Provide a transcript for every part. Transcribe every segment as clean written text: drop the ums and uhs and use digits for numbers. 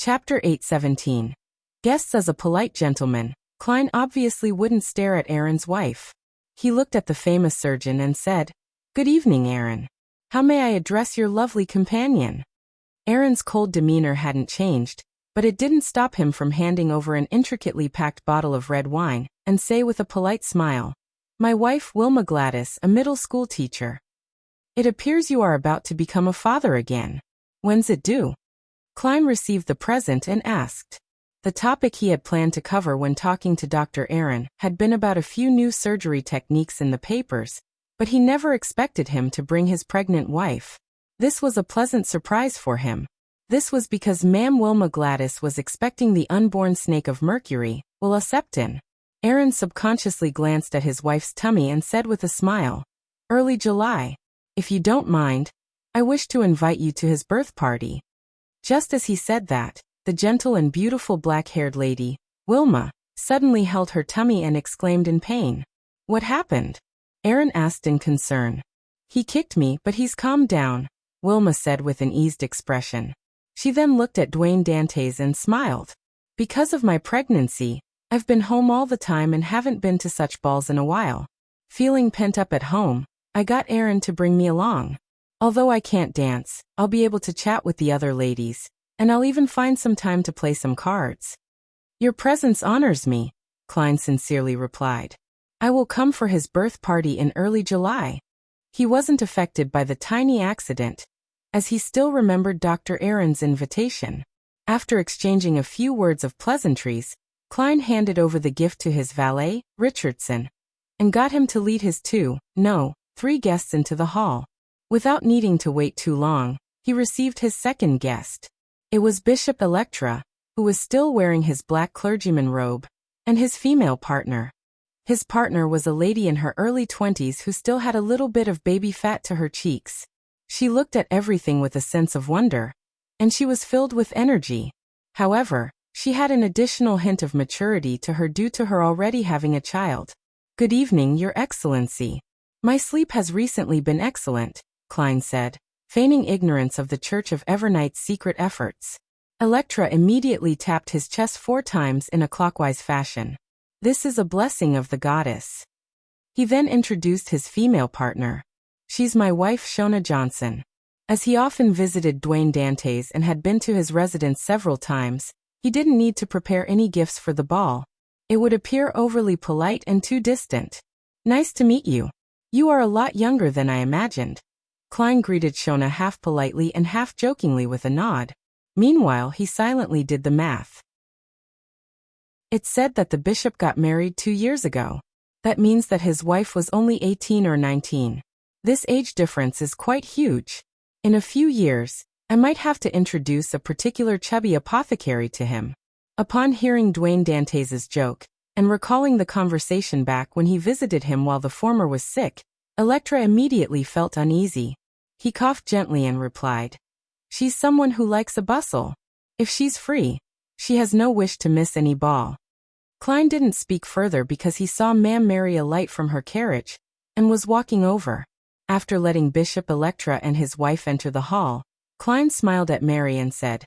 Chapter 817. Guests as a polite gentleman, Klein obviously wouldn't stare at Aaron's wife. He looked at the famous surgeon and said, "Good evening, Aaron. How may I address your lovely companion?" Aaron's cold demeanor hadn't changed, but it didn't stop him from handing over an intricately packed bottle of red wine, and say with a polite smile, "My wife Wilma Gladys, a middle school teacher. It appears you are about to become a father again. When's it due?" Klein received the present and asked. The topic he had planned to cover when talking to Dr. Aaron had been about a few new surgery techniques in the papers, but he never expected him to bring his pregnant wife. This was a pleasant surprise for him. This was because Ma'am Wilma Gladys was expecting the unborn snake of Mercury, Willa Septon. Aaron subconsciously glanced at his wife's tummy and said with a smile, "Early July. If you don't mind, I wish to invite you to his birth party." Just as he said that, the gentle and beautiful black-haired lady, Wilma, suddenly held her tummy and exclaimed in pain. "What happened?" Aaron asked in concern. "He kicked me, but he's calmed down," Wilma said with an eased expression. She then looked at Dwayne Dantes and smiled. "Because of my pregnancy, I've been home all the time and haven't been to such balls in a while. Feeling pent up at home, I got Aaron to bring me along. Although I can't dance, I'll be able to chat with the other ladies, and I'll even find some time to play some cards." "Your presence honors me," Klein sincerely replied. "I will come for his birth party in early July." He wasn't affected by the tiny accident, as he still remembered Dr. Aaron's invitation. After exchanging a few words of pleasantries, Klein handed over the gift to his valet, Richardson, and got him to lead his three guests into the hall. Without needing to wait too long, he received his second guest. It was Bishop Electra, who was still wearing his black clergyman robe, and his female partner. His partner was a lady in her early 20s who still had a little bit of baby fat to her cheeks. She looked at everything with a sense of wonder, and she was filled with energy. However, she had an additional hint of maturity to her due to her already having a child. "Good evening, Your Excellency. My sleep has recently been excellent," Klein said, feigning ignorance of the Church of Evernight's secret efforts. Electra immediately tapped his chest 4 times in a clockwise fashion. "This is a blessing of the goddess." He then introduced his female partner. "She's my wife Shona Johnson." As he often visited Dwayne Dantes and had been to his residence several times, he didn't need to prepare any gifts for the ball. It would appear overly polite and too distant. "Nice to meet you. You are a lot younger than I imagined." Klein greeted Shona half politely and half jokingly with a nod. Meanwhile, he silently did the math. It said that the bishop got married 2 years ago. That means that his wife was only 18 or 19. This age difference is quite huge. In a few years, I might have to introduce a particular chubby apothecary to him. Upon hearing Dwayne Dantes's joke, and recalling the conversation back when he visited him while the former was sick, Electra immediately felt uneasy. He coughed gently and replied, "She's someone who likes a bustle. If she's free, she has no wish to miss any ball." Klein didn't speak further because he saw Ma'am Mary alight from her carriage, and was walking over. After letting Bishop Electra and his wife enter the hall, Klein smiled at Mary and said,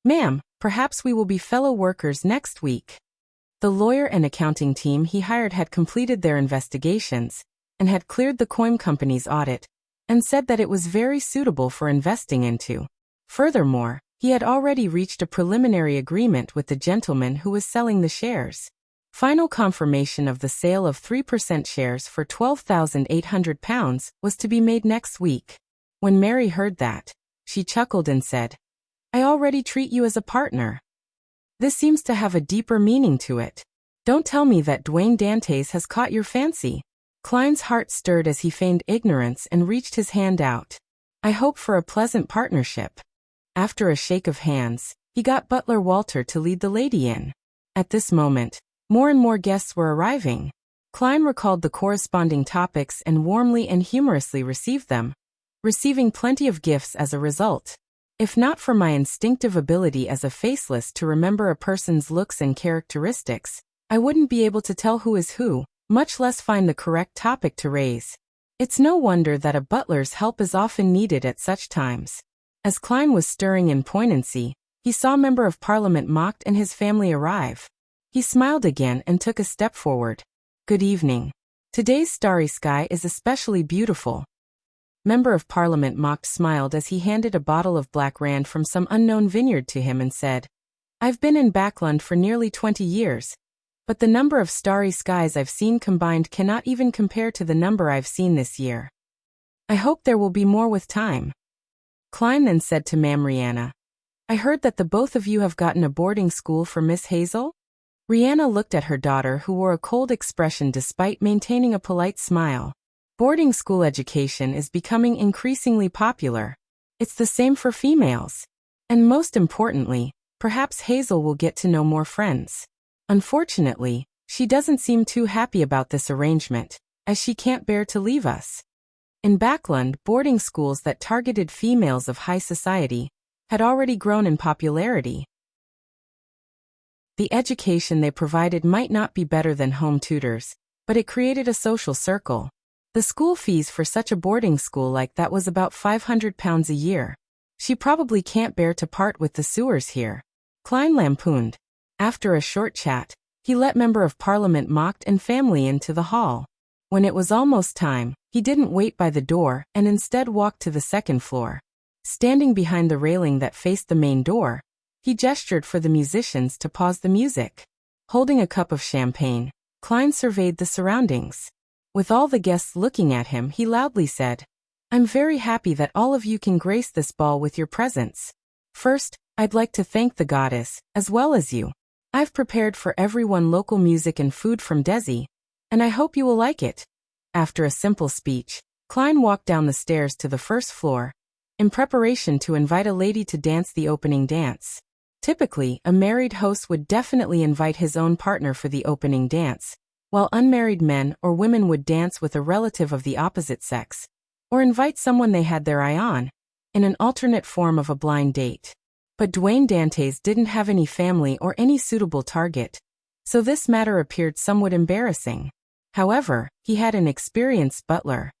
"Ma'am, perhaps we will be fellow workers next week." The lawyer and accounting team he hired had completed their investigations, and had cleared the coin company's audit, and said that it was very suitable for investing into. Furthermore, he had already reached a preliminary agreement with the gentleman who was selling the shares. Final confirmation of the sale of 3% shares for £12,800 was to be made next week. When Mary heard that, she chuckled and said, "I already treat you as a partner. This seems to have a deeper meaning to it. Don't tell me that Dwayne Dantes has caught your fancy." Klein's heart stirred as he feigned ignorance and reached his hand out. "I hope for a pleasant partnership." After a shake of hands, he got butler Walter to lead the lady in. At this moment, more and more guests were arriving. Klein recalled the corresponding topics and warmly and humorously received them, receiving plenty of gifts as a result. If not for my instinctive ability as a faceless to remember a person's looks and characteristics, I wouldn't be able to tell who is who, much less find the correct topic to raise. It's no wonder that a butler's help is often needed at such times. As Klein was stirring in poignancy, He saw Member of Parliament Mocked and his family arrive. He smiled again and took a step forward. Good evening. Today's starry sky is especially beautiful. Member of Parliament Mocked smiled as he handed a bottle of Black Rand from some unknown vineyard to him and said, I've been in Backland for nearly 20 years, but the number of starry skies I've seen combined cannot even compare to the number I've seen this year. I hope there will be more with time. Klein then said to Ma'am Rihanna, I heard that the both of you have gotten a boarding school for Miss Hazel? Rihanna looked at her daughter, who wore a cold expression despite maintaining a polite smile. Boarding school education is becoming increasingly popular. It's the same for females. And most importantly, perhaps Hazel will get to know more friends. Unfortunately, she doesn't seem too happy about this arrangement, as she can't bear to leave us. In Backland, boarding schools that targeted females of high society had already grown in popularity. The education they provided might not be better than home tutors, but it created a social circle. The school fees for such a boarding school like that was about £500 a year. She probably can't bear to part with the sewers here. Klein lampooned. After a short chat, he let Member of Parliament Mocked and family into the hall. When it was almost time, he didn't wait by the door and instead walked to the second floor. Standing behind the railing that faced the main door, he gestured for the musicians to pause the music. Holding a cup of champagne, Klein surveyed the surroundings. With all the guests looking at him, he loudly said, I'm very happy that all of you can grace this ball with your presence. First, I'd like to thank the goddess, as well as you. I've prepared for everyone local music and food from Desi, and I hope you will like it. After a simple speech, Klein walked down the stairs to the first floor, in preparation to invite a lady to dance the opening dance. Typically, a married host would definitely invite his own partner for the opening dance, while unmarried men or women would dance with a relative of the opposite sex, or invite someone they had their eye on, in an alternate form of a blind date. But Dwayne Dantes didn't have any family or any suitable target, so this matter appeared somewhat embarrassing. However, he had an experienced butler.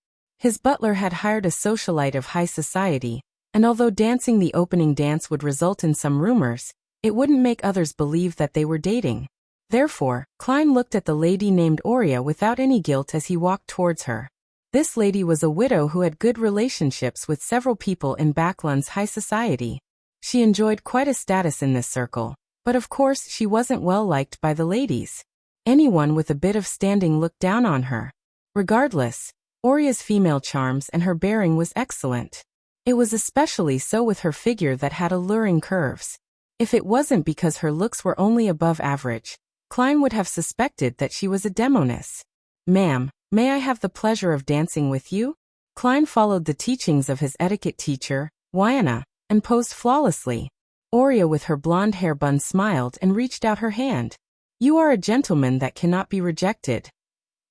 His butler had hired a socialite of high society, and although dancing the opening dance would result in some rumors, it wouldn't make others believe that they were dating. Therefore, Klein looked at the lady named Aurea without any guilt as he walked towards her. This lady was a widow who had good relationships with several people in Backland's high society. She enjoyed quite a status in this circle, but of course she wasn't well liked by the ladies. Anyone with a bit of standing looked down on her. Regardless, Aurea's female charms and her bearing was excellent. It was especially so with her figure that had alluring curves. If it wasn't because her looks were only above average, Klein would have suspected that she was a demoness. Ma'am, may I have the pleasure of dancing with you? Klein followed the teachings of his etiquette teacher, Wiana, and posed flawlessly. Aurea with her blonde hair bun smiled and reached out her hand. You are a gentleman that cannot be rejected.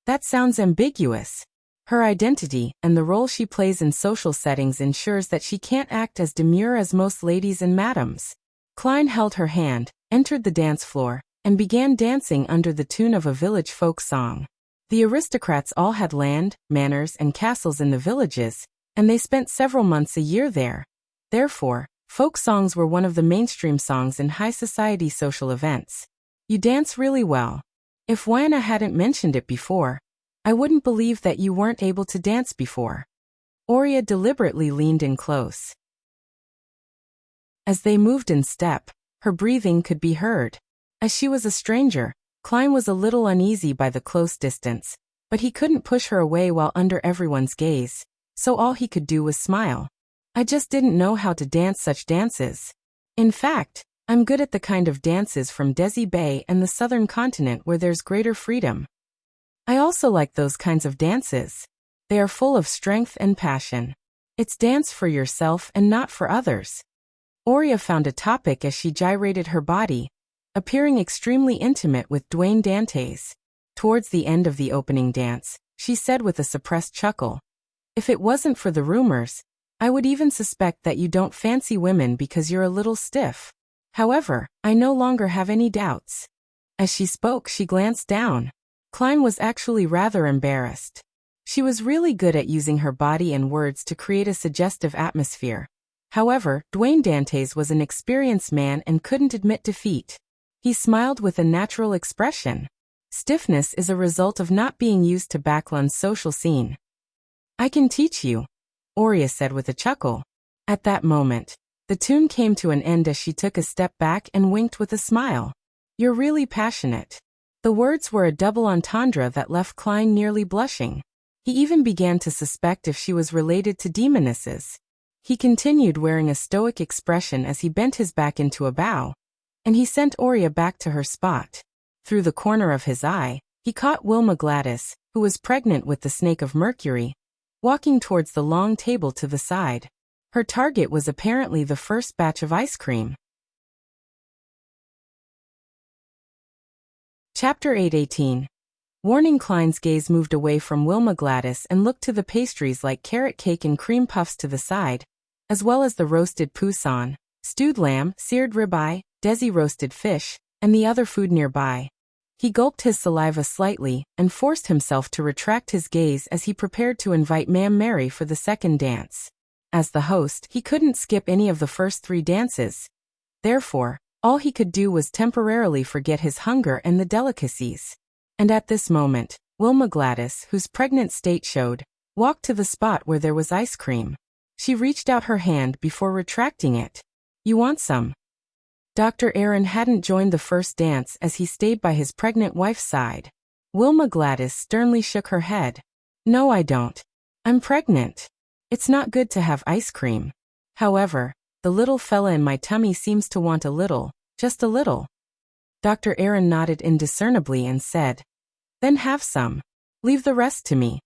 That sounds ambiguous. Her identity and the role she plays in social settings ensures that she can't act as demure as most ladies and madams. Klein held her hand, entered the dance floor, and began dancing under the tune of a village folk song. The aristocrats all had land, manors, and castles in the villages, and they spent several months a year there. Therefore, folk songs were one of the mainstream songs in high society social events. You dance really well. If Wiana hadn't mentioned it before, I wouldn't believe that you weren't able to dance before. Aurea deliberately leaned in close. As they moved in step, her breathing could be heard. As she was a stranger, Klein was a little uneasy by the close distance, but he couldn't push her away while under everyone's gaze, so all he could do was smile. I just didn't know how to dance such dances. In fact, I'm good at the kind of dances from Desi Bay and the southern continent where there's greater freedom. I also like those kinds of dances. They are full of strength and passion. It's dance for yourself and not for others. Aurea found a topic as she gyrated her body, appearing extremely intimate with Dwayne Dantes. Towards the end of the opening dance, she said with a suppressed chuckle, If it wasn't for the rumors, I would even suspect that you don't fancy women because you're a little stiff. However, I no longer have any doubts. As she spoke, she glanced down. Klein was actually rather embarrassed. She was really good at using her body and words to create a suggestive atmosphere. However, Dwayne Dantes was an experienced man and couldn't admit defeat. He smiled with a natural expression. Stiffness is a result of not being used to Backlund's social scene. I can teach you, Aurea said with a chuckle. At that moment, the tune came to an end as she took a step back and winked with a smile. You're really passionate. The words were a double entendre that left Klein nearly blushing. He even began to suspect if she was related to demonesses. He continued wearing a stoic expression as he bent his back into a bow, and he sent Aurea back to her spot. Through the corner of his eye, he caught Wilma Gladys, who was pregnant with the Snake of Mercury, walking towards the long table to the side. Her target was apparently the first batch of ice cream. Chapter 8:18. Warning. Klein's gaze moved away from Wilma Gladys and looked to the pastries like carrot cake and cream puffs to the side, as well as the roasted poussin, stewed lamb, seared ribeye, desi roasted fish, and the other food nearby. He gulped his saliva slightly and forced himself to retract his gaze as he prepared to invite Ma'am Mary for the second dance. As the host, he couldn't skip any of the first 3 dances. Therefore, all he could do was temporarily forget his hunger and the delicacies. And at this moment, Wilma Gladys, whose pregnant state showed, walked to the spot where there was ice cream. She reached out her hand before retracting it. You want some? Dr. Aaron hadn't joined the first dance as he stayed by his pregnant wife's side. Wilma Gladys sternly shook her head. No, I don't. I'm pregnant. It's not good to have ice cream. However, the little fella in my tummy seems to want a little, just a little. Dr. Aaron nodded indiscernibly and said, Then have some. Leave the rest to me.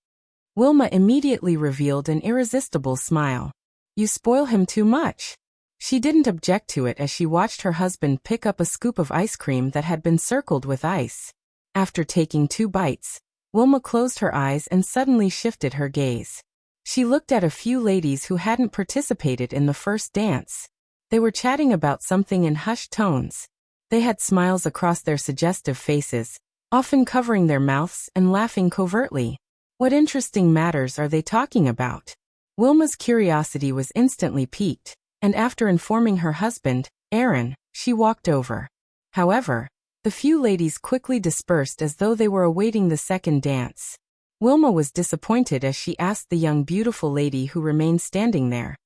Wilma immediately revealed an irresistible smile. You spoil him too much. She didn't object to it as she watched her husband pick up a scoop of ice cream that had been circled with ice. After taking 2 bites, Wilma closed her eyes and suddenly shifted her gaze. She looked at a few ladies who hadn't participated in the first dance. They were chatting about something in hushed tones. They had smiles across their suggestive faces, often covering their mouths and laughing covertly. What interesting matters are they talking about? Wilma's curiosity was instantly piqued, and after informing her husband, Aaron, she walked over. However, the few ladies quickly dispersed as though they were awaiting the second dance. Wilma was disappointed as she asked the young beautiful lady who remained standing there.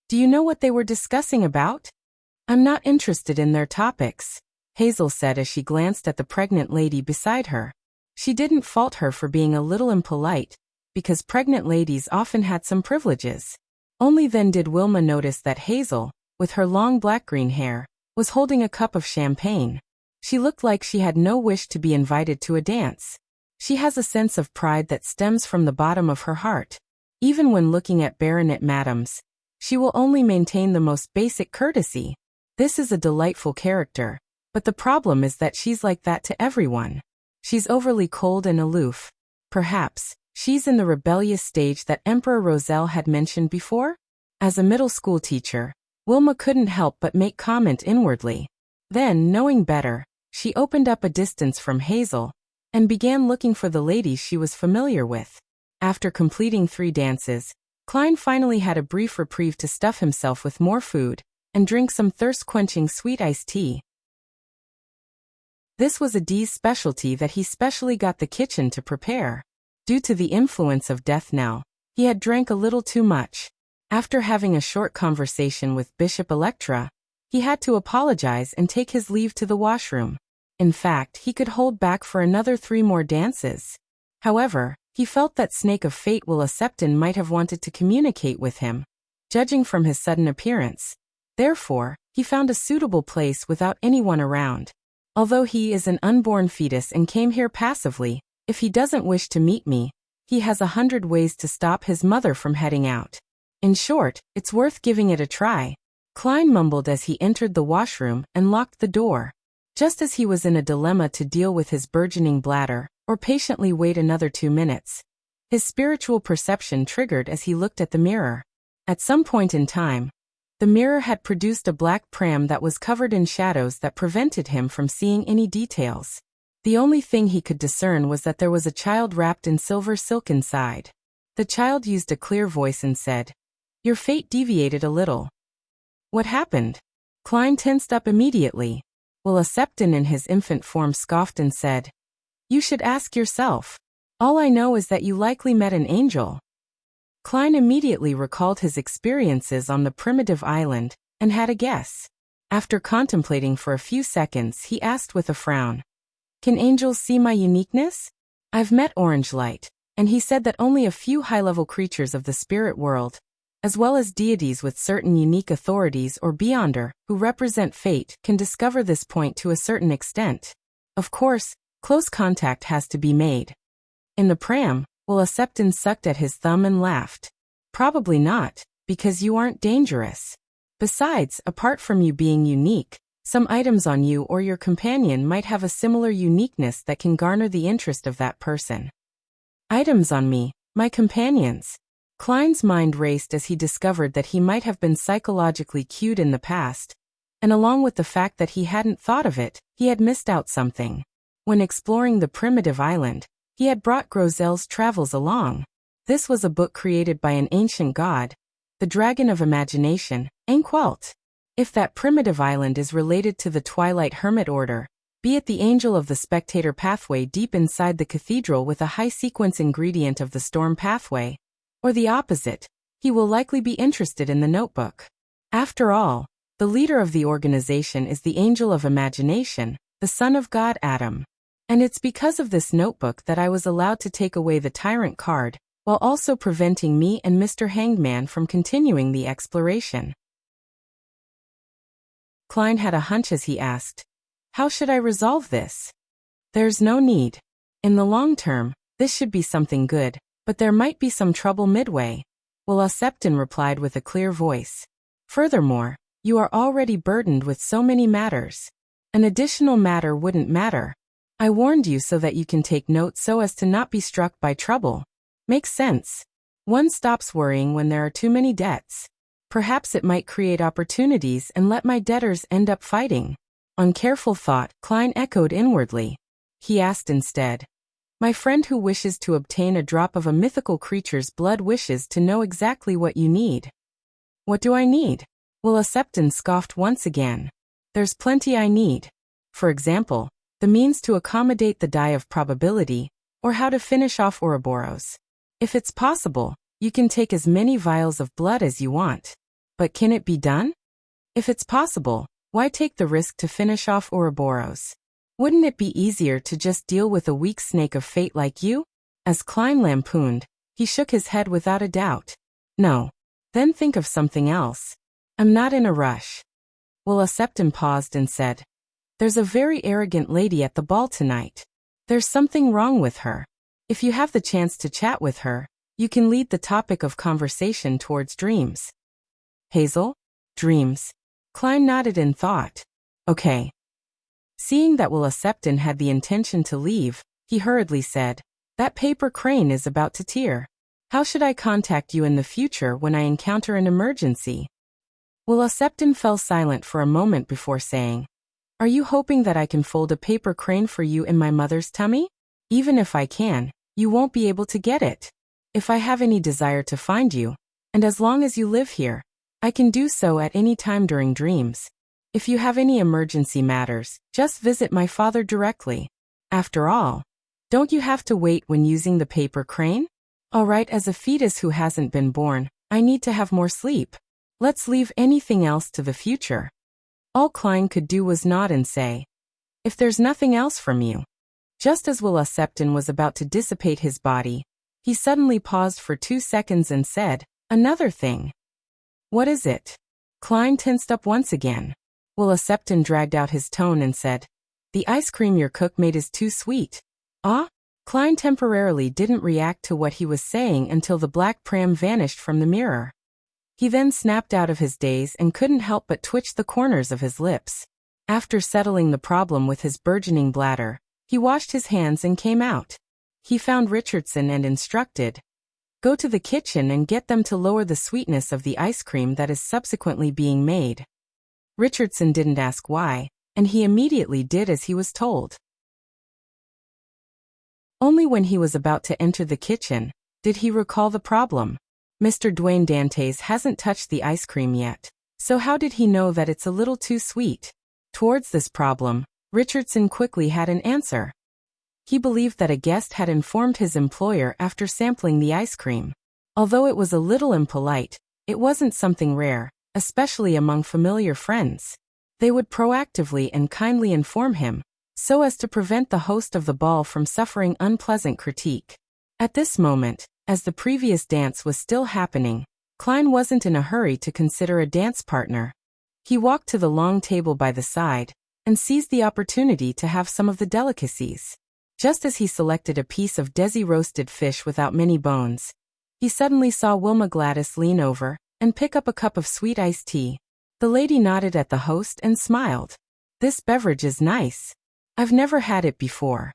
Do you know what they were discussing about? I'm not interested in their topics, Hazel said as she glanced at the pregnant lady beside her. She didn't fault her for being a little impolite, because pregnant ladies often had some privileges. Only then did Wilma notice that Hazel, with her long black-green hair, was holding a cup of champagne. She looked like she had no wish to be invited to a dance. She has a sense of pride that stems from the bottom of her heart. Even when looking at Baronet Madams, she will only maintain the most basic courtesy. This is a delightful character, but the problem is that she's like that to everyone. She's overly cold and aloof. Perhaps she's in the rebellious stage that Emperor Roselle had mentioned before? As a middle school teacher, Wilma couldn't help but make comment inwardly. Then, knowing better, she opened up a distance from Hazel and began looking for the ladies she was familiar with. After completing 3 dances, Klein finally had a brief reprieve to stuff himself with more food and drink some thirst-quenching sweet iced tea. This was a D's specialty that he specially got the kitchen to prepare. Due to the influence of death knell, he had drank a little too much. After having a short conversation with Bishop Electra, he had to apologize and take his leave to the washroom. In fact, he could hold back for another 3 more dances. However, he felt that Snake of Fate Willa Septon might have wanted to communicate with him, judging from his sudden appearance. Therefore, he found a suitable place without anyone around. Although he is an unborn fetus and came here passively, if he doesn't wish to meet me, he has 100 ways to stop his mother from heading out. In short, it's worth giving it a try. Klein mumbled as he entered the washroom and locked the door. Just as he was in a dilemma to deal with his burgeoning bladder, or patiently wait another 2 minutes, his spiritual perception triggered as he looked at the mirror. At some point in time, the mirror had produced a black pram that was covered in shadows that prevented him from seeing any details. The only thing he could discern was that there was a child wrapped in silver silk inside. The child used a clear voice and said, "Your fate deviated a little. What happened? Klein tensed up immediately. Will Septon in his infant form scoffed and said, You should ask yourself. All I know is that you likely met an angel. Klein immediately recalled his experiences on the primitive island, and had a guess. After contemplating for a few seconds, he asked with a frown, Can angels see my uniqueness? I've met Orange Light, and he said that only a few high-level creatures of the spirit world, as well as deities with certain unique authorities or beyonder, who represent fate, can discover this point to a certain extent. Of course, close contact has to be made. In the pram, Will Septon sucked at his thumb and laughed. Probably not, because you aren't dangerous. Besides, apart from you being unique, some items on you or your companion might have a similar uniqueness that can garner the interest of that person. Items on me, my companions. Klein's mind raced as he discovered that he might have been psychologically cued in the past, and along with the fact that he hadn't thought of it, he had missed out something. When exploring the primitive island, he had brought Grozel's travels along. This was a book created by an ancient god, the Dragon of Imagination, Anquelt. If that primitive island is related to the Twilight Hermit Order, be it the Angel of the Spectator pathway deep inside the cathedral with a high-sequence ingredient of the Storm pathway, or the opposite, he will likely be interested in the notebook. After all, the leader of the organization is the Angel of Imagination, the son of God Adam. And it's because of this notebook that I was allowed to take away the Tyrant card, while also preventing me and Mr. Hangman from continuing the exploration. Klein had a hunch as he asked, How should I resolve this? There's no need. In the long term, this should be something good, but there might be some trouble midway. Will Septon replied with a clear voice. Furthermore, you are already burdened with so many matters. An additional matter wouldn't matter. I warned you so that you can take note so as to not be struck by trouble. Makes sense. One stops worrying when there are too many debts. Perhaps it might create opportunities and let my debtors end up fighting. On careful thought, Klein echoed inwardly. He asked instead, My friend who wishes to obtain a drop of a mythical creature's blood wishes to know exactly what you need. What do I need? Will Septon scoffed once again. There's plenty I need. For example, the means to accommodate the die of probability, or how to finish off Ouroboros. If it's possible, you can take as many vials of blood as you want. But can it be done? If it's possible, why take the risk to finish off Ouroboros? Wouldn't it be easier to just deal with a weak snake of fate like you? As Klein lampooned, he shook his head without a doubt. No. Then think of something else. I'm not in a rush. Will Septon paused and said, There's a very arrogant lady at the ball tonight. There's something wrong with her. If you have the chance to chat with her, you can lead the topic of conversation towards dreams. Hazel? Dreams. Klein nodded in thought. Okay. Seeing that Will Septon had the intention to leave, he hurriedly said, That paper crane is about to tear. How should I contact you in the future when I encounter an emergency? Will Septon fell silent for a moment before saying, Are you hoping that I can fold a paper crane for you in my mother's tummy? Even if I can, you won't be able to get it. If I have any desire to find you, and as long as you live here, I can do so at any time during dreams. If you have any emergency matters, just visit my father directly. After all, don't you have to wait when using the paper crane? All right, as a fetus who hasn't been born, I need to have more sleep. Let's leave anything else to the future. All Klein could do was nod and say, If there's nothing else from you. Just as Will Septon was about to dissipate his body, he suddenly paused for 2 seconds and said, Another thing. What is it? Klein tensed up once again. Will Septon dragged out his tone and said, The ice cream your cook made is too sweet. Ah? Klein temporarily didn't react to what he was saying until the black pram vanished from the mirror. He then snapped out of his daze and couldn't help but twitch the corners of his lips. After settling the problem with his burgeoning bladder, he washed his hands and came out. He found Richardson and instructed, Go to the kitchen and get them to lower the sweetness of the ice cream that is subsequently being made. Richardson didn't ask why, and he immediately did as he was told. Only when he was about to enter the kitchen did he recall the problem. Mr. Dwayne Dantes hasn't touched the ice cream yet, So how did he know that it's a little too sweet? Towards this problem, Richardson quickly had an answer. He believed that a guest had informed his employer after sampling the ice cream. Although it was a little impolite, it wasn't something rare, especially among familiar friends. They would proactively and kindly inform him, so as to prevent the host of the ball from suffering unpleasant critique. At this moment, as the previous dance was still happening, Klein wasn't in a hurry to consider a dance partner. He walked to the long table by the side, and seized the opportunity to have some of the delicacies. Just as he selected a piece of Desi roasted fish without many bones, he suddenly saw Wilma Gladys lean over and pick up a cup of sweet iced tea. The lady nodded at the host and smiled. "This beverage is nice. I've never had it before."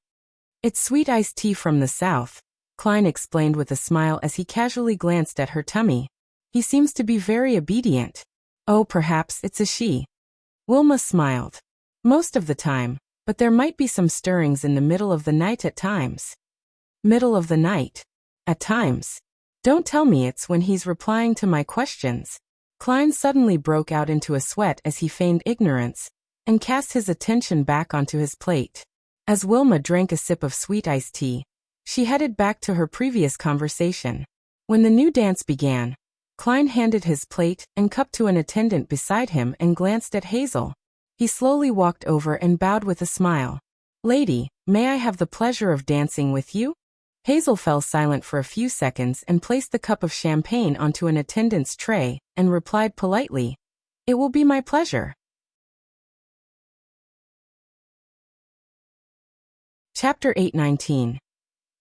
"It's sweet iced tea from the South," Klein explained with a smile as he casually glanced at her tummy. "He seems to be very obedient." "Oh, perhaps it's a she." Wilma smiled. "Most of the time, but there might be some stirrings in the middle of the night at times." "Middle of the night? At times? Don't tell me it's when he's replying to my questions." Klein suddenly broke out into a sweat as he feigned ignorance and cast his attention back onto his plate. As Wilma drank a sip of sweet iced tea, she headed back to her previous conversation. When the new dance began, Klein handed his plate and cup to an attendant beside him and glanced at Hazel. He slowly walked over and bowed with a smile. "Lady, may I have the pleasure of dancing with you?" Hazel fell silent for a few seconds and placed the cup of champagne onto an attendant's tray and replied politely, "It will be my pleasure." Chapter 8:19.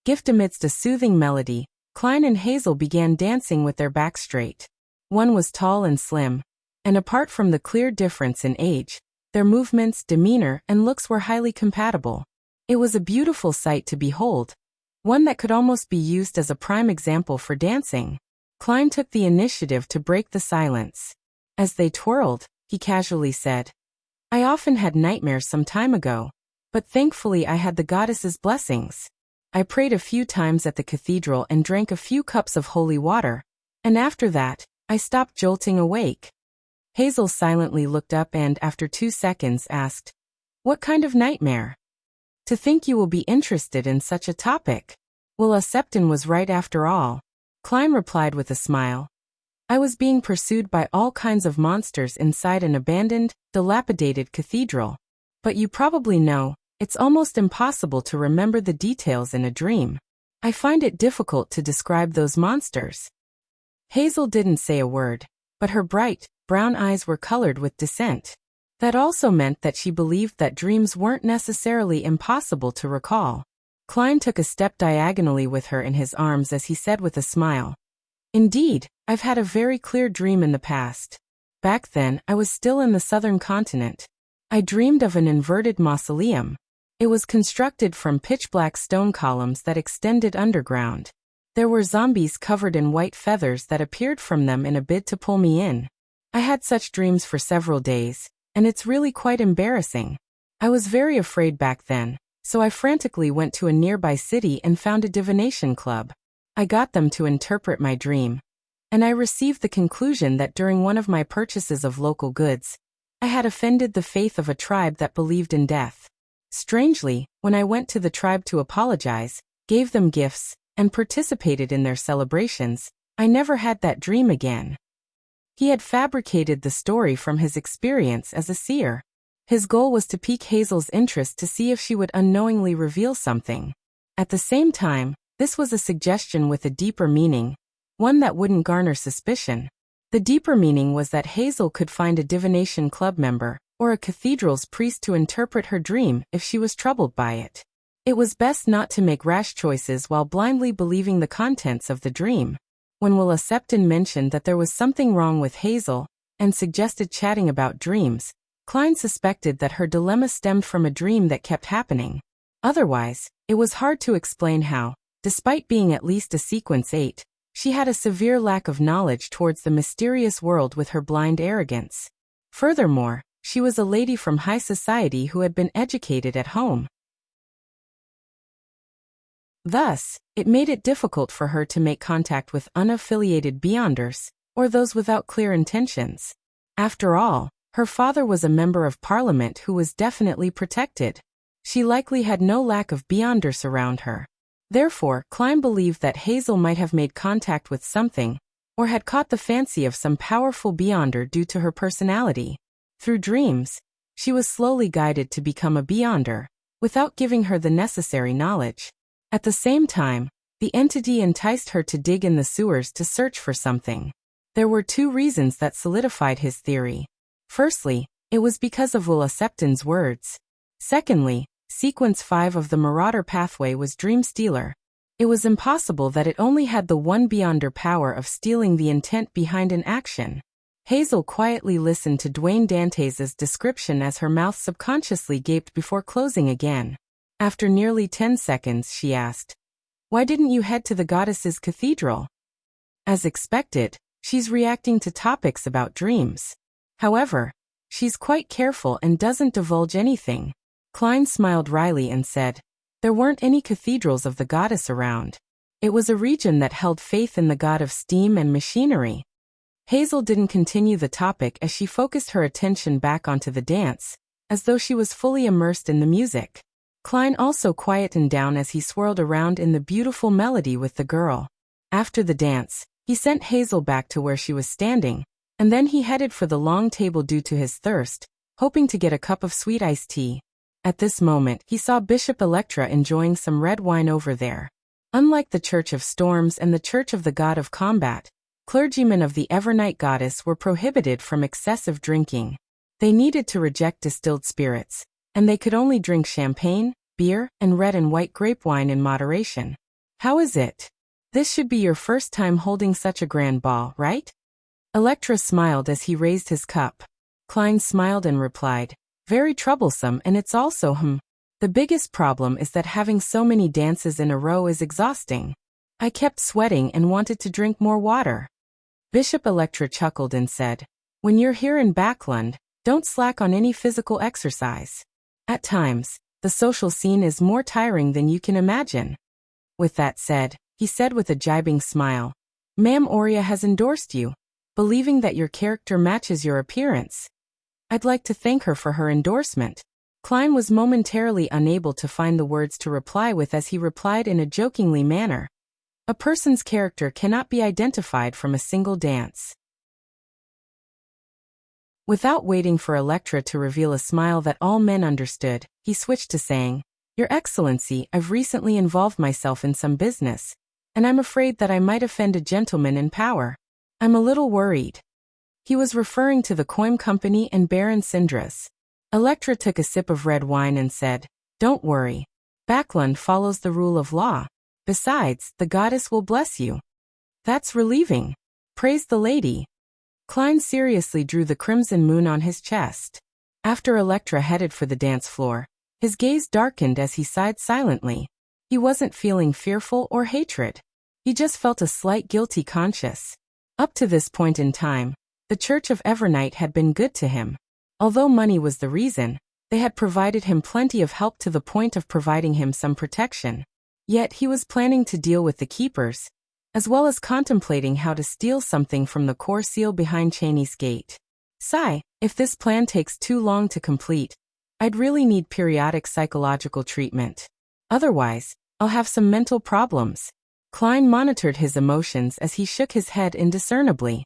Gift. Amidst a soothing melody, Klein and Hazel began dancing with their backs straight. One was tall and slim, and apart from the clear difference in age, their movements, demeanor, and looks were highly compatible. It was a beautiful sight to behold, one that could almost be used as a prime example for dancing. Klein took the initiative to break the silence. As they twirled, he casually said, "I often had nightmares some time ago, but thankfully I had the goddess's blessings. I prayed a few times at the cathedral and drank a few cups of holy water, and after that, I stopped jolting awake." Hazel silently looked up and, after 2 seconds, asked, "What kind of nightmare?" "To think you will be interested in such a topic. Well, Septon was right after all," Klein replied with a smile. "I was being pursued by all kinds of monsters inside an abandoned, dilapidated cathedral. But you probably know, it's almost impossible to remember the details in a dream. I find it difficult to describe those monsters." Hazel didn't say a word, but her bright, brown eyes were colored with dissent. That also meant that she believed that dreams weren't necessarily impossible to recall. Klein took a step diagonally with her in his arms as he said with a smile, "Indeed, I've had a very clear dream in the past. Back then, I was still in the southern continent. I dreamed of an inverted mausoleum. It was constructed from pitch-black stone columns that extended underground. There were zombies covered in white feathers that appeared from them in a bid to pull me in. I had such dreams for several days, and it's really quite embarrassing. I was very afraid back then, so I frantically went to a nearby city and found a divination club. I got them to interpret my dream, and I received the conclusion that during one of my purchases of local goods, I had offended the faith of a tribe that believed in death. Strangely, when I went to the tribe to apologize, gave them gifts, and participated in their celebrations, I never had that dream again." He had fabricated the story from his experience as a seer. His goal was to pique Hazel's interest to see if she would unknowingly reveal something. At the same time, this was a suggestion with a deeper meaning, one that wouldn't garner suspicion. The deeper meaning was that Hazel could find a divination club member, or a cathedral's priest to interpret her dream if she was troubled by it. It was best not to make rash choices while blindly believing the contents of the dream. When Willa Septon mentioned that there was something wrong with Hazel, and suggested chatting about dreams, Klein suspected that her dilemma stemmed from a dream that kept happening. Otherwise, it was hard to explain how, despite being at least a sequence 8, she had a severe lack of knowledge towards the mysterious world with her blind arrogance. Furthermore, she was a lady from high society who had been educated at home. Thus, it made it difficult for her to make contact with unaffiliated beyonders, or those without clear intentions. After all, her father was a member of parliament who was definitely protected. She likely had no lack of beyonders around her. Therefore, Klein believed that Hazel might have made contact with something, or had caught the fancy of some powerful beyonder due to her personality. Through dreams, she was slowly guided to become a beyonder, without giving her the necessary knowledge. At the same time, the entity enticed her to dig in the sewers to search for something. There were two reasons that solidified his theory. Firstly, it was because of Wuxia words. Secondly, Sequence 5 of the Marauder pathway was Dream Stealer. It was impossible that it only had the one beyonder power of stealing the intent behind an action. Hazel quietly listened to Dwayne Dantes' description as her mouth subconsciously gaped before closing again. After nearly 10 seconds, she asked, "Why didn't you head to the goddess's cathedral?" As expected, she's reacting to topics about dreams. However, she's quite careful and doesn't divulge anything. Klein smiled wryly and said, "There weren't any cathedrals of the goddess around. It was a region that held faith in the god of steam and machinery." Hazel didn't continue the topic as she focused her attention back onto the dance, as though she was fully immersed in the music. Klein also quietened down as he swirled around in the beautiful melody with the girl. After the dance, he sent Hazel back to where she was standing, and then he headed for the long table due to his thirst, hoping to get a cup of sweet iced tea. At this moment, he saw Bishop Electra enjoying some red wine over there. Unlike the Church of Storms and the Church of the God of Combat, clergymen of the Evernight Goddess were prohibited from excessive drinking. They needed to reject distilled spirits, and they could only drink champagne, beer, and red and white grape wine in moderation. "How is it? This should be your first time holding such a grand ball, right?" Electra smiled as he raised his cup. Klein smiled and replied, "Very troublesome, and it's also the biggest problem is that having so many dances in a row is exhausting. I kept sweating and wanted to drink more water." Bishop Electra chuckled and said, "When you're here in Backlund, don't slack on any physical exercise. At times, the social scene is more tiring than you can imagine." With that said, he said with a jibing smile, "Ma'am Aurea has endorsed you, believing that your character matches your appearance. I'd like to thank her for her endorsement." Klein was momentarily unable to find the words to reply with as he replied in a jokingly manner, "A person's character cannot be identified from a single dance." Without waiting for Electra to reveal a smile that all men understood, he switched to saying, "Your Excellency, I've recently involved myself in some business, and I'm afraid that I might offend a gentleman in power. I'm a little worried." He was referring to the Coim Company and Baron Sindras. Electra took a sip of red wine and said, "Don't worry. Backlund follows the rule of law. Besides, the goddess will bless you." "That's relieving. Praise the lady." Klein seriously drew the crimson moon on his chest. After Electra headed for the dance floor, his gaze darkened as he sighed silently. He wasn't feeling fearful or hatred. He just felt a slight guilty conscience. Up to this point in time, the Church of Evernight had been good to him. Although money was the reason, they had provided him plenty of help to the point of providing him some protection. Yet he was planning to deal with the keepers, as well as contemplating how to steal something from the core seal behind Cheney's gate. Sigh, if this plan takes too long to complete, I'd really need periodic psychological treatment. Otherwise, I'll have some mental problems. Klein monitored his emotions as he shook his head indiscernibly.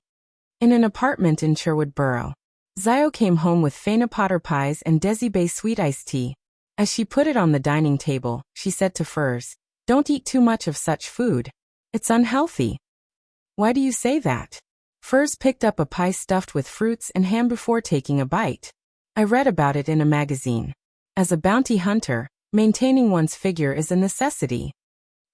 In an apartment in Sherwood Borough, Zio came home with Faina Potter pies and Desi Bay sweet iced tea. As she put it on the dining table, she said to Furs, "Don't eat too much of such food. It's unhealthy." "Why do you say that?" Furs picked up a pie stuffed with fruits and ham before taking a bite. "I read about it in a magazine. As a bounty hunter, maintaining one's figure is a necessity."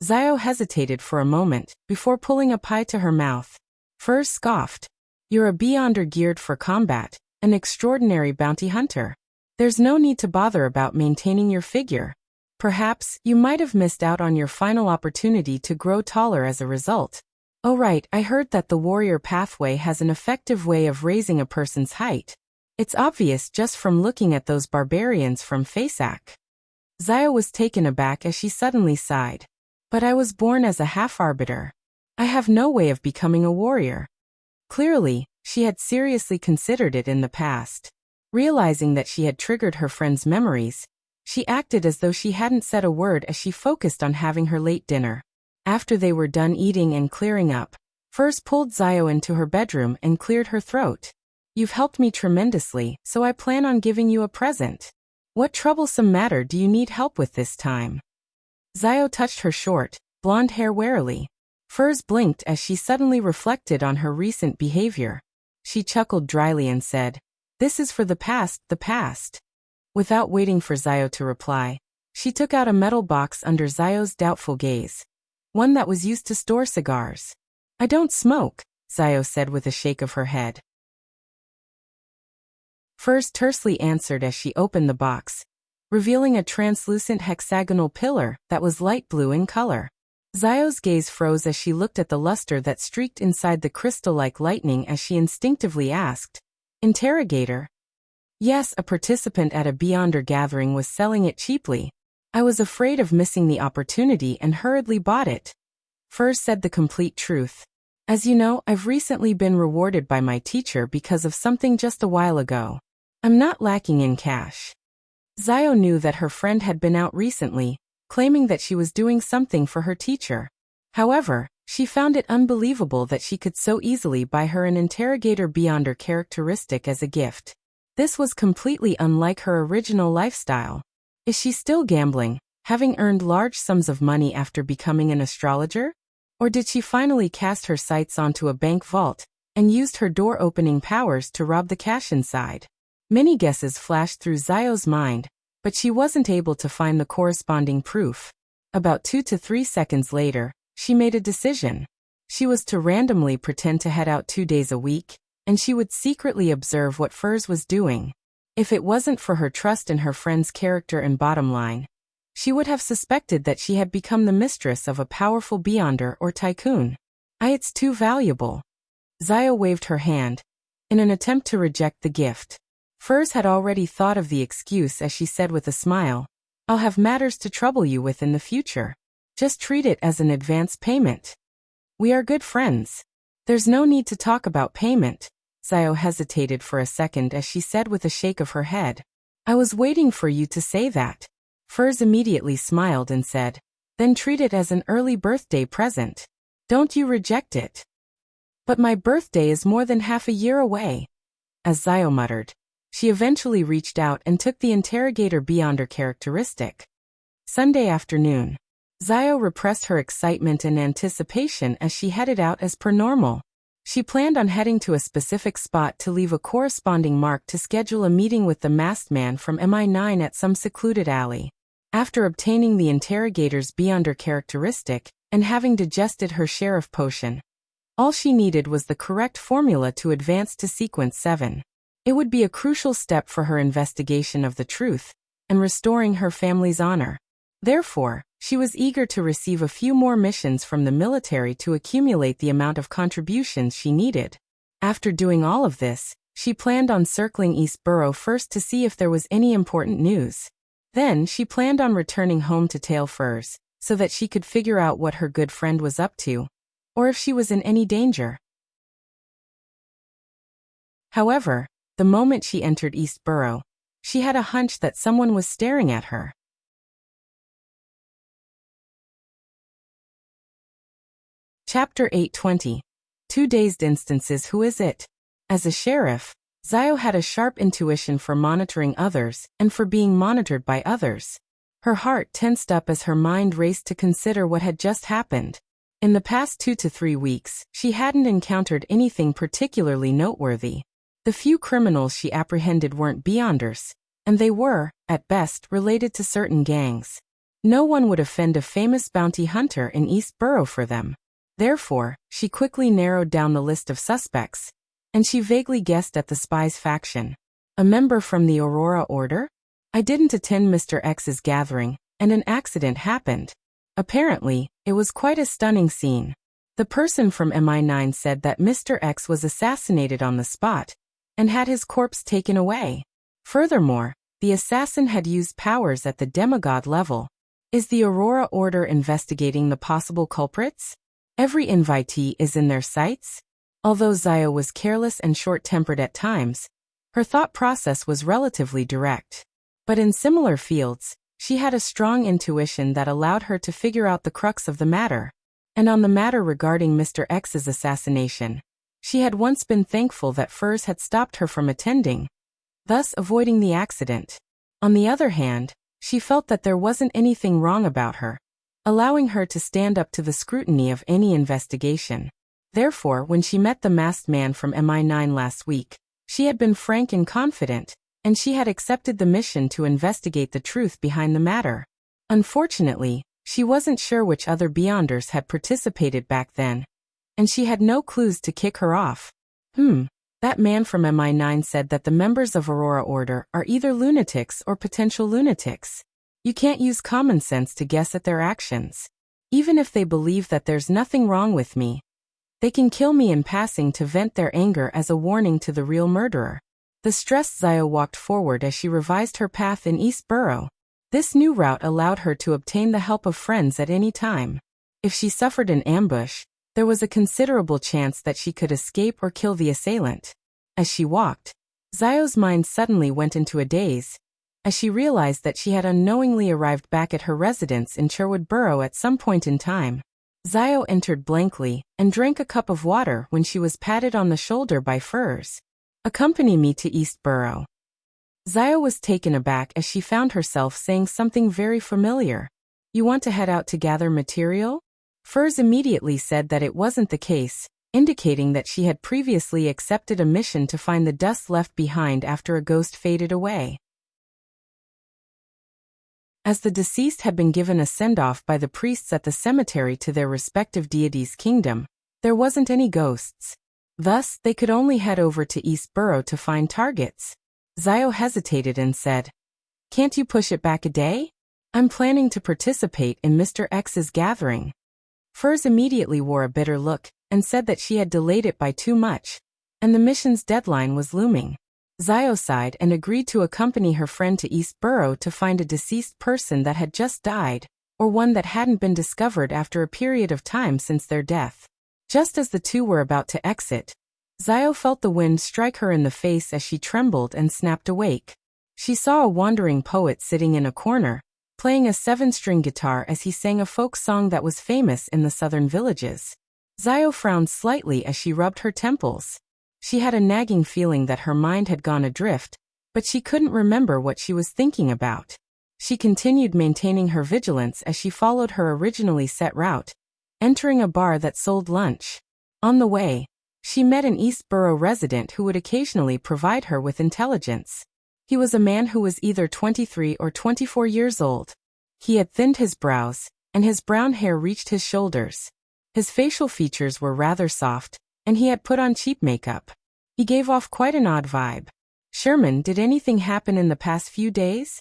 Zio hesitated for a moment, before pulling a pie to her mouth. Furs scoffed. "You're a beyonder geared for combat, an extraordinary bounty hunter. There's no need to bother about maintaining your figure. Perhaps you might have missed out on your final opportunity to grow taller as a result. Oh right, I heard that the warrior pathway has an effective way of raising a person's height. It's obvious just from looking at those barbarians from Fasak." Zio was taken aback as she suddenly sighed. "But I was born as a half-arbiter. I have no way of becoming a warrior." Clearly, She had seriously considered it in the past. Realizing that she had triggered her friend's memories, she acted as though she hadn't said a word as she focused on having her late dinner. After they were done eating and clearing up, Furs pulled Zio into her bedroom and cleared her throat. You've helped me tremendously, so I plan on giving you a present. What troublesome matter do you need help with this time? Zio touched her short, blonde hair warily. Furs blinked as she suddenly reflected on her recent behavior. She chuckled dryly and said, "This is for the past, the past." Without waiting for Zio to reply, she took out a metal box under Zio's doubtful gaze. One that was used to store cigars. "I don't smoke," Zio said with a shake of her head. Furs tersely answered as she opened the box, revealing a translucent hexagonal pillar that was light blue in color. Zio's gaze froze as she looked at the luster that streaked inside the crystal-like lightning as she instinctively asked, "Interrogator?" Yes, a participant at a Beyonder gathering was selling it cheaply. I was afraid of missing the opportunity and hurriedly bought it. Furs said the complete truth. As you know, I've recently been rewarded by my teacher because of something just a while ago. I'm not lacking in cash. Zio knew that her friend had been out recently, claiming that she was doing something for her teacher. However, she found it unbelievable that she could so easily buy her an Interrogator Beyonder characteristic as a gift. This was completely unlike her original lifestyle. Is she still gambling, having earned large sums of money after becoming an astrologer? Or did she finally cast her sights onto a bank vault and used her door-opening powers to rob the cash inside? Many guesses flashed through Zio's mind, but she wasn't able to find the corresponding proof. About 2 to 3 seconds later, she made a decision. She was to randomly pretend to head out 2 days a week, and she would secretly observe what Furs was doing. If it wasn't for her trust in her friend's character and bottom line, she would have suspected that she had become the mistress of a powerful Beyonder or tycoon. It's too valuable. Zio waved her hand, in an attempt to reject the gift. Furs had already thought of the excuse as she said with a smile, "I'll have matters to trouble you with in the future. Just treat it as an advance payment. We are good friends. There's no need to talk about payment." Zio hesitated for a second as she said with a shake of her head, "I was waiting for you to say that." Furs immediately smiled and said, "Then treat it as an early birthday present. Don't you reject it." "But my birthday is more than half a year away." As Zio muttered, she eventually reached out and took the Interrogator Beyonder characteristic. Sunday afternoon. Zio repressed her excitement and anticipation as she headed out as per normal. She planned on heading to a specific spot to leave a corresponding mark to schedule a meeting with the masked man from MI9 at some secluded alley. After obtaining the Interrogator's Beyonder characteristic and having digested her share of potion, all she needed was the correct formula to advance to Sequence 7. It would be a crucial step for her investigation of the truth and restoring her family's honor. Therefore, she was eager to receive a few more missions from the military to accumulate the amount of contributions she needed. After doing all of this, she planned on circling East Borough first to see if there was any important news. Then she planned on returning home to Tail Furs, so that she could figure out what her good friend was up to, or if she was in any danger. However, the moment she entered East Borough, she had a hunch that someone was staring at her. Chapter 820. 2 Dazed Instances. Who is it? As a sheriff, Zio had a sharp intuition for monitoring others and for being monitored by others. Her heart tensed up as her mind raced to consider what had just happened. In the past 2 to 3 weeks, she hadn't encountered anything particularly noteworthy. The few criminals she apprehended weren't Beyonders, and they were, at best, related to certain gangs. No one would offend a famous bounty hunter in East Borough for them. Therefore, she quickly narrowed down the list of suspects, and she vaguely guessed at the spy's faction. A member from the Aurora Order? I didn't attend Mr. X's gathering, and an accident happened. Apparently, it was quite a stunning scene. The person from MI9 said that Mr. X was assassinated on the spot, and had his corpse taken away. Furthermore, the assassin had used powers at the demigod level. Is the Aurora Order investigating the possible culprits? Every invitee is in their sights? Although Zio was careless and short-tempered at times, her thought process was relatively direct. But in similar fields, she had a strong intuition that allowed her to figure out the crux of the matter. And on the matter regarding Mr. X's assassination, she had once been thankful that Furs had stopped her from attending, thus avoiding the accident. On the other hand, she felt that there wasn't anything wrong about her, allowing her to stand up to the scrutiny of any investigation. Therefore, when she met the masked man from MI9 last week, she had been frank and confident, and she had accepted the mission to investigate the truth behind the matter. Unfortunately, she wasn't sure which other Beyonders had participated back then, and she had no clues to kick her off. That man from MI9 said that the members of Aurora Order are either lunatics or potential lunatics. You can't use common sense to guess at their actions. Even if they believe that there's nothing wrong with me, they can kill me in passing to vent their anger as a warning to the real murderer. The stressed Zio walked forward as she revised her path in East Borough. This new route allowed her to obtain the help of friends at any time. If she suffered an ambush, there was a considerable chance that she could escape or kill the assailant. As she walked, Zio's mind suddenly went into a daze, as she realized that she had unknowingly arrived back at her residence in Sherwood Borough at some point in time. Zio entered blankly and drank a cup of water when she was patted on the shoulder by Furs. "Accompany me to East Borough." Zio was taken aback as she found herself saying something very familiar. "You want to head out to gather material?" Furs immediately said that it wasn't the case, indicating that she had previously accepted a mission to find the dust left behind after a ghost faded away. As the deceased had been given a send-off by the priests at the cemetery to their respective deities' kingdom, there wasn't any ghosts. Thus, they could only head over to East Borough to find targets. Zio hesitated and said, "Can't you push it back a day? I'm planning to participate in Mr. X's gathering." Furs immediately wore a bitter look and said that she had delayed it by too much, and the mission's deadline was looming. Zio sighed and agreed to accompany her friend to East Borough to find a deceased person that had just died, or one that hadn't been discovered after a period of time since their death. Just as the two were about to exit, Zio felt the wind strike her in the face as she trembled and snapped awake. She saw a wandering poet sitting in a corner, playing a 7-string guitar as he sang a folk song that was famous in the southern villages. Zio frowned slightly as she rubbed her temples. She had a nagging feeling that her mind had gone adrift, but she couldn't remember what she was thinking about. She continued maintaining her vigilance as she followed her originally set route, entering a bar that sold lunch. On the way, she met an East Borough resident who would occasionally provide her with intelligence. He was a man who was either 23 or 24 years old. He had thinned his brows, and his brown hair reached his shoulders. His facial features were rather soft, and he had put on cheap makeup. He gave off quite an odd vibe. "Sherman, did anything happen in the past few days?"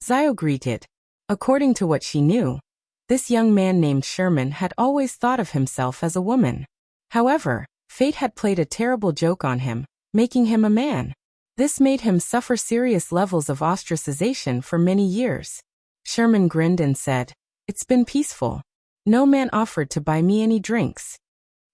Zio greeted. According to what she knew, this young man named Sherman had always thought of himself as a woman. However, fate had played a terrible joke on him, making him a man. This made him suffer serious levels of ostracization for many years. Sherman grinned and said, "It's been peaceful. No man offered to buy me any drinks."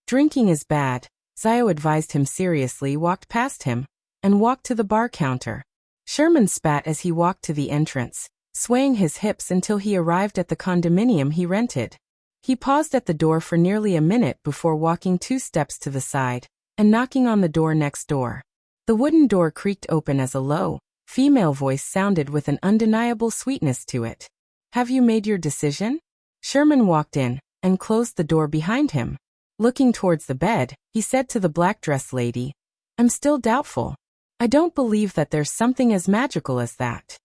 "Drinking is bad," Zio advised him seriously, walked past him, and walked to the bar counter. Sherman spat as he walked to the entrance, swaying his hips until he arrived at the condominium he rented. He paused at the door for nearly a minute before walking 2 steps to the side and knocking on the door next door. The wooden door creaked open as a low, female voice sounded with an undeniable sweetness to it. "Have you made your decision?" Sherman walked in and closed the door behind him. Looking towards the bed, he said to the black-dressed lady, "I'm still doubtful. I don't believe that there's something as magical as that."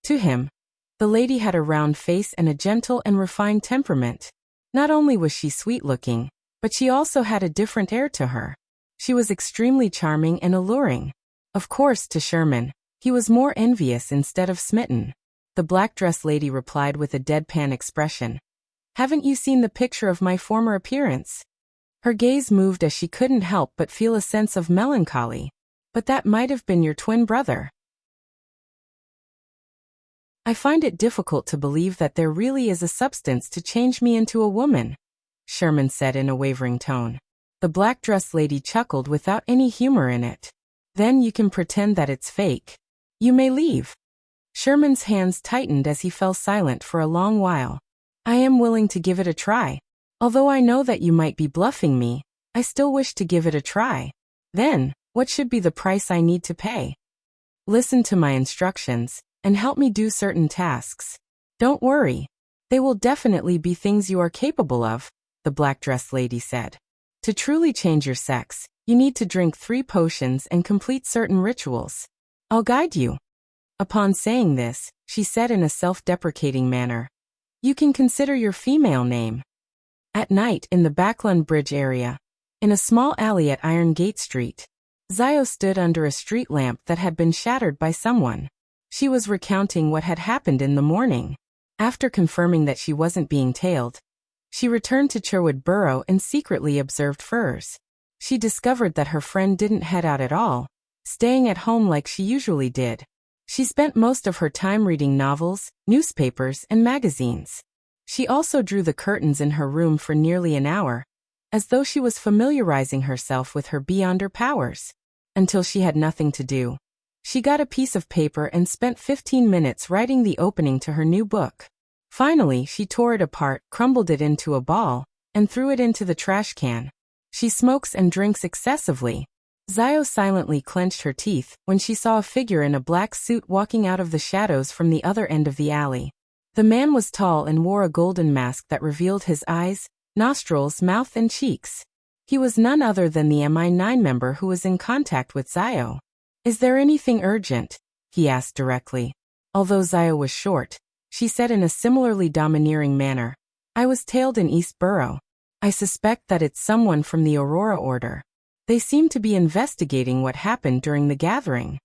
To him, the lady had a round face and a gentle and refined temperament. Not only was she sweet-looking, but she also had a different air to her. She was extremely charming and alluring. Of course, to Sherman, he was more envious instead of smitten. The black-dressed lady replied with a deadpan expression, "Haven't you seen the picture of my former appearance?" Her gaze moved as she couldn't help but feel a sense of melancholy. "But that might have been your twin brother." "I find it difficult to believe that there really is a substance to change me into a woman," Sherman said in a wavering tone. The black-dressed lady chuckled without any humor in it. Then you can pretend that it's fake. You may leave. Sherman's hands tightened as he fell silent for a long while. I am willing to give it a try. Although I know that you might be bluffing me, I still wish to give it a try. Then, what should be the price I need to pay? Listen to my instructions, and help me do certain tasks. Don't worry. They will definitely be things you are capable of, the black-dressed lady said. To truly change your sex, you need to drink 3 potions and complete certain rituals. I'll guide you. Upon saying this, she said in a self-deprecating manner, you can consider your female name. At night in the Backlund Bridge area, in a small alley at Iron Gate Street, Zio stood under a street lamp that had been shattered by someone. She was recounting what had happened in the morning. After confirming that she wasn't being tailed, she returned to Cherwood Burrow and secretly observed furs. She discovered that her friend didn't head out at all, staying at home like she usually did. She spent most of her time reading novels, newspapers, and magazines. She also drew the curtains in her room for nearly an hour, as though she was familiarizing herself with her beyonder powers. Until she had nothing to do. She got a piece of paper and spent 15 minutes writing the opening to her new book. Finally, she tore it apart, crumbled it into a ball, and threw it into the trash can. She smokes and drinks excessively. Zio silently clenched her teeth when she saw a figure in a black suit walking out of the shadows from the other end of the alley. The man was tall and wore a golden mask that revealed his eyes, nostrils, mouth, and cheeks. He was none other than the MI9 member who was in contact with Zio. Is there anything urgent? He asked directly. Although Zio was short, she said in a similarly domineering manner, I was tailed in East Borough. I suspect that it's someone from the Aurora Order. They seem to be investigating what happened during the gathering.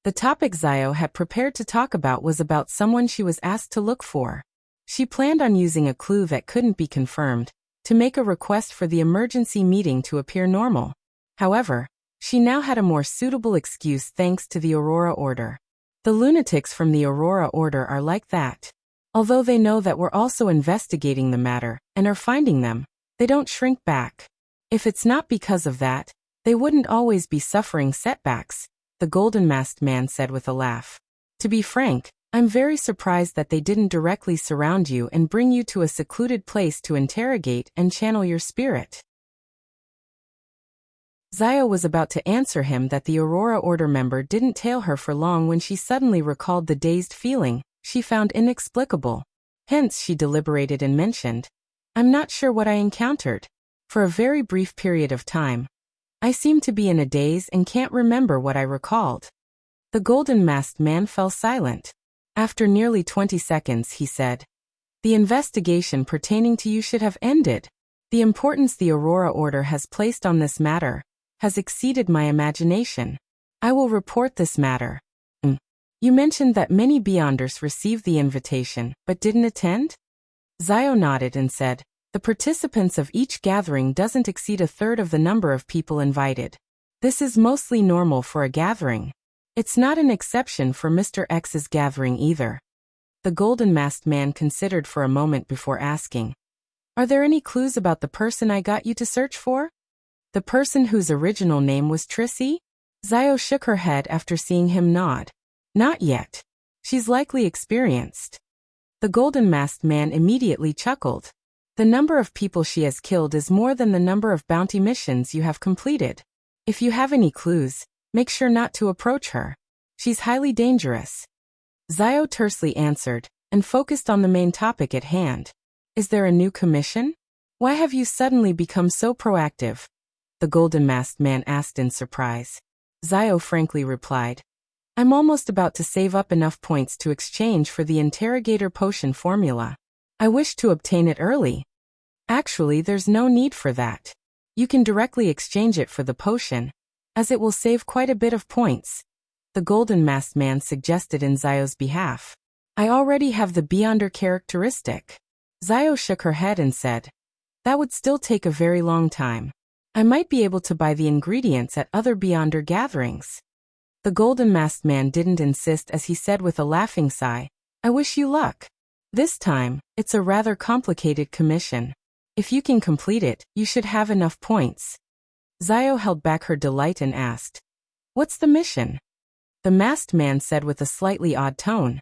The topic Zio had prepared to talk about was about someone she was asked to look for. She planned on using a clue that couldn't be confirmed to make a request for the emergency meeting to appear normal. However, she now had a more suitable excuse thanks to the Aurora Order. The lunatics from the Aurora Order are like that. Although they know that we're also investigating the matter and are finding them, they don't shrink back. If it's not because of that, they wouldn't always be suffering setbacks, the golden-masked man said with a laugh. To be frank, I'm very surprised that they didn't directly surround you and bring you to a secluded place to interrogate and channel your spirit. Zio was about to answer him that the Aurora Order member didn't tail her for long when she suddenly recalled the dazed feeling she found inexplicable. Hence she deliberated and mentioned, I'm not sure what I encountered. For a very brief period of time, I seemed to be in a daze and can't remember what I recalled. The golden-masked man fell silent. After nearly 20 seconds, he said, the investigation pertaining to you should have ended. The importance the Aurora Order has placed on this matter has exceeded my imagination. I will report this matter. You mentioned that many Beyonders received the invitation, but didn't attend? Zio nodded and said, the participants of each gathering doesn't exceed a third of the number of people invited. This is mostly normal for a gathering. It's not an exception for Mr. X's gathering either. The golden-masked man considered for a moment before asking, are there any clues about the person I got you to search for? The person whose original name was Trissy? Zio shook her head after seeing him nod. Not yet. She's likely experienced. The golden-masked man immediately chuckled. The number of people she has killed is more than the number of bounty missions you have completed. If you have any clues, make sure not to approach her. She's highly dangerous. Zio tersely answered, and focused on the main topic at hand. Is there a new commission? Why have you suddenly become so proactive? The golden-masked man asked in surprise. Zio frankly replied, I'm almost about to save up enough points to exchange for the interrogator potion formula. I wish to obtain it early. Actually, there's no need for that. You can directly exchange it for the potion, as it will save quite a bit of points. The golden-masked man suggested in Zio's behalf. I already have the Beyonder characteristic. Zio shook her head and said, that would still take a very long time. I might be able to buy the ingredients at other Beyonder gatherings. The golden-masked man didn't insist as he said with a laughing sigh, I wish you luck. This time, it's a rather complicated commission. If you can complete it, you should have enough points. Zio held back her delight and asked, "What's the mission?" The masked man said with a slightly odd tone,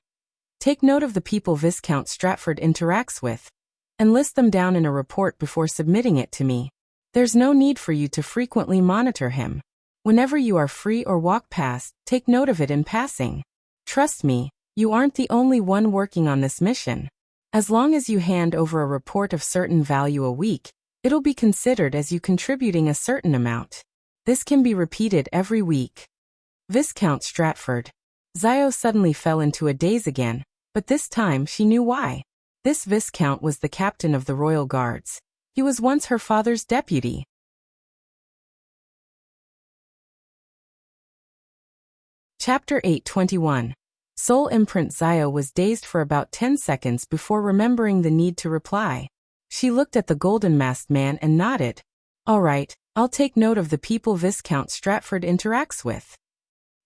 "Take note of the people Viscount Stratford interacts with, and list them down in a report before submitting it to me. There's no need for you to frequently monitor him. Whenever you are free or walk past, take note of it in passing. Trust me, you aren't the only one working on this mission. As long as you hand over a report of certain value a week, it'll be considered as you contributing a certain amount. This can be repeated every week." Viscount Stratford. Zio suddenly fell into a daze again, but this time she knew why. This Viscount was the captain of the Royal Guards. He was once her father's deputy. Chapter 8:21. Soul Imprint. Zio was dazed for about 10 seconds before remembering the need to reply. She looked at the golden masked man and nodded. "All right, I'll take note of the people Viscount Stratford interacts with."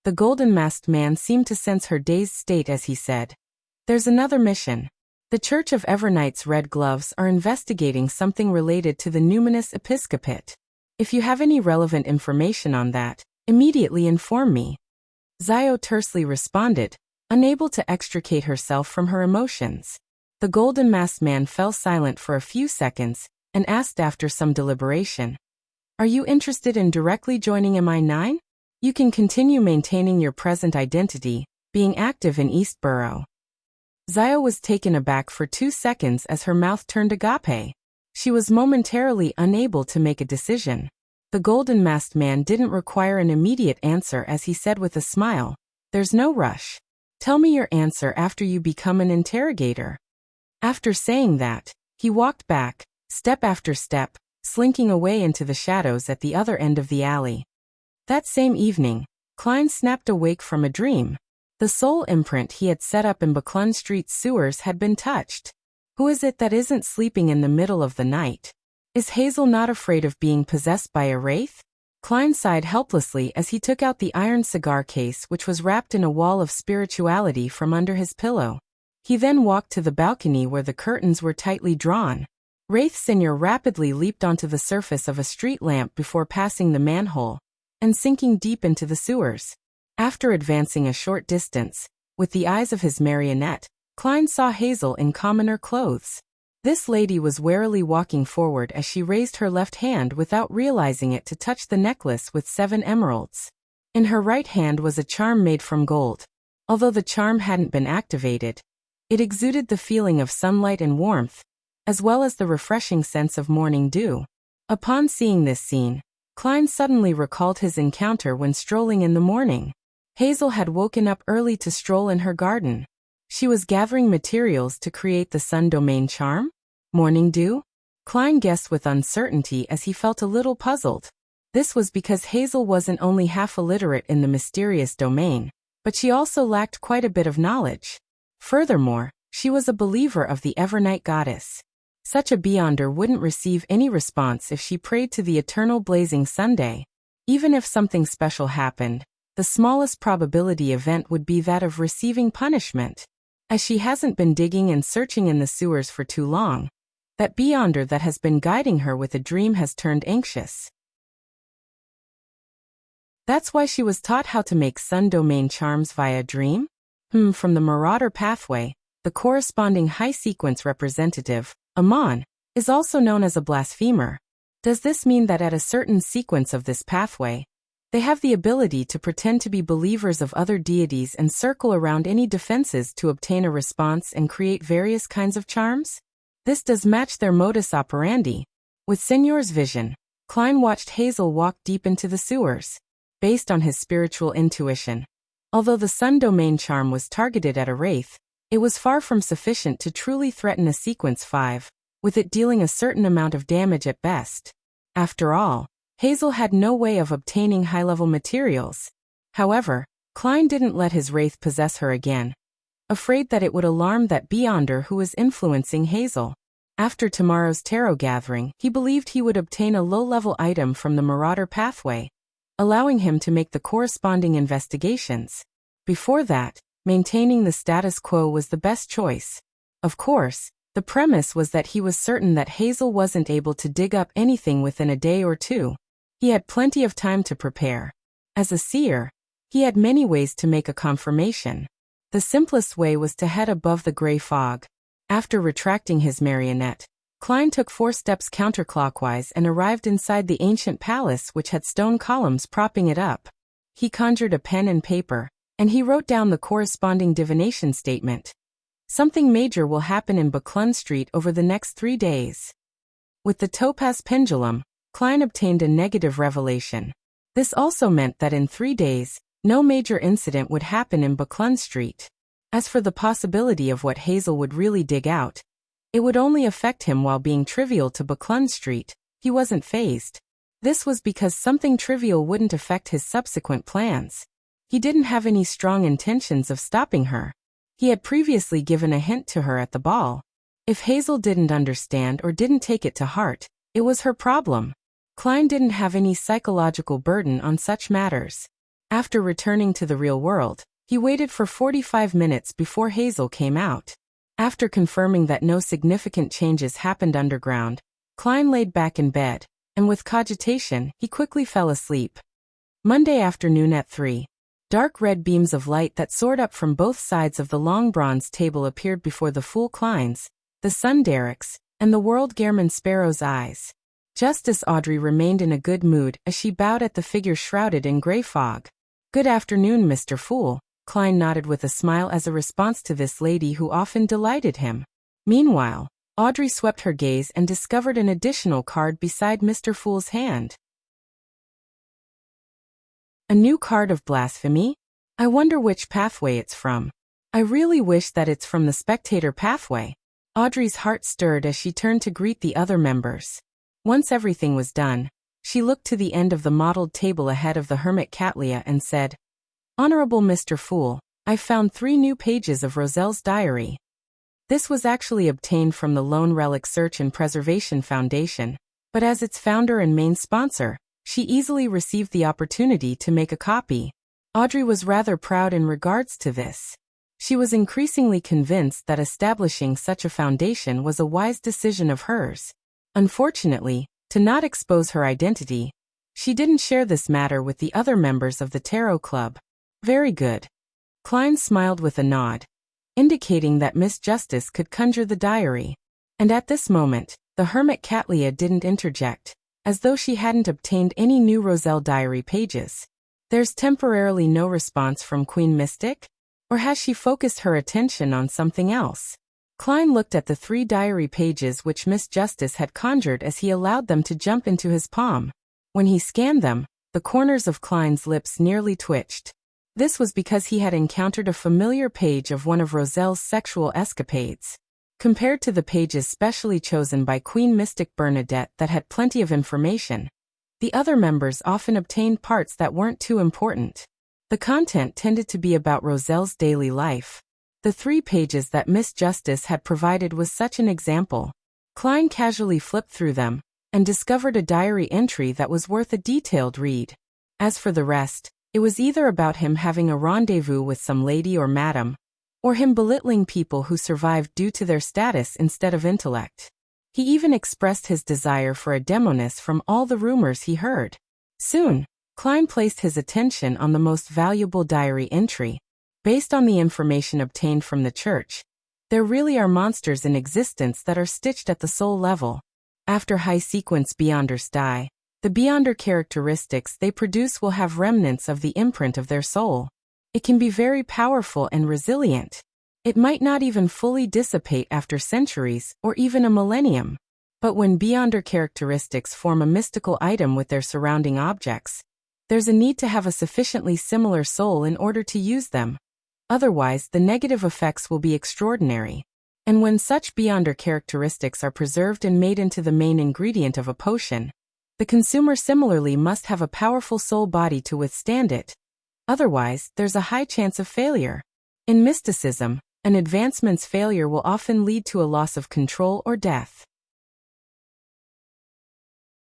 The golden masked man seemed to sense her dazed state as he said, "There's another mission. The Church of Evernights Red Gloves are investigating something related to the numinous episcopate. If you have any relevant information on that, immediately inform me." Zio tersely responded, unable to extricate herself from her emotions. The golden masked man fell silent for a few seconds and asked after some deliberation, "Are you interested in directly joining MI9? You can continue maintaining your present identity, being active in Eastborough." Zio was taken aback for 2 seconds as her mouth turned agape. She was momentarily unable to make a decision. The golden masked man didn't require an immediate answer as he said with a smile, "There's no rush. Tell me your answer after you become an interrogator." After saying that, he walked back, step after step, slinking away into the shadows at the other end of the alley. That same evening, Klein snapped awake from a dream. The soul imprint he had set up in Buckland Street sewers had been touched. Who is it that isn't sleeping in the middle of the night? Is Hazel not afraid of being possessed by a wraith? Klein sighed helplessly as he took out the iron cigar case which was wrapped in a wall of spirituality from under his pillow. He then walked to the balcony where the curtains were tightly drawn. Wraith Senior rapidly leaped onto the surface of a street lamp before passing the manhole and sinking deep into the sewers. After advancing a short distance, with the eyes of his marionette, Klein saw Hazel in commoner clothes. This lady was warily walking forward as she raised her left hand without realizing it to touch the necklace with 7 emeralds. In her right hand was a charm made from gold. Although the charm hadn't been activated, it exuded the feeling of sunlight and warmth, as well as the refreshing sense of morning dew. Upon seeing this scene, Klein suddenly recalled his encounter when strolling in the morning. Hazel had woken up early to stroll in her garden. She was gathering materials to create the sun domain charm? Morning dew? Klein guessed with uncertainty as he felt a little puzzled. This was because Hazel wasn't only half illiterate in the mysterious domain, but she also lacked quite a bit of knowledge. Furthermore, she was a believer of the Evernight goddess. Such a beyonder wouldn't receive any response if she prayed to the eternal blazing Sunday. Even if something special happened, the smallest probability event would be that of receiving punishment. As she hasn't been digging and searching in the sewers for too long, that beyonder that has been guiding her with a dream has turned anxious. That's why she was taught how to make sun domain charms via dream? From the Marauder pathway, the corresponding high sequence representative, Amon, is also known as a blasphemer. Does this mean that at a certain sequence of this pathway, they have the ability to pretend to be believers of other deities and circle around any defenses to obtain a response and create various kinds of charms? This does match their modus operandi. With Senor's vision, Klein watched Hazel walk deep into the sewers. Based on his spiritual intuition, although the sun domain charm was targeted at a wraith, it was far from sufficient to truly threaten a sequence 5, with it dealing a certain amount of damage at best. After all, Hazel had no way of obtaining high-level materials. However, Klein didn't let his wraith possess her again, afraid that it would alarm that beyonder who was influencing Hazel. After tomorrow's tarot gathering, he believed he would obtain a low-level item from the Marauder pathway, allowing him to make the corresponding investigations. Before that, maintaining the status quo was the best choice. Of course, the premise was that he was certain that Hazel wasn't able to dig up anything within a day or two. He had plenty of time to prepare. As a seer, he had many ways to make a confirmation. The simplest way was to head above the gray fog. After retracting his marionette, Klein took 4 steps counterclockwise and arrived inside the ancient palace which had stone columns propping it up. He conjured a pen and paper, and he wrote down the corresponding divination statement. Something major will happen in Buklun Street over the next 3 days. With the topaz pendulum, Klein obtained a negative revelation. This also meant that in 3 days, no major incident would happen in Buklun Street. As for the possibility of what Hazel would really dig out, it would only affect him while being trivial to Buklun Street. He wasn't fazed. This was because something trivial wouldn't affect his subsequent plans. He didn't have any strong intentions of stopping her. He had previously given a hint to her at the ball. If Hazel didn't understand or didn't take it to heart, it was her problem. Klein didn't have any psychological burden on such matters. After returning to the real world, he waited for 45 minutes before Hazel came out. After confirming that no significant changes happened underground, Klein laid back in bed, and with cogitation, he quickly fell asleep. Monday afternoon at 3. Dark red beams of light that soared up from both sides of the long bronze table appeared before the fool Klein's, the son Derek's, and the world Gehrman Sparrow's eyes. Justice Audrey remained in a good mood as she bowed at the figure shrouded in gray fog. "Good afternoon, Mr. Fool." Klein nodded with a smile as a response to this lady who often delighted him. Meanwhile, Audrey swept her gaze and discovered an additional card beside Mr. Fool's hand. A new card of blasphemy? I wonder which pathway it's from. I really wish that it's from the spectator pathway. Audrey's heart stirred as she turned to greet the other members. Once everything was done, she looked to the end of the mottled table ahead of the hermit Catlia and said, "Honorable Mr. Fool, I've found 3 new pages of Roselle's diary." This was actually obtained from the Lone Relic Search and Preservation Foundation, but as its founder and main sponsor, she easily received the opportunity to make a copy. Audrey was rather proud in regards to this. She was increasingly convinced that establishing such a foundation was a wise decision of hers. Unfortunately, to not expose her identity, she didn't share this matter with the other members of the Tarot Club. Very good. Klein smiled with a nod, indicating that Miss Justice could conjure the diary. And at this moment, the hermit Catlia didn't interject, as though she hadn't obtained any new Roselle diary pages. There's temporarily no response from Queen Mystic? Or has she focused her attention on something else? Klein looked at the 3 diary pages which Miss Justice had conjured as he allowed them to jump into his palm. When he scanned them, the corners of Klein's lips nearly twitched. This was because he had encountered a familiar page of one of Roselle's sexual escapades. Compared to the pages specially chosen by Queen Mystic Bernadette that had plenty of information, the other members often obtained parts that weren't too important. The content tended to be about Roselle's daily life. The 3 pages that Miss Justice had provided was such an example. Klein casually flipped through them, and discovered a diary entry that was worth a detailed read. As for the rest, it was either about him having a rendezvous with some lady or madam, or him belittling people who survived due to their status instead of intellect. He even expressed his desire for a demoness from all the rumors he heard. Soon, Klein placed his attention on the most valuable diary entry. Based on the information obtained from the church, there really are monsters in existence that are stitched at the soul level. After high-sequence Beyonders die, the Beyonder characteristics they produce will have remnants of the imprint of their soul. It can be very powerful and resilient. It might not even fully dissipate after centuries or even a millennium. But when Beyonder characteristics form a mystical item with their surrounding objects, there's a need to have a sufficiently similar soul in order to use them. Otherwise, the negative effects will be extraordinary. And when such Beyonder characteristics are preserved and made into the main ingredient of a potion, the consumer similarly must have a powerful soul body to withstand it. Otherwise, there's a high chance of failure. In mysticism, an advancement's failure will often lead to a loss of control or death.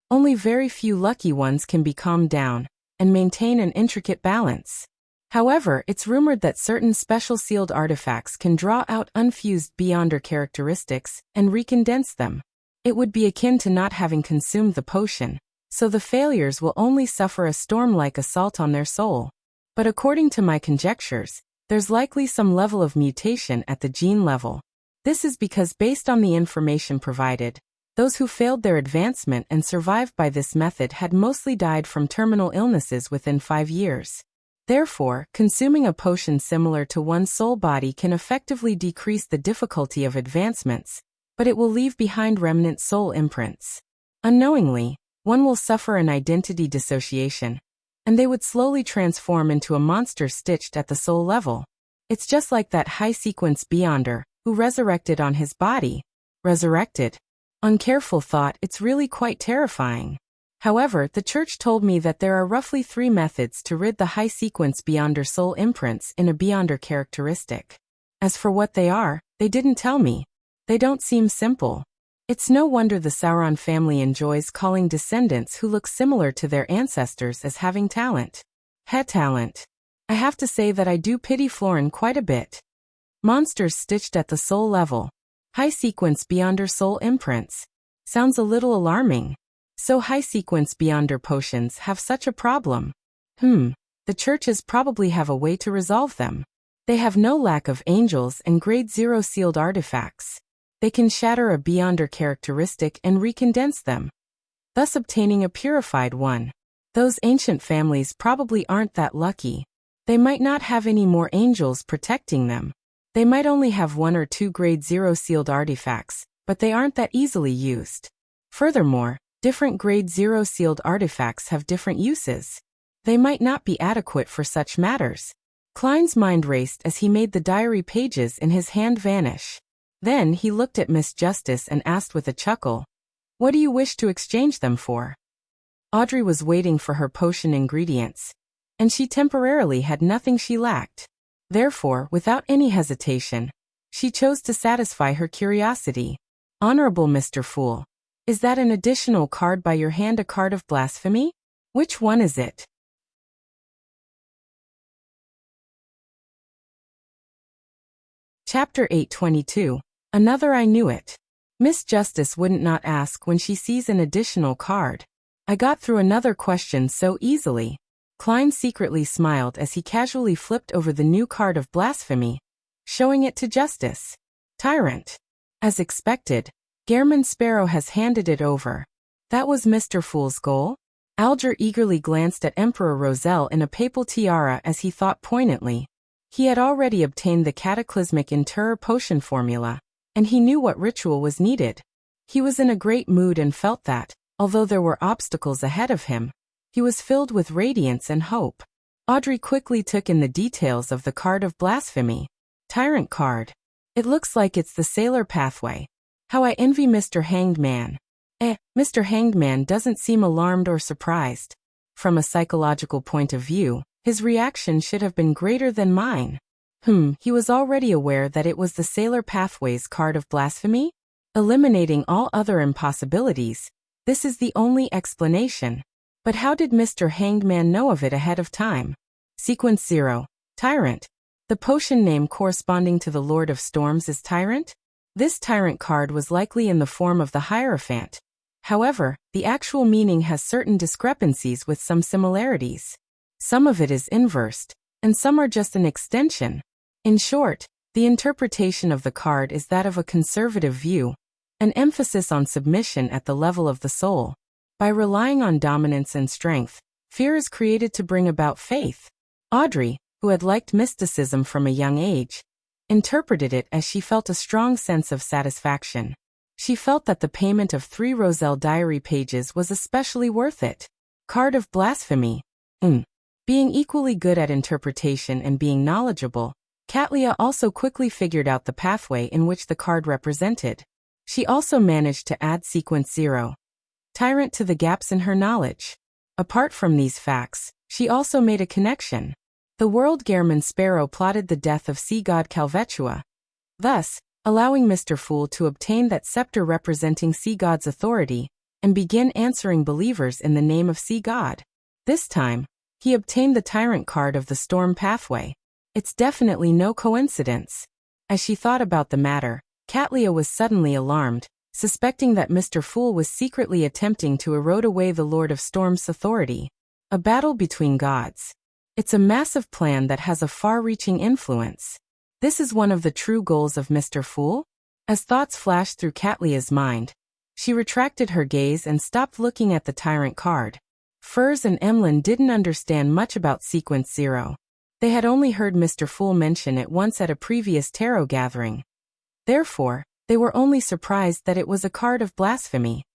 Only very few lucky ones can be calmed down and maintain an intricate balance. However, it's rumored that certain special sealed artifacts can draw out unfused Beyonder characteristics and recondense them. It would be akin to not having consumed the potion, So the failures will only suffer a storm-like assault on their soul. But according to my conjectures, there's likely some level of mutation at the gene level. This is because based on the information provided, those who failed their advancement and survived by this method had mostly died from terminal illnesses within 5 years. Therefore, consuming a potion similar to one's soul body can effectively decrease the difficulty of advancements, but it will leave behind remnant soul imprints. Unknowingly, one will suffer an identity dissociation, and they would slowly transform into a monster stitched at the soul level. It's just like that high-sequence Beyonder, who resurrected on his body. Resurrected? On careful thought, it's really quite terrifying. However, the church told me that there are roughly 3 methods to rid the high-sequence Beyonder soul imprints in a Beyonder characteristic. As for what they are, they didn't tell me. They don't seem simple. It's no wonder the Sauron family enjoys calling descendants who look similar to their ancestors as having talent. Talent. I have to say that I do pity Florin quite a bit. Monsters stitched at the soul level. High-sequence Beyonder soul imprints. Sounds a little alarming. So high-sequence Beyonder potions have such a problem. The churches probably have a way to resolve them. They have no lack of angels and grade 0 sealed artifacts. They can shatter a Beyonder characteristic and recondense them, thus obtaining a purified one. Those ancient families probably aren't that lucky. They might not have any more angels protecting them. They might only have 1 or 2 grade 0 sealed artifacts, but they aren't that easily used. Furthermore, different grade 0 sealed artifacts have different uses. They might not be adequate for such matters. Klein's mind raced as he made the diary pages in his hand vanish. Then he looked at Miss Justice and asked with a chuckle, "What do you wish to exchange them for?" Audrey was waiting for her potion ingredients, and she temporarily had nothing she lacked. Therefore, without any hesitation, she chose to satisfy her curiosity. "Honorable Mr. Fool, is that an additional card by your hand, a card of blasphemy? Which one is it?" Chapter 822. Another I Knew It. Miss Justice wouldn't not ask when she sees an additional card. I got through another question so easily. Klein secretly smiled as he casually flipped over the new card of blasphemy, showing it to Justice. Tyrant. As expected, Gehrman Sparrow has handed it over. That was Mr. Fool's goal? Alger eagerly glanced at Emperor Roselle in a papal tiara as he thought poignantly. He had already obtained the cataclysmic Interror potion formula, and he knew what ritual was needed. He was in a great mood and felt that, although there were obstacles ahead of him, he was filled with radiance and hope. Audrey quickly took in the details of the card of blasphemy. Tyrant card. It looks like it's the sailor pathway. How I envy Mr. Hanged Man. Mr. Hanged Man doesn't seem alarmed or surprised. From a psychological point of view, his reaction should have been greater than mine. He was already aware that it was the Sailor Pathways card of blasphemy? Eliminating all other impossibilities, this is the only explanation. But how did Mr. Hanged Man know of it ahead of time? Sequence 0. Tyrant. The potion name corresponding to the Lord of Storms is Tyrant? This Tyrant card was likely in the form of the Hierophant. However, the actual meaning has certain discrepancies with some similarities. Some of it is inversed, and some are just an extension. In short, the interpretation of the card is that of a conservative view, an emphasis on submission at the level of the soul. By relying on dominance and strength, fear is created to bring about faith. Audrey, who had liked mysticism from a young age, interpreted it as she felt a strong sense of satisfaction. She felt that the payment of 3 Roselle diary pages was especially worth it. Card of blasphemy. Being equally good at interpretation and being knowledgeable, Katlia also quickly figured out the pathway in which the card represented. She also managed to add sequence 0. Tyrant to the gaps in her knowledge. Apart from these facts, she also made a connection. The world Gehrman Sparrow plotted the death of sea god Calvetua, thus allowing Mr. Fool to obtain that scepter representing sea god's authority and begin answering believers in the name of sea god. This time, he obtained the Tyrant card of the Storm Pathway. It's definitely no coincidence. As she thought about the matter, Katlia was suddenly alarmed, suspecting that Mr. Fool was secretly attempting to erode away the Lord of Storm's authority. A battle between gods. It's a massive plan that has a far-reaching influence. This is one of the true goals of Mr. Fool? As thoughts flashed through Katlia's mind, she retracted her gaze and stopped looking at the tyrant card. Furs and Emlyn didn't understand much about Sequence 0. They had only heard Mr. Fool mention it once at a previous tarot gathering. Therefore, they were only surprised that it was a card of blasphemy.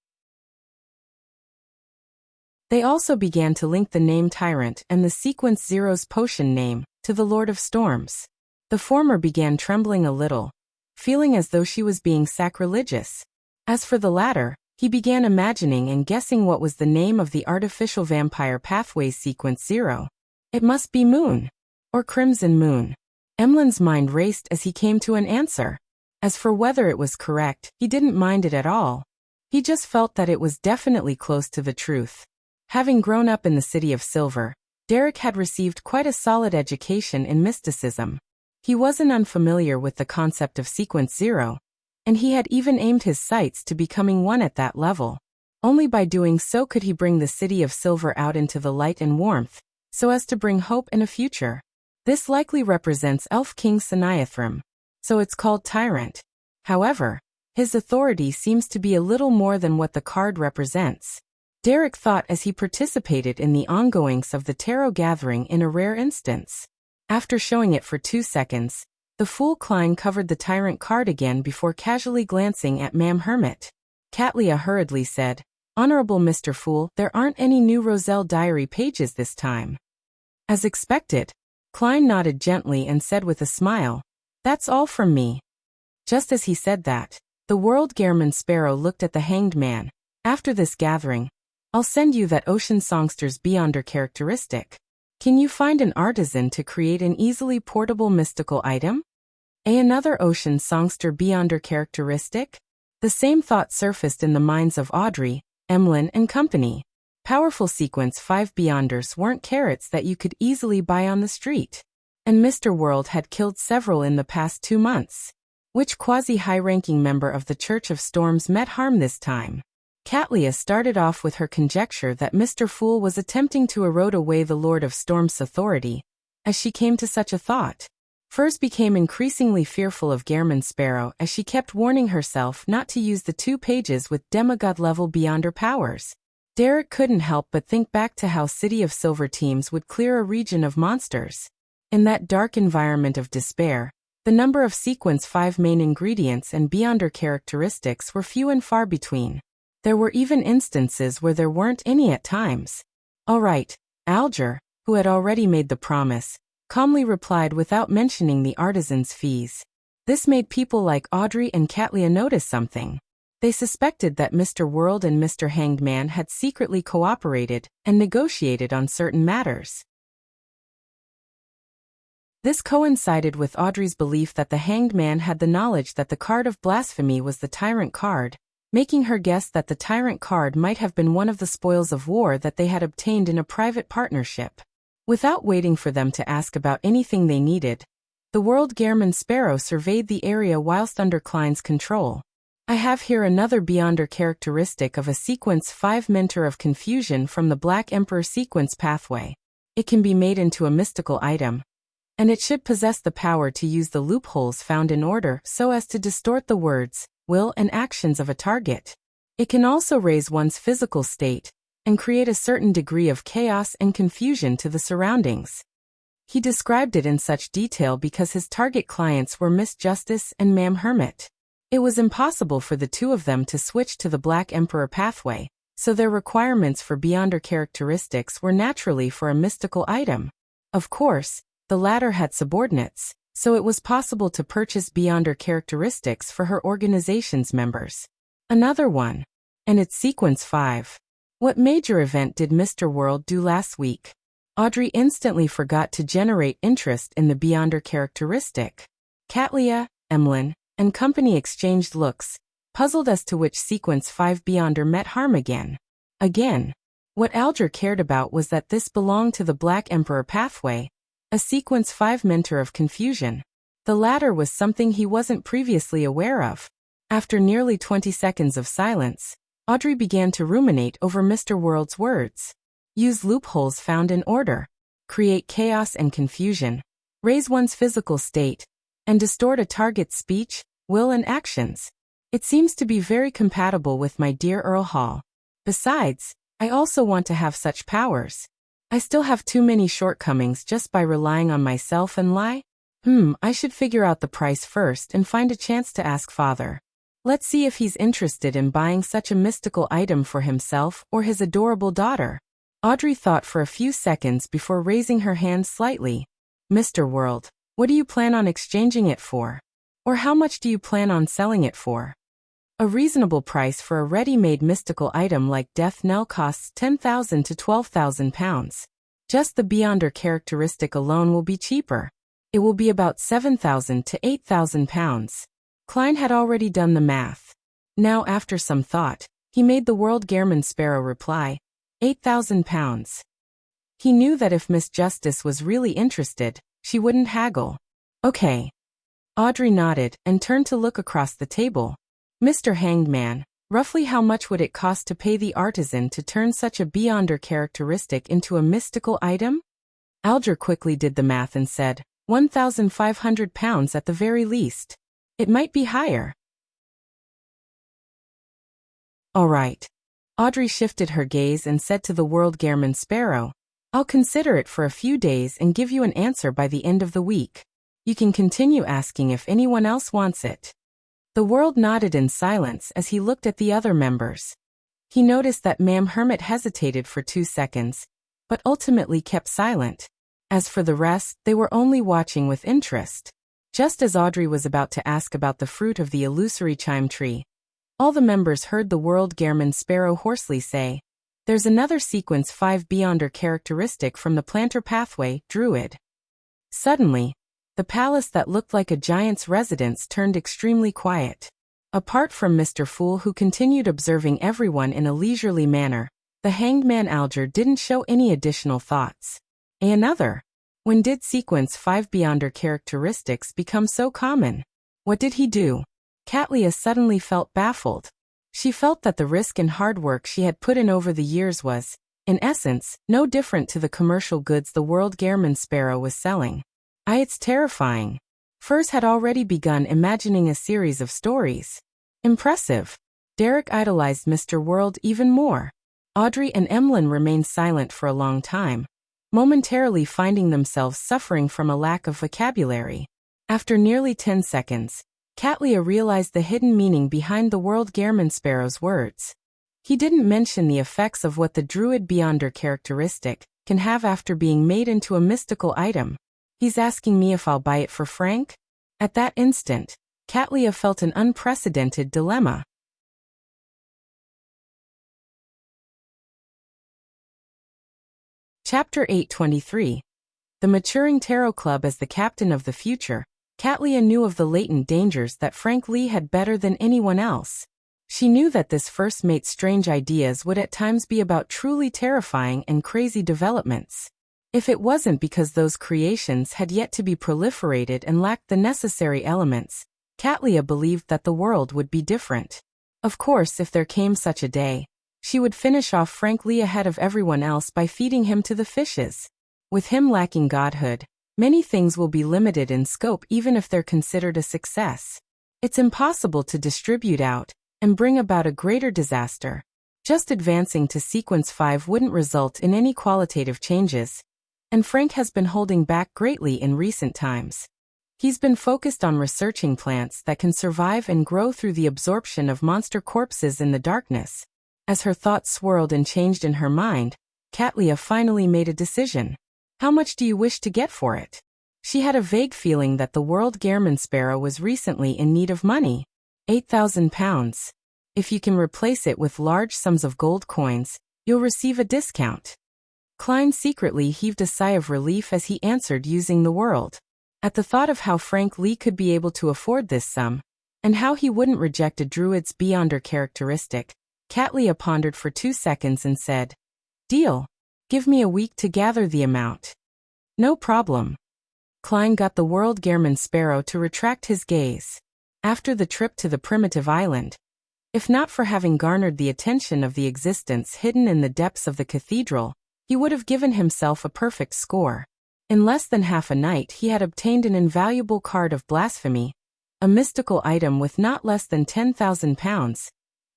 They also began to link the name Tyrant and the Sequence 0's potion name to the Lord of Storms. The former began trembling a little, feeling as though she was being sacrilegious. As for the latter, he began imagining and guessing what was the name of the artificial vampire pathways Sequence 0. It must be Moon. Or Crimson Moon. Emlyn's mind raced as he came to an answer. As for whether it was correct, he didn't mind it at all. He just felt that it was definitely close to the truth. Having grown up in the City of Silver, Derek had received quite a solid education in mysticism. He wasn't unfamiliar with the concept of Sequence 0, and he had even aimed his sights to becoming one at that level. Only by doing so could he bring the City of Silver out into the light and warmth, so as to bring hope in a future. This likely represents Elf King Saniathrim, so it's called Tyrant. However, his authority seems to be a little more than what the card represents. Derek thought as he participated in the ongoings of the tarot gathering in a rare instance. After showing it for 2 seconds, the Fool Klein covered the Tyrant card again before casually glancing at Ma'am Hermit. Katlia hurriedly said, "Honorable Mr. Fool, there aren't any new Roselle diary pages this time." As expected, Klein nodded gently and said with a smile, "That's all from me." Just as he said that, the World Gehrman Sparrow looked at the Hanged Man. "After this gathering, I'll send you that Ocean Songster's Beyonder characteristic. Can you find an artisan to create an easily portable mystical item? Another Ocean Songster Beyonder characteristic?" The same thought surfaced in the minds of Audrey, Emlyn, and company. Powerful Sequence 5 Beyonders weren't carrots that you could easily buy on the street. And Mr. World had killed several in the past 2 months. Which quasi-high-ranking member of the Church of Storms met harm this time? Katlia started off with her conjecture that Mr. Fool was attempting to erode away the Lord of Storm's authority. As she came to such a thought, Furs became increasingly fearful of Gehrman Sparrow as she kept warning herself not to use the 2 pages with demigod-level Beyonder powers. Derek couldn't help but think back to how City of Silver teams would clear a region of monsters. In that dark environment of despair, the number of Sequence 5 main ingredients and Beyonder characteristics were few and far between. There were even instances where there weren't any at times. "All right," Alger, who had already made the promise, calmly replied without mentioning the artisan's fees. This made people like Audrey and Katlia notice something. They suspected that Mr. World and Mr. Hanged Man had secretly cooperated and negotiated on certain matters. This coincided with Audrey's belief that the Hanged Man had the knowledge that the card of blasphemy was the Tyrant card, making her guess that the Tyrant card might have been one of the spoils of war that they had obtained in a private partnership. Without waiting for them to ask about anything they needed, the World Gehrman Sparrow surveyed the area whilst under Klein's control. "I have here another Beyonder characteristic of a Sequence 5 Mentor of Confusion from the Black Emperor Sequence pathway. It can be made into a mystical item, and it should possess the power to use the loopholes found in order so as to distort the words, will, and actions of a target. It can also raise one's physical state and create a certain degree of chaos and confusion to the surroundings." He described it in such detail because his target clients were Miss Justice and Ma'am Hermit. It was impossible for the 2 of them to switch to the Black Emperor pathway, so their requirements for Beyonder characteristics were naturally for a mystical item. Of course, the latter had subordinates, so it was possible to purchase Beyonder characteristics for her organization's members. Another one. And it's Sequence 5. What major event did Mr. World do last week? Audrey instantly forgot to generate interest in the Beyonder characteristic. Katlia, Emlyn, and company exchanged looks, puzzled as to which Sequence 5 Beyonder met harm again. What Alger cared about was that this belonged to the Black Emperor pathway, a Sequence 5 Mentor of Confusion. The latter was something he wasn't previously aware of. After nearly 20 seconds of silence, Audrey began to ruminate over Mr. World's words. Use loopholes found in order. Create chaos and confusion. Raise one's physical state. And distort a target's speech, will and actions. It seems to be very compatible with my dear Earl Hall. Besides, I also want to have such powers. I still have too many shortcomings just by relying on myself and lie. I should figure out the price first and find a chance to ask father. Let's see if he's interested in buying such a mystical item for himself or his adorable daughter. Audrey thought for a few seconds before raising her hand slightly. Mr. World, what do you plan on exchanging it for? Or how much do you plan on selling it for? A reasonable price for a ready-made mystical item like Death Knell costs 10,000 to 12,000 pounds. Just the Beyonder characteristic alone will be cheaper. It will be about 7,000 to 8,000 pounds. Klein had already done the math. Now, after some thought, he made the World Gehrman Sparrow reply, 8,000 pounds. He knew that if Miss Justice was really interested, she wouldn't haggle. Okay. Audrey nodded and turned to look across the table. Mr. Hanged Man, roughly how much would it cost to pay the artisan to turn such a Beyonder characteristic into a mystical item? Alger quickly did the math and said, 1,500 pounds at the very least. It might be higher. All right. Audrey shifted her gaze and said to the World Gehrman Sparrow, I'll consider it for a few days and give you an answer by the end of the week. You can continue asking if anyone else wants it. The World nodded in silence as he looked at the other members. He noticed that Ma'am Hermit hesitated for 2 seconds, but ultimately kept silent. As for the rest, they were only watching with interest. Just as Audrey was about to ask about the fruit of the illusory chime tree, all the members heard the World Gehrman Sparrow hoarsely say, There's another sequence 5 Beyonder characteristic from the planter pathway, Druid. Suddenly, the palace that looked like a giant's residence turned extremely quiet. Apart from Mr. Fool, who continued observing everyone in a leisurely manner, the Hanged Man Alger didn't show any additional thoughts. Another. When did sequence 5 Beyonder characteristics become so common? What did he do? Katlia suddenly felt baffled. She felt that the risk and hard work she had put in over the years was, in essence, no different to the commercial goods the World Gehrman Sparrow was selling. It's terrifying. Furs had already begun imagining a series of stories. Impressive. Derek idolized Mr. World even more. Audrey and Emlyn remained silent for a long time, momentarily finding themselves suffering from a lack of vocabulary. After nearly 10 seconds, Katlia realized the hidden meaning behind the World Gehrman Sparrow's words. He didn't mention the effects of what the Druid Beyonder characteristic can have after being made into a mystical item. He's asking me if I'll buy it for Frank? At that instant, Katlia felt an unprecedented dilemma. Chapter 823. The Maturing Tarot Club. As the captain of the future, Katlia knew of the latent dangers that Frank Lee had better than anyone else. She knew that this first mate's strange ideas would at times be about truly terrifying and crazy developments. If it wasn't because those creations had yet to be proliferated and lacked the necessary elements, Katlia believed that the world would be different. Of course, if there came such a day, she would finish off Frank Lee ahead of everyone else by feeding him to the fishes. With him lacking godhood, many things will be limited in scope even if they're considered a success. It's impossible to distribute out and bring about a greater disaster. Just advancing to sequence 5 wouldn't result in any qualitative changes, and Frank has been holding back greatly in recent times. He's been focused on researching plants that can survive and grow through the absorption of monster corpses in the darkness. As her thoughts swirled and changed in her mind, Katlia finally made a decision. How much do you wish to get for it? She had a vague feeling that the World Gehrman Sparrow was recently in need of money. 8,000 pounds. If you can replace it with large sums of gold coins, you'll receive a discount. Klein secretly heaved a sigh of relief as he answered using the world. At the thought of how Frank Lee could be able to afford this sum, and how he wouldn't reject a druid's beyonder characteristic, Katlia pondered for 2 seconds and said, "Deal. Give me a week to gather the amount." "No problem." Klein got the World Gehrman Sparrow to retract his gaze. after the trip to the primitive island. If not for having garnered the attention of the existence hidden in the depths of the cathedral, he would have given himself a perfect score. In less than half a night he had obtained an invaluable card of blasphemy, a mystical item with not less than £10,000,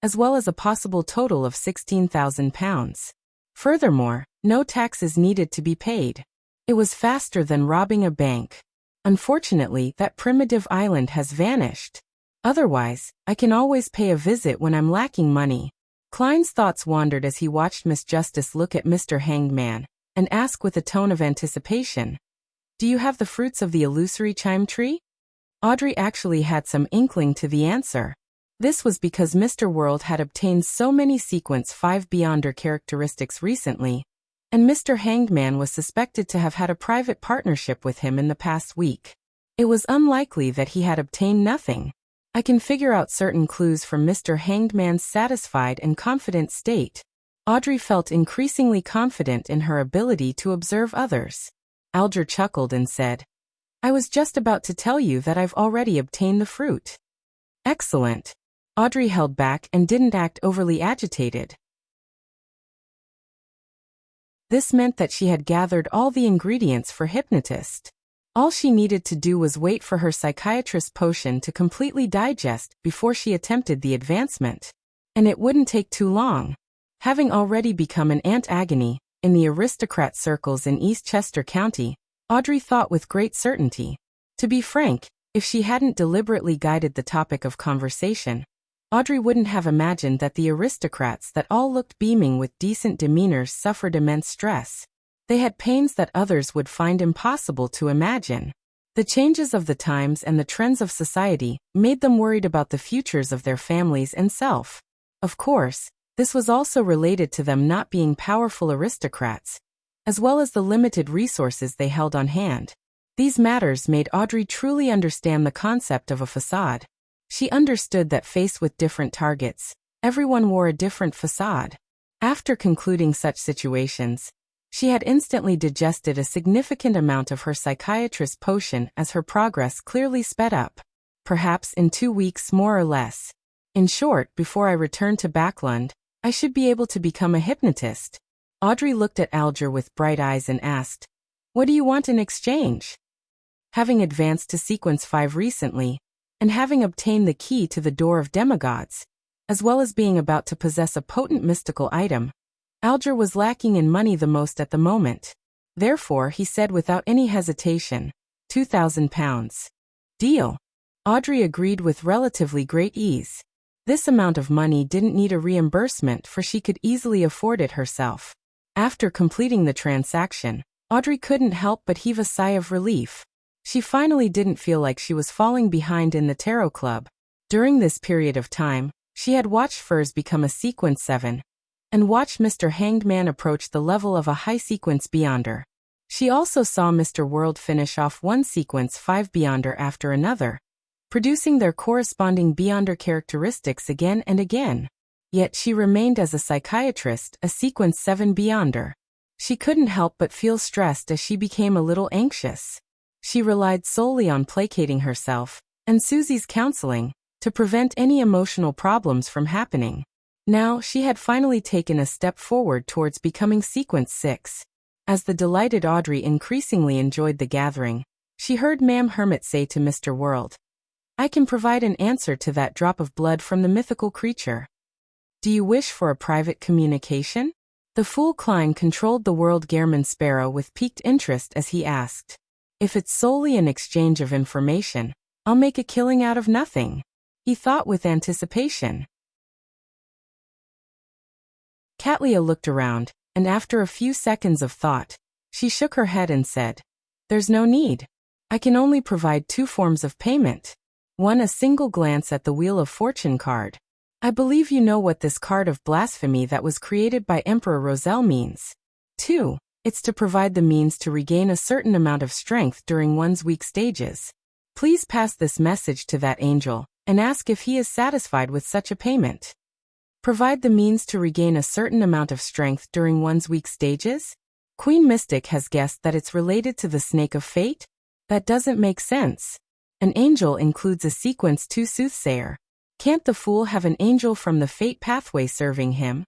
as well as a possible total of £16,000. Furthermore, no taxes needed to be paid. It was faster than robbing a bank. Unfortunately, that primitive island has vanished. Otherwise, I can always pay a visit when I'm lacking money. Klein's thoughts wandered as he watched Miss Justice look at Mr. Hanged Man and ask with a tone of anticipation, "Do you have the fruits of the illusory chime tree?" Audrey actually had some inkling to the answer. This was because Mr. World had obtained so many Sequence 5 Beyonder characteristics recently, and Mr. Hanged Man was suspected to have had a private partnership with him in the past week. It was unlikely that he had obtained nothing. I can figure out certain clues from Mr. Hanged Man's satisfied and confident state. Audrey felt increasingly confident in her ability to observe others. Alger chuckled and said, "I was just about to tell you that I've already obtained the fruit." Excellent. Audrey held back and didn't act overly agitated. This meant that she had gathered all the ingredients for hypnotist. All she needed to do was wait for her psychiatrist potion to completely digest before she attempted the advancement. And it wouldn't take too long. Having already become an Aunt Agony in the aristocrat circles in Eastchester County, Audrey thought with great certainty. To be frank, if she hadn't deliberately guided the topic of conversation, Audrey wouldn't have imagined that the aristocrats that all looked beaming with decent demeanors suffered immense stress. They had pains that others would find impossible to imagine. The changes of the times and the trends of society made them worried about the futures of their families and self. Of course, this was also related to them not being powerful aristocrats, as well as the limited resources they held on hand. These matters made Audrey truly understand the concept of a facade. She understood that faced with different targets, everyone wore a different facade. After concluding such situations, she had instantly digested a significant amount of her psychiatrist's potion as her progress clearly sped up. Perhaps in 2 weeks more or less. In short, before I return to Backlund, I should be able to become a hypnotist. Audrey looked at Alger with bright eyes and asked, "What do you want in exchange?" Having advanced to Sequence 5 recently, and having obtained the key to the door of demigods, as well as being about to possess a potent mystical item, Alger was lacking in money the most at the moment. Therefore, he said without any hesitation, £2,000. Deal. Audrey agreed with relatively great ease. This amount of money didn't need a reimbursement, for she could easily afford it herself. After completing the transaction, Audrey couldn't help but heave a sigh of relief. She finally didn't feel like she was falling behind in the Tarot Club. During this period of time, she had watched Furs become a Sequence 7, and watched Mr. Hanged Man approach the level of a high Sequence Beyonder. She also saw Mr. World finish off one Sequence 5 Beyonder after another, producing their corresponding Beyonder characteristics again and again. Yet she remained as a psychiatrist a Sequence 7 Beyonder. She couldn't help but feel stressed as she became a little anxious. She relied solely on placating herself and Susie's counseling to prevent any emotional problems from happening. Now she had finally taken a step forward towards becoming Sequence 6. As the delighted Audrey increasingly enjoyed the gathering, she heard Ma'am Hermit say to Mr. World, "I can provide an answer to that drop of blood from the mythical creature. Do you wish for a private communication?" The fool Klein controlled the World Gehrman Sparrow with piqued interest as he asked, "If it's solely an exchange of information, I'll make a killing out of nothing," he thought with anticipation. Katlia looked around, and after a few seconds of thought, she shook her head and said, "There's no need. I can only provide 2 forms of payment. One, a single glance at the Wheel of Fortune card. I believe you know what this card of blasphemy that was created by Emperor Roselle means. 2, it's to provide the means to regain a certain amount of strength during one's weak stages. Please pass this message to that angel, and ask if he is satisfied with such a payment." Provide the means to regain a certain amount of strength during one's weak stages? Queen Mystic has guessed that it's related to the Snake of Fate? That doesn't make sense. An angel includes a sequence 2 soothsayer. Can't the fool have an angel from the fate pathway serving him?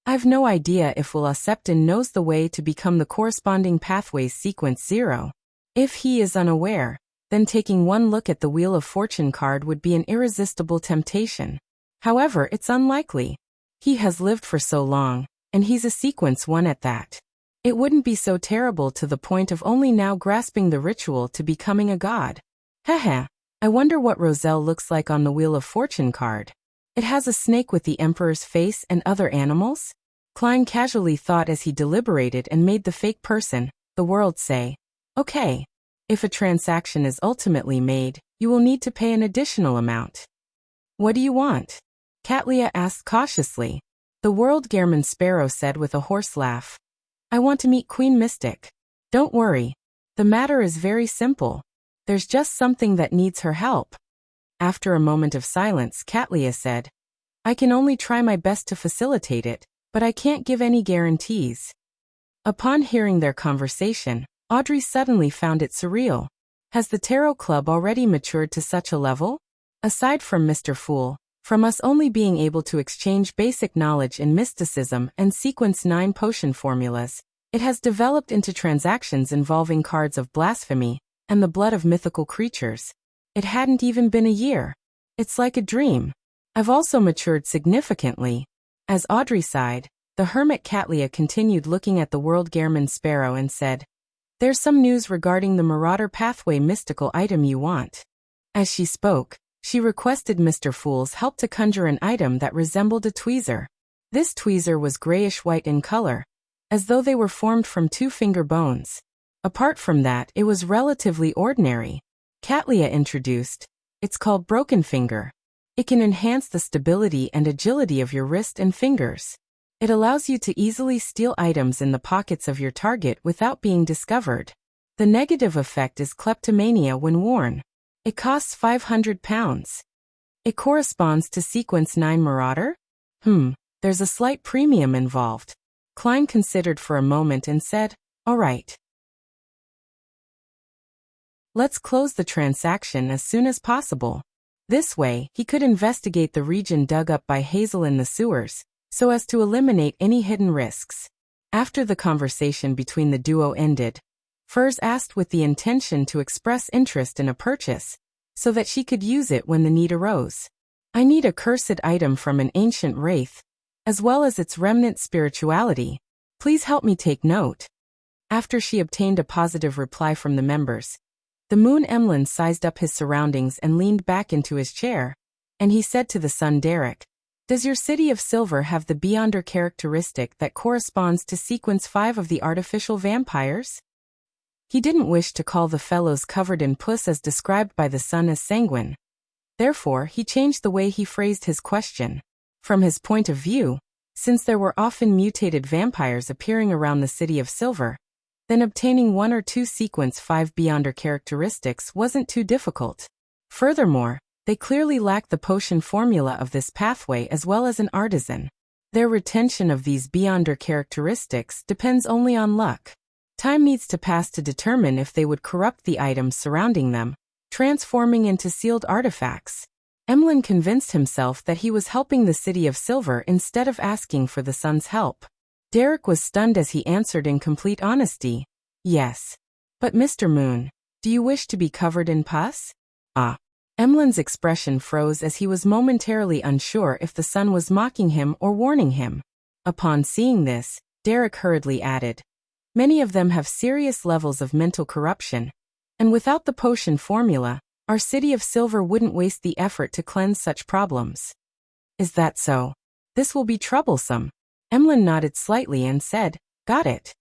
I've no idea if Will Septon knows the way to become the corresponding pathway's sequence 0. If he is unaware, then taking one look at the Wheel of Fortune card would be an irresistible temptation. However, it's unlikely. He has lived for so long, and he's a sequence 1 at that. It wouldn't be so terrible to the point of only now grasping the ritual to becoming a god. Heh. I wonder what Roselle looks like on the Wheel of Fortune card. It has a snake with the Emperor's face and other animals? Klein casually thought as he deliberated and made the fake person, the world, say, "Okay. If a transaction is ultimately made, you will need to pay an additional amount." "What do you want?" Katlia asked cautiously. The world Gehrman Sparrow said with a hoarse laugh. "I want to meet Queen Mystic." "Don't worry. The matter is very simple. There's just something that needs her help." After a moment of silence, Katlia said, "I can only try my best to facilitate it, but I can't give any guarantees." Upon hearing their conversation, Audrey suddenly found it surreal. Has the Tarot Club already matured to such a level? Aside from Mr. Fool, from us only being able to exchange basic knowledge in mysticism and sequence 9 potion formulas, it has developed into transactions involving cards of blasphemy and the blood of mythical creatures. It hadn't even been a year. It's like a dream. I've also matured significantly. As Audrey sighed, the hermit Katlia continued looking at the world Gehrman Sparrow and said, "There's some news regarding the Marauder Pathway mystical item you want." As she spoke, she requested Mr. Fool's help to conjure an item that resembled a tweezer. This tweezer was grayish-white in color, as though they were formed from 2 finger bones. Apart from that, it was relatively ordinary. Katlia introduced, "It's called Broken Finger. It can enhance the stability and agility of your wrist and fingers. It allows you to easily steal items in the pockets of your target without being discovered. The negative effect is kleptomania when worn. It costs £500. It corresponds to sequence 9 Marauder? There's a slight premium involved." Klein considered for a moment and said, "All right. Let's close the transaction as soon as possible." This way, he could investigate the region dug up by Hazel in the sewers, so as to eliminate any hidden risks. After the conversation between the duo ended, Furs asked with the intention to express interest in a purchase, so that she could use it when the need arose. "I need a cursed item from an ancient wraith, as well as its remnant spirituality. Please help me take note." After she obtained a positive reply from the members, the Moon Emlyn sized up his surroundings and leaned back into his chair, and he said to the son Derek, "Does your City of Silver have the Beyonder characteristic that corresponds to sequence 5 of the artificial vampires?" He didn't wish to call the fellows covered in pus as described by the son as sanguine. Therefore, he changed the way he phrased his question. From his point of view, since there were often mutated vampires appearing around the City of Silver, then obtaining 1 or 2 sequence 5 Beyonder characteristics wasn't too difficult. Furthermore, they clearly lacked the potion formula of this pathway as well as an artisan. Their retention of these Beyonder characteristics depends only on luck. Time needs to pass to determine if they would corrupt the items surrounding them, transforming into sealed artifacts. Emlyn convinced himself that he was helping the City of Silver instead of asking for the son's help. Derek was stunned as he answered in complete honesty, "Yes. But Mr. Moon, do you wish to be covered in pus?" "Ah." Emlyn's expression froze as he was momentarily unsure if the son was mocking him or warning him. Upon seeing this, Derek hurriedly added, "Many of them have serious levels of mental corruption, and without the potion formula, our City of Silver wouldn't waste the effort to cleanse such problems." "Is that so? This will be troublesome." Emlyn nodded slightly and said, "Got it."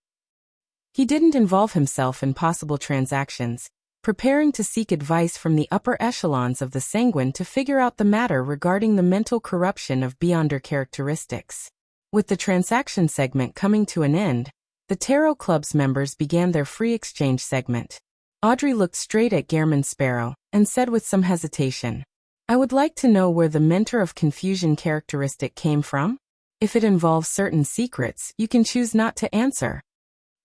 He didn't involve himself in possible transactions, preparing to seek advice from the upper echelons of the Sanguine to figure out the matter regarding the mental corruption of Beyonder characteristics. With the transaction segment coming to an end, the Tarot Club's members began their free exchange segment. Audrey looked straight at Gehrman Sparrow and said with some hesitation, "I would like to know where the Mentor of Confusion characteristic came from. If it involves certain secrets, you can choose not to answer."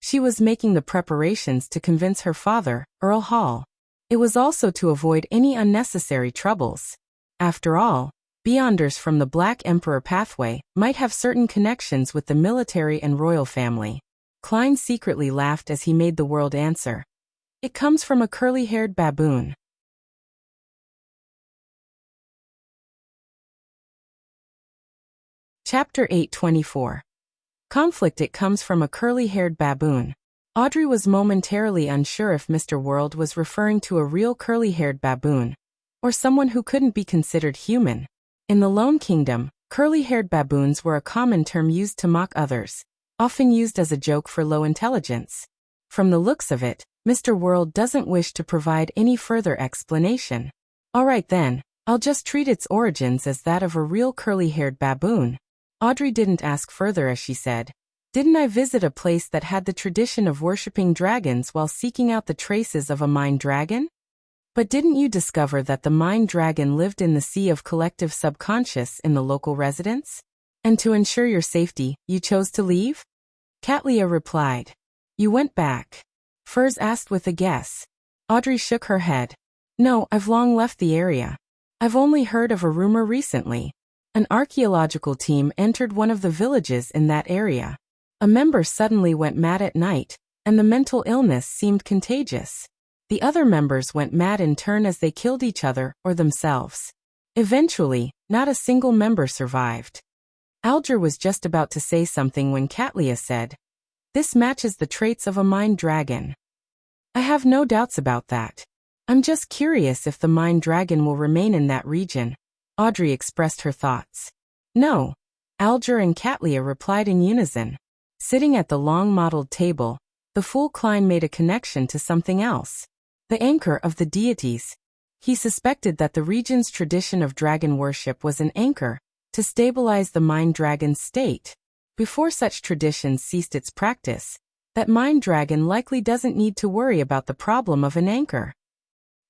She was making the preparations to convince her father, Earl Hall. It was also to avoid any unnecessary troubles. After all, Beyonders from the Black Emperor pathway might have certain connections with the military and royal family. Klein secretly laughed as he made the world answer. It comes from a curly-haired baboon. Chapter 8:24. Conflict. It comes from a curly-haired baboon. Audrey was momentarily unsure if Mr. World was referring to a real curly-haired baboon, or someone who couldn't be considered human. In the Lone Kingdom, curly-haired baboons were a common term used to mock others, often used as a joke for low intelligence. From the looks of it, Mr. World doesn't wish to provide any further explanation. All right then, I'll just treat its origins as that of a real curly-haired baboon. Audrey didn't ask further as she said, "Didn't I visit a place that had the tradition of worshipping dragons while seeking out the traces of a mind dragon? But didn't you discover that the mind dragon lived in the sea of collective subconscious in the local residence? And to ensure your safety, you chose to leave?" Katlia replied. "You went back?" Furs asked with a guess. Audrey shook her head. "No, I've long left the area. I've only heard of a rumor recently. An archaeological team entered one of the villages in that area. A member suddenly went mad at night, and the mental illness seemed contagious. The other members went mad in turn as they killed each other or themselves. Eventually, not a single member survived." Alger was just about to say something when Katlia said, "This matches the traits of a mind dragon." "I have no doubts about that. I'm just curious if the mind dragon will remain in that region." Audrey expressed her thoughts. "No," Alger and Katlia replied in unison. Sitting at the long-modeled table, the fool Klein made a connection to something else. The anchor of the deities. He suspected that the region's tradition of dragon worship was an anchor to stabilize the mind dragon's state. Before such traditions ceased its practice, that mind dragon likely doesn't need to worry about the problem of an anchor.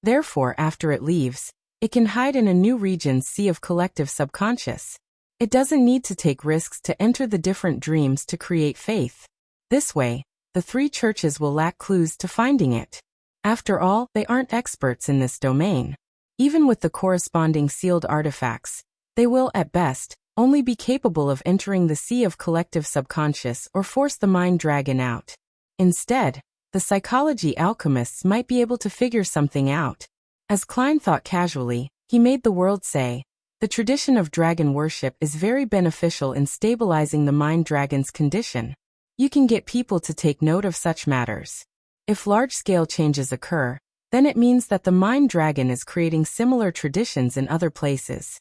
Therefore, after it leaves, it can hide in a new region's sea of collective subconscious. It doesn't need to take risks to enter the different dreams to create faith. This way, the three churches will lack clues to finding it. After all, they aren't experts in this domain. Even with the corresponding sealed artifacts, they will, at best, only be capable of entering the sea of collective subconscious or force the mind dragon out. Instead, the psychology alchemists might be able to figure something out. As Klein thought casually, he made the world say, "The tradition of dragon worship is very beneficial in stabilizing the mind dragon's condition. You can get people to take note of such matters. If large-scale changes occur, then it means that the mind dragon is creating similar traditions in other places."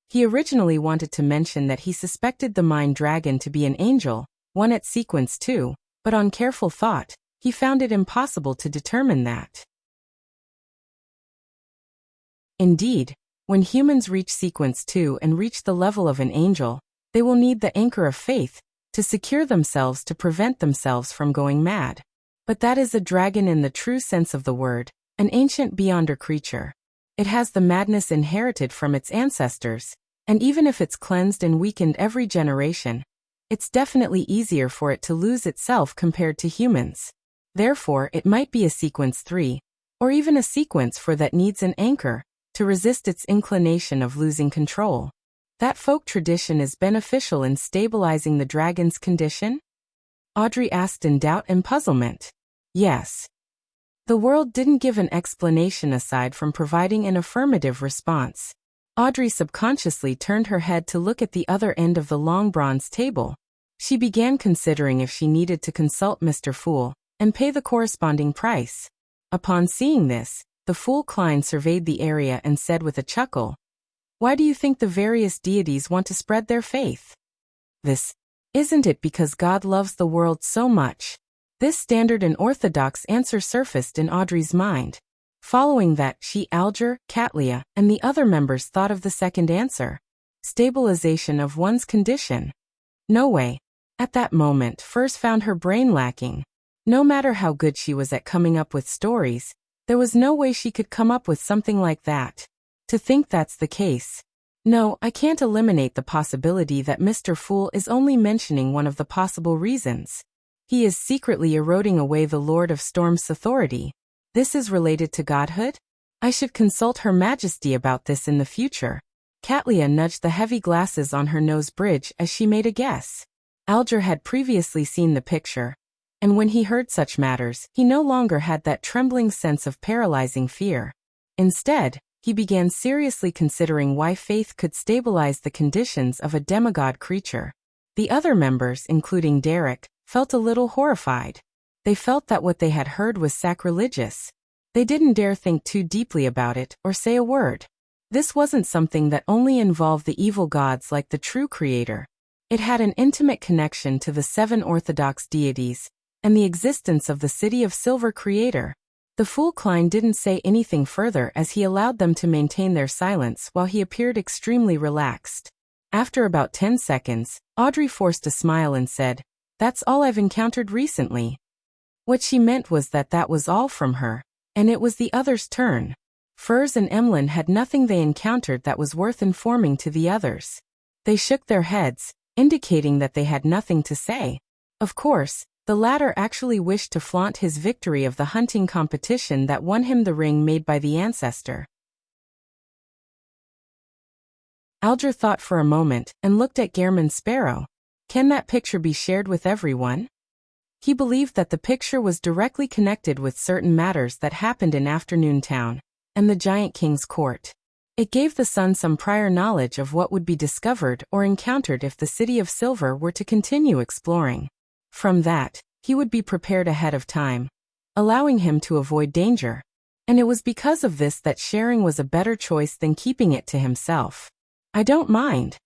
He originally wanted to mention that he suspected the mind dragon to be an angel, one at sequence 2, but on careful thought, he found it impossible to determine that. Indeed, when humans reach sequence 2 and reach the level of an angel, they will need the anchor of faith to secure themselves to prevent themselves from going mad. But that is a dragon in the true sense of the word, an ancient beyonder creature. It has the madness inherited from its ancestors, and even if it's cleansed and weakened every generation, it's definitely easier for it to lose itself compared to humans. Therefore, it might be a sequence 3, or even a sequence 4 that needs an anchor to resist its inclination of losing control. That folk tradition is beneficial in stabilizing the dragon's condition? Audrey asked in doubt and puzzlement. Yes. The world didn't give an explanation aside from providing an affirmative response. Audrey subconsciously turned her head to look at the other end of the long bronze table. She began considering if she needed to consult Mr. Fool and pay the corresponding price. Upon seeing this, the fool Klein surveyed the area and said with a chuckle, "Why do you think the various deities want to spread their faith? Isn't it because God loves the world so much?" This standard and orthodox answer surfaced in Audrey's mind. Following that, she, Alger, Katlia, and the other members thought of the second answer. Stabilization of one's condition. No way. At that moment, Furs found her brain lacking. No matter how good she was at coming up with stories, there was no way she could come up with something like that. To think that's the case. No, I can't eliminate the possibility that Mr. Fool is only mentioning one of the possible reasons. He is secretly eroding away the Lord of Storm's authority. This is related to godhood? I should consult Her Majesty about this in the future. Katlia nudged the heavy glasses on her nose bridge as she made a guess. Alger had previously seen the picture, and when he heard such matters, he no longer had that trembling sense of paralyzing fear. Instead, he began seriously considering why faith could stabilize the conditions of a demigod creature. The other members, including Derek, felt a little horrified. They felt that what they had heard was sacrilegious. They didn't dare think too deeply about it or say a word. This wasn't something that only involved the evil gods like the true creator. It had an intimate connection to the 7 orthodox deities and the existence of the City of Silver creator. The fool Klein didn't say anything further as he allowed them to maintain their silence while he appeared extremely relaxed. After about 10 seconds, Audrey forced a smile and said, "That's all I've encountered recently." What she meant was that that was all from her, and it was the others' turn. Furs and Emlyn had nothing they encountered that was worth informing to the others. They shook their heads, indicating that they had nothing to say. Of course, the latter actually wished to flaunt his victory of the hunting competition that won him the ring made by the ancestor. Alger thought for a moment and looked at Gehrman Sparrow. Can that picture be shared with everyone? He believed that the picture was directly connected with certain matters that happened in Afternoon Town and the Giant King's court. It gave the Sun some prior knowledge of what would be discovered or encountered if the City of Silver were to continue exploring. From that, he would be prepared ahead of time, allowing him to avoid danger. And it was because of this that sharing was a better choice than keeping it to himself. I don't mind.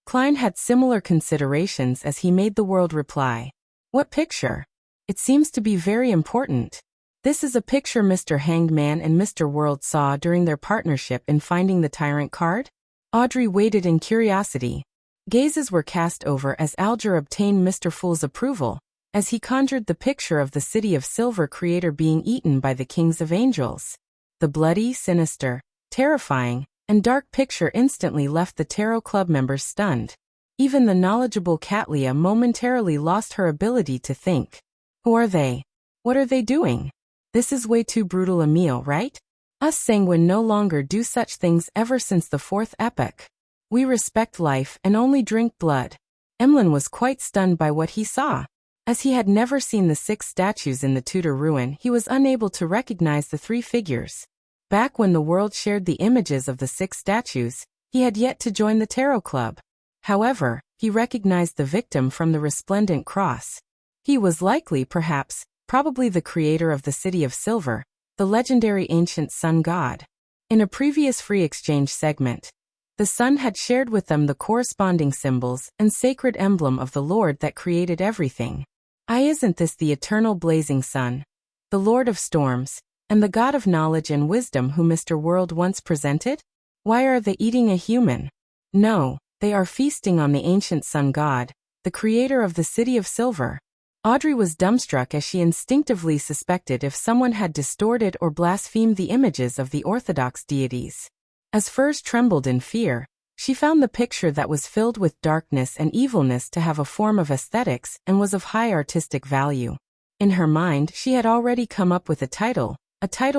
Klein had similar considerations as he made the world reply. What picture? It seems to be very important. This is a picture Mr. Hanged Man and Mr. World saw during their partnership in finding the Tyrant card? Audrey waited in curiosity. Gazes were cast over as Alger obtained Mr. Fool's approval, as he conjured the picture of the City of Silver creator being eaten by the Kings of Angels. The bloody, sinister, terrifying, and dark picture instantly left the Tarot Club members stunned. Even the knowledgeable Katlia momentarily lost her ability to think. Who are they? What are they doing? This is way too brutal a meal, right? Us sanguine no longer do such things ever since the 4th epoch. We respect life and only drink blood. Emlyn was quite stunned by what he saw. As he had never seen the 6 statues in the Tudor ruin, he was unable to recognize the 3 figures. Back when the world shared the images of the 6 statues, he had yet to join the Tarot Club. However, he recognized the victim from the resplendent cross. He was likely, probably the creator of the City of Silver, the legendary ancient sun god. In a previous free exchange segment, the sun had shared with them the corresponding symbols and sacred emblem of the Lord that created everything. Isn't this the eternal blazing sun, the Lord of storms, and the God of knowledge and wisdom who Mr. World once presented? Why are they eating a human? No, they are feasting on the ancient sun god, the creator of the City of Silver. Audrey was dumbstruck as she instinctively suspected if someone had distorted or blasphemed the images of the orthodox deities. As Furs trembled in fear, she found the picture that was filled with darkness and evilness to have a form of aesthetics and was of high artistic value. In her mind, she had already come up with a title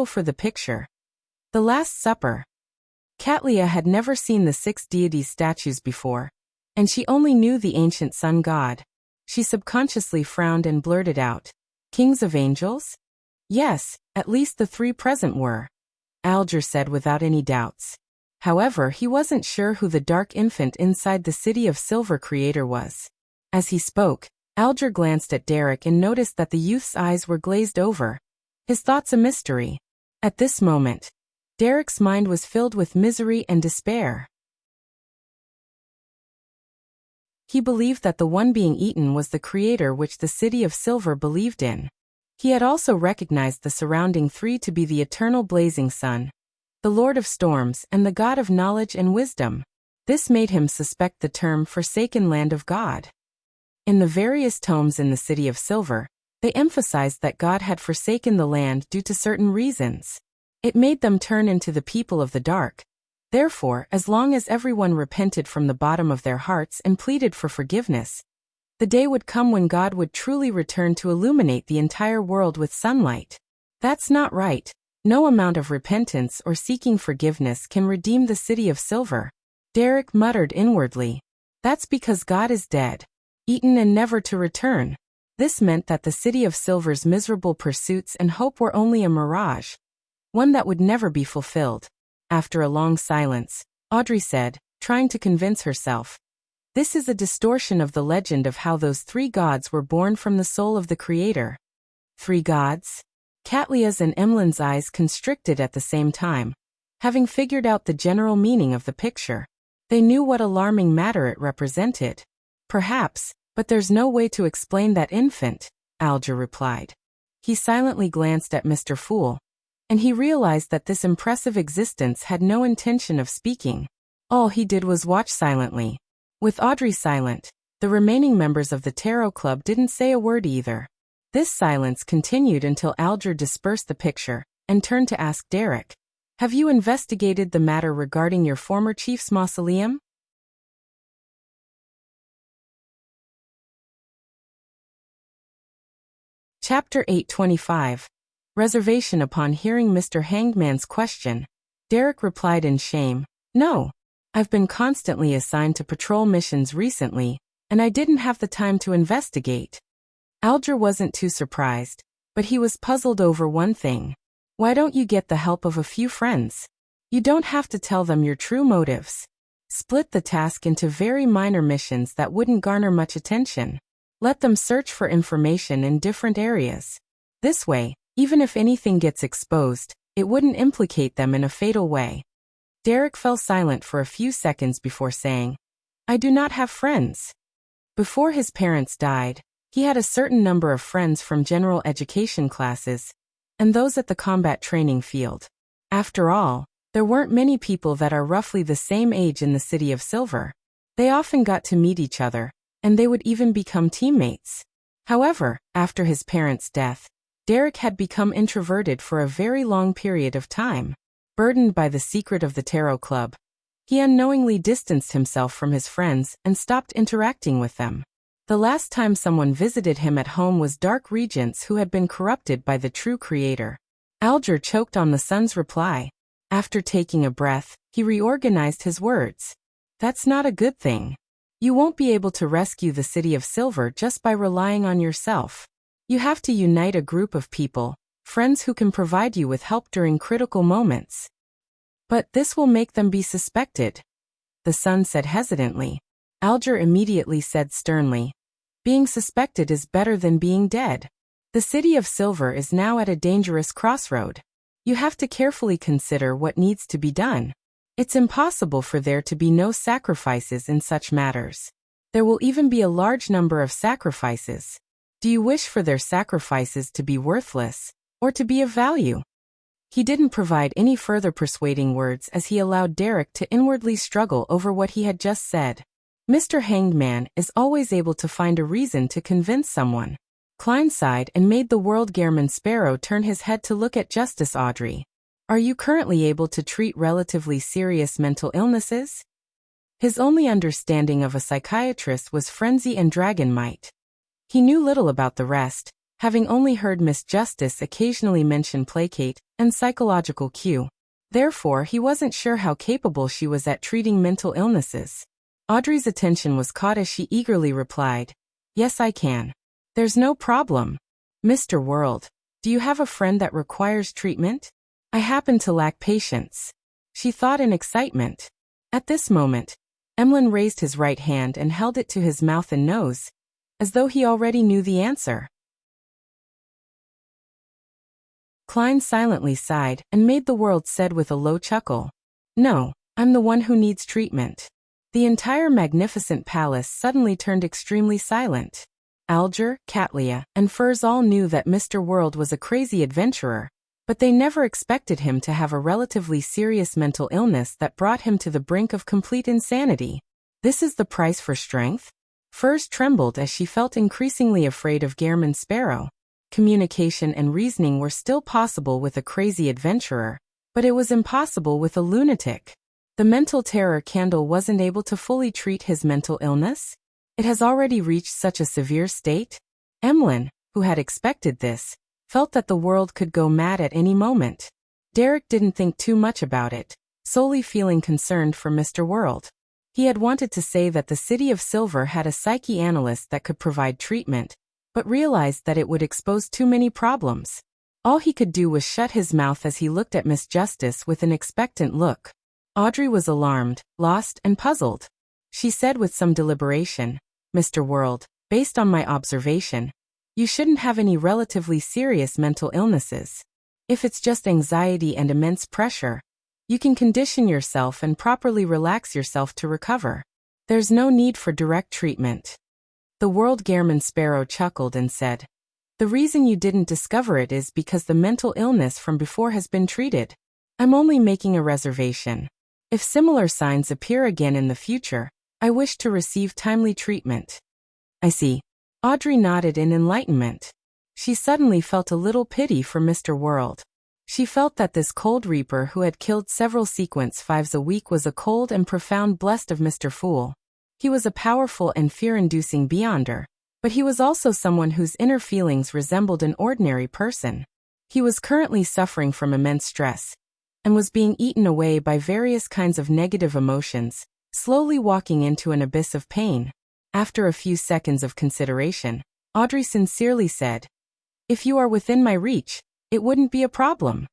for the picture. The Last Supper. Katlia had never seen the 6 deities' statues before, and she only knew the ancient sun god. She subconsciously frowned and blurted out, "Kings of Angels?" "Yes, at least the 3 present were," Alger said without any doubts. However, he wasn't sure who the dark infant inside the City of Silver creator was. As he spoke, Alger glanced at Derek and noticed that the youth's eyes were glazed over, his thoughts a mystery. At this moment, Derek's mind was filled with misery and despair. He believed that the one being eaten was the creator which the City of Silver believed in. He had also recognized the surrounding 3 to be the eternal blazing sun, the Lord of Storms, and the God of knowledge and wisdom. This made him suspect the term Forsaken Land of God. In the various tomes in the City of Silver, they emphasized that God had forsaken the land due to certain reasons. It made them turn into the people of the dark. Therefore, as long as everyone repented from the bottom of their hearts and pleaded for forgiveness, the day would come when God would truly return to illuminate the entire world with sunlight. That's not right. No amount of repentance or seeking forgiveness can redeem the City of Silver. Derek muttered inwardly. That's because God is dead, eaten and never to return. This meant that the City of Silver's miserable pursuits and hope were only a mirage, one that would never be fulfilled. After a long silence, Audrey said, trying to convince herself. This is a distortion of the legend of how those 3 gods were born from the soul of the Creator. 3 gods? Katlia's and Emlyn's eyes constricted at the same time, having figured out the general meaning of the picture. They knew what alarming matter it represented. Perhaps, but there's no way to explain that infant, Alger replied. He silently glanced at Mr. Fool, and he realized that this impressive existence had no intention of speaking. All he did was watch silently. With Audrey silent, the remaining members of the Tarot Club didn't say a word either. This silence continued until Alger dispersed the picture and turned to ask Derek, "Have you investigated the matter regarding your former chief's mausoleum?" Chapter 825. Reservation. Upon hearing Mr. Hangman's question, Derek replied in shame, "No. I've been constantly assigned to patrol missions recently, and I didn't have the time to investigate." Alger wasn't too surprised, but he was puzzled over one thing. Why don't you get the help of a few friends? You don't have to tell them your true motives. Split the task into very minor missions that wouldn't garner much attention. Let them search for information in different areas. This way, even if anything gets exposed, it wouldn't implicate them in a fatal way. Derek fell silent for a few seconds before saying, "I do not have friends." Before his parents died, he had a certain number of friends from general education classes, and those at the combat training field. After all, there weren't many people that are roughly the same age in the City of Silver. They often got to meet each other, and they would even become teammates. However, after his parents' death, Derek had become introverted for a very long period of time. Burdened by the secret of the Tarot Club, he unknowingly distanced himself from his friends and stopped interacting with them. The last time someone visited him at home was Dark Regents who had been corrupted by the true Creator. Alger choked on the son's reply. After taking a breath, he reorganized his words. "That's not a good thing. You won't be able to rescue the City of Silver just by relying on yourself. You have to unite a group of people, friends who can provide you with help during critical moments." "But this will make them be suspected," the son said hesitantly. Alger immediately said sternly, "Being suspected is better than being dead. The City of Silver is now at a dangerous crossroad. You have to carefully consider what needs to be done. It's impossible for there to be no sacrifices in such matters. There will even be a large number of sacrifices. Do you wish for their sacrifices to be worthless, or to be of value?" He didn't provide any further persuading words as he allowed Derek to inwardly struggle over what he had just said. Mr. Hangman is always able to find a reason to convince someone. Klein sighed and made the world Gehrman Sparrow turn his head to look at Justice Audrey. "Are you currently able to treat relatively serious mental illnesses?" His only understanding of a psychiatrist was frenzy and dragon might. He knew little about the rest, having only heard Miss Justice occasionally mention placate and psychological cue. Therefore, he wasn't sure how capable she was at treating mental illnesses. Audrey's attention was caught as she eagerly replied, "Yes, I can. There's no problem. Mr. World, do you have a friend that requires treatment? I happen to lack patience," she thought in excitement. At this moment, Emlyn raised his right hand and held it to his mouth and nose, as though he already knew the answer. Klein silently sighed and made the world said with a low chuckle, "No, I'm the one who needs treatment." The entire magnificent palace suddenly turned extremely silent. Alger, Katlia, and Furs all knew that Mr. World was a crazy adventurer, but they never expected him to have a relatively serious mental illness that brought him to the brink of complete insanity. This is the price for strength? Furs trembled as she felt increasingly afraid of Gehrman Sparrow. Communication and reasoning were still possible with a crazy adventurer, but it was impossible with a lunatic. The mental terror candle wasn't able to fully treat his mental illness? It has already reached such a severe state? Emlyn, who had expected this, felt that the world could go mad at any moment. Derek didn't think too much about it, solely feeling concerned for Mr. World. He had wanted to say that the City of Silver had a psychianalyst that could provide treatment, but realized that it would expose too many problems. All he could do was shut his mouth as he looked at Miss Justice with an expectant look. Audrey was alarmed, lost, and puzzled. She said with some deliberation, "Mr. World, based on my observation, you shouldn't have any relatively serious mental illnesses. If it's just anxiety and immense pressure, you can condition yourself and properly relax yourself to recover. There's no need for direct treatment." The World Gairman Sparrow chuckled and said, "The reason you didn't discover it is because the mental illness from before has been treated. I'm only making a reservation. If similar signs appear again in the future, I wish to receive timely treatment." "I see." Audrey nodded in enlightenment. She suddenly felt a little pity for Mr. World. She felt that this cold reaper who had killed several sequence 5s a week was a cold and profound blessed of Mr. Fool. He was a powerful and fear-inducing beyonder, but he was also someone whose inner feelings resembled an ordinary person. He was currently suffering from immense stress, and was being eaten away by various kinds of negative emotions, slowly walking into an abyss of pain. After a few seconds of consideration, Audrey sincerely said, "If you are within my reach, it wouldn't be a problem."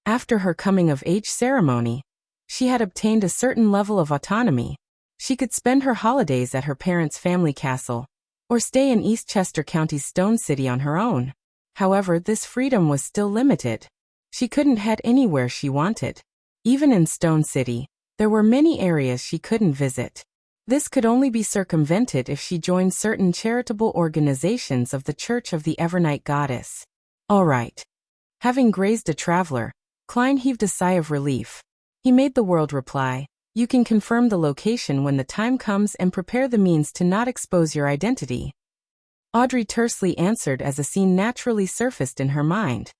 After her coming-of-age ceremony, she had obtained a certain level of autonomy. She could spend her holidays at her parents' family castle, or stay in Eastchester County's Stone City on her own. However, this freedom was still limited. She couldn't head anywhere she wanted. Even in Stone City, there were many areas she couldn't visit. This could only be circumvented if she joined certain charitable organizations of the Church of the Evernight Goddess. All right. Having grazed a traveler, Klein heaved a sigh of relief. He made the World reply, "You can confirm the location when the time comes and prepare the means to not expose your identity." Audrey tersely answered as a scene naturally surfaced in her mind.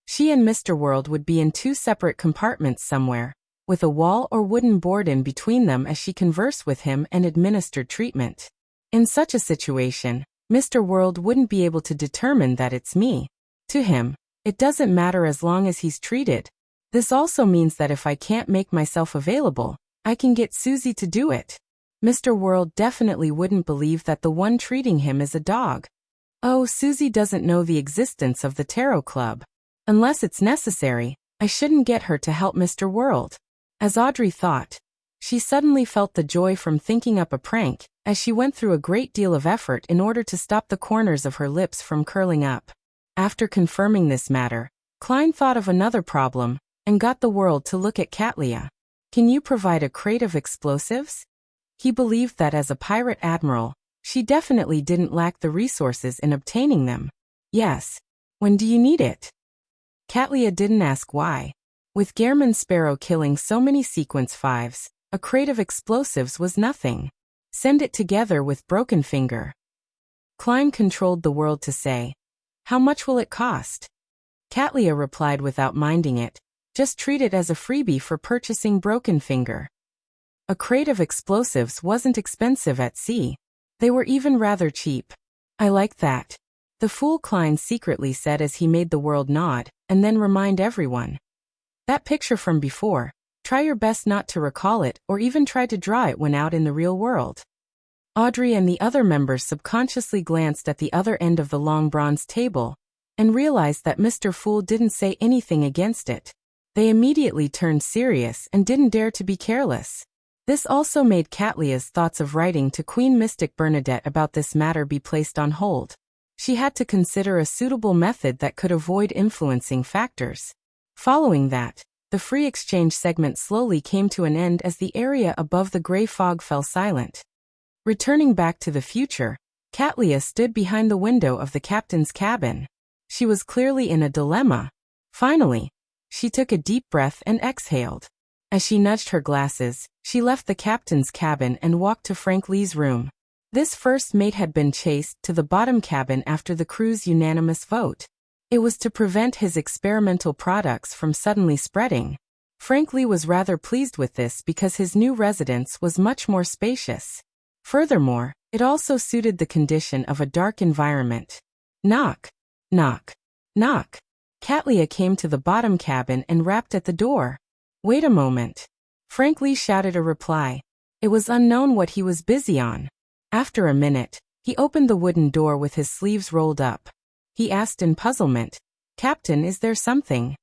She and Mr. World would be in 2 separate compartments somewhere, with a wall or wooden board in between them as she conversed with him and administered treatment. In such a situation, Mr. World wouldn't be able to determine that it's me. To him, it doesn't matter as long as he's treated. This also means that if I can't make myself available, I can get Susie to do it. Mr. World definitely wouldn't believe that the one treating him is a dog. Oh, Susie doesn't know the existence of the Tarot Club. Unless it's necessary, I shouldn't get her to help Mr. World. As Audrey thought, she suddenly felt the joy from thinking up a prank, as she went through a great deal of effort in order to stop the corners of her lips from curling up. After confirming this matter, Klein thought of another problem, and got the World to look at Katlia. "Can you provide a crate of explosives?" He believed that as a pirate admiral, she definitely didn't lack the resources in obtaining them. "Yes. When do you need it?" Katlia didn't ask why. With Gairman Sparrow killing so many sequence 5s, a crate of explosives was nothing. "Send it together with Broken Finger." Klein controlled the World to say, "How much will it cost?" Katlia replied without minding it, "Just treat it as a freebie for purchasing Broken Finger." A crate of explosives wasn't expensive at sea. They were even rather cheap. "I like that." The fool, Klein secretly said as he made the World nod, and then remind everyone. "That picture from before, try your best not to recall it or even try to draw it when out in the real world." Audrey and the other members subconsciously glanced at the other end of the long bronze table, and realized that Mr. Fool didn't say anything against it. They immediately turned serious and didn't dare to be careless. This also made Katlia's thoughts of writing to Queen Mystic Bernadette about this matter be placed on hold. She had to consider a suitable method that could avoid influencing factors. Following that, the free exchange segment slowly came to an end as the area above the gray fog fell silent. Returning back to the future, Katlia stood behind the window of the captain's cabin. She was clearly in a dilemma. Finally, she took a deep breath and exhaled. As she nudged her glasses, she left the captain's cabin and walked to Frank Lee's room. This first mate had been chased to the bottom cabin after the crew's unanimous vote. It was to prevent his experimental products from suddenly spreading. Frank Lee was rather pleased with this because his new residence was much more spacious. Furthermore, It also suited the condition of a dark environment. Knock, knock, knock. Katlia came to the bottom cabin and rapped at the door. Wait a moment. Frank Lee shouted a reply. It was unknown what he was busy on. After a minute, he opened the wooden door with his sleeves rolled up. He asked in puzzlement, Captain, is there something?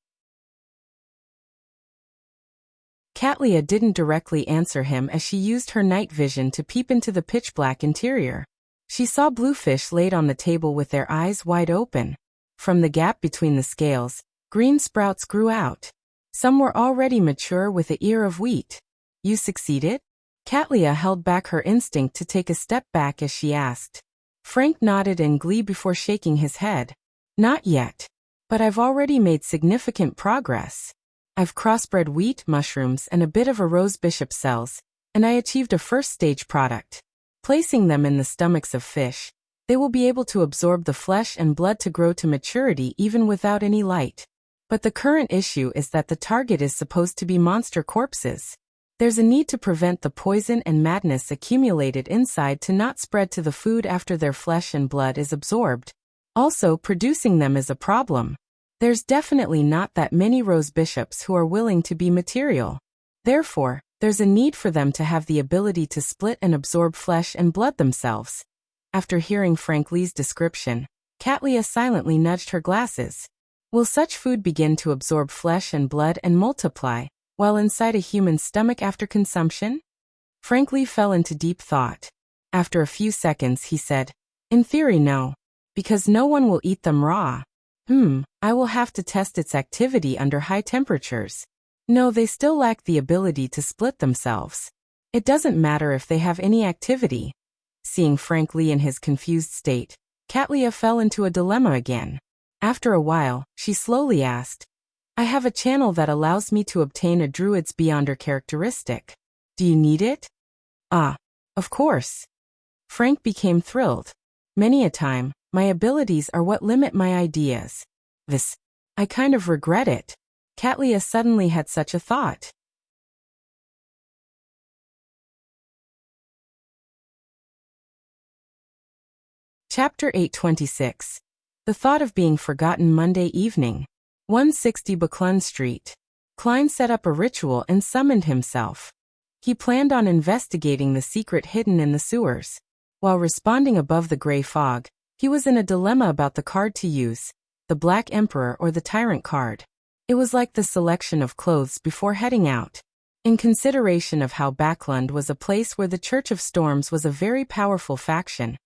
Katlia didn't directly answer him as she used her night vision to peep into the pitch-black interior. She saw bluefish laid on the table with their eyes wide open. From the gap between the scales, green sprouts grew out. Some were already mature with an ear of wheat. You succeeded? Katlia held back her instinct to take a step back as she asked. Frank nodded in glee before shaking his head. Not yet. But I've already made significant progress. I've crossbred wheat, mushrooms, and a bit of a rose bishop cells, and I achieved a first-stage product. Placing them in the stomachs of fish, they will be able to absorb the flesh and blood to grow to maturity even without any light. But the current issue is that the target is supposed to be monster corpses. There's a need to prevent the poison and madness accumulated inside to not spread to the food after their flesh and blood is absorbed. Also, producing them is a problem. There's definitely not that many rose bishops who are willing to be material. Therefore, there's a need for them to have the ability to split and absorb flesh and blood themselves. After hearing Frank Lee's description, Katlia silently nudged her glasses. Will such food begin to absorb flesh and blood and multiply, while inside a human's stomach after consumption? Frank Lee fell into deep thought. After a few seconds he said, In theory no. Because no one will eat them raw. I will have to test its activity under high temperatures. No, they still lack the ability to split themselves. It doesn't matter if they have any activity. Seeing Frank Lee in his confused state, Katlia fell into a dilemma again. After a while, she slowly asked, I have a channel that allows me to obtain a druid's beyonder characteristic. Do you need it? Ah, of course. Frank became thrilled. Many a time, my abilities are what limit my ideas. I kind of regret it. Katlia suddenly had such a thought. Chapter 826. The thought of being forgotten. Monday evening. 160 Buckland Street. Klein set up a ritual and summoned himself. He planned on investigating the secret hidden in the sewers. While responding above the gray fog, he was in a dilemma about the card to use, the Black Emperor or the Tyrant card. It was like the selection of clothes before heading out. In consideration of how Backland was a place where the Church of Storms was a very powerful faction,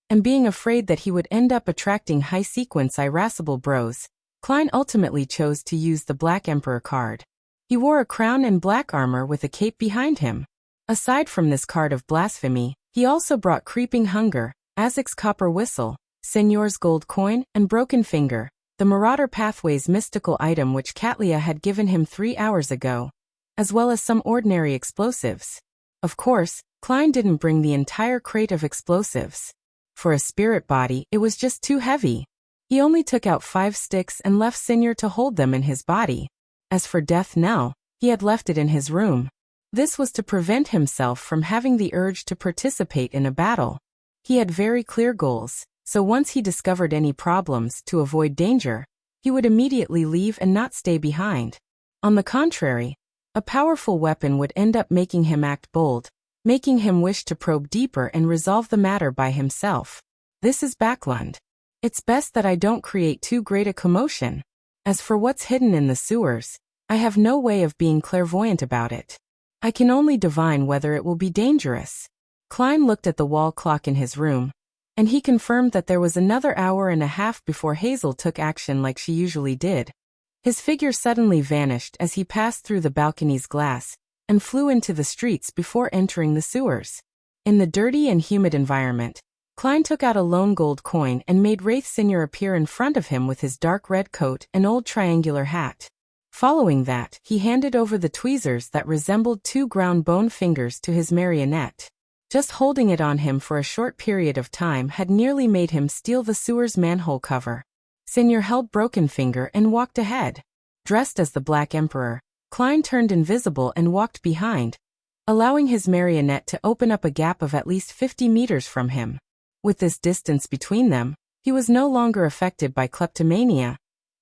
and being afraid that he would end up attracting high-sequence irascible bros, Klein ultimately chose to use the Black Emperor card. He wore a crown and black armor with a cape behind him. Aside from this card of blasphemy, he also brought Creeping Hunger, Azek's copper whistle, Seigneur's gold coin, and Broken Finger, the Marauder Pathways mystical item which Katlia had given him 3 hours ago, as well as some ordinary explosives. Of course, Klein didn't bring the entire crate of explosives. For a spirit body, it was just too heavy. He only took out 5 sticks and left Seigneur to hold them in his body. As for Death Knell, he had left it in his room. This was to prevent himself from having the urge to participate in a battle. He had very clear goals, so once he discovered any problems to avoid danger, he would immediately leave and not stay behind. On the contrary, a powerful weapon would end up making him act bold, making him wish to probe deeper and resolve the matter by himself. This is Backland. It's best that I don't create too great a commotion. As for what's hidden in the sewers, I have no way of being clairvoyant about it. I can only divine whether it will be dangerous. Klein looked at the wall clock in his room, and he confirmed that there was another hour and a half before Hazel took action like she usually did. His figure suddenly vanished as he passed through the balcony's glass and flew into the streets before entering the sewers. In the dirty and humid environment, Klein took out a lone gold coin and made Wraith Seigneur appear in front of him with his dark red coat and old triangular hat. Following that, he handed over the tweezers that resembled 2 ground bone fingers to his marionette. Just holding it on him for a short period of time had nearly made him steal the sewer's manhole cover. Seigneur held Broken Finger and walked ahead. Dressed as the Black Emperor, Klein turned invisible and walked behind, allowing his marionette to open up a gap of at least 50 meters from him. With this distance between them, he was no longer affected by kleptomania,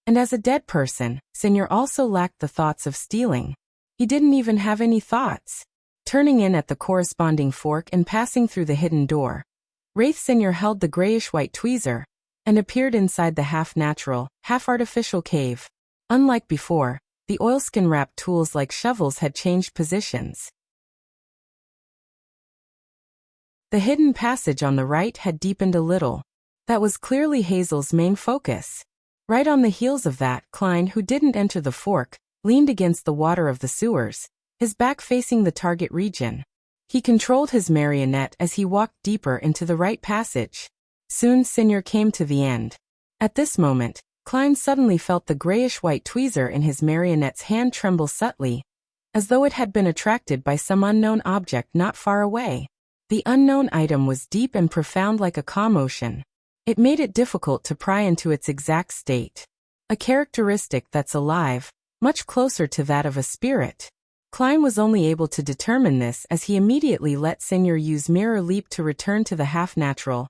and as a dead person, Senor also lacked the thoughts of stealing. He didn't even have any thoughts. Turning in at the corresponding fork and passing through the hidden door, Wraith Senor held the grayish-white tweezer and appeared inside the half-natural, half-artificial cave. Unlike before, the oilskin-wrapped tools like shovels had changed positions. The hidden passage on the right had deepened a little. That was clearly Hazel's main focus. Right on the heels of that, Klein, who didn't enter the fork, leaned against the water of the sewers, his back facing the target region. He controlled his marionette as he walked deeper into the right passage. Soon Senor came to the end. At this moment, Klein suddenly felt the grayish-white tweezer in his marionette's hand tremble subtly, as though it had been attracted by some unknown object not far away. The unknown item was deep and profound like a calm ocean. It made it difficult to pry into its exact state. A characteristic that's alive, much closer to that of a spirit. Klein was only able to determine this as he immediately let Senor use Mirror Leap to return to the half-natural,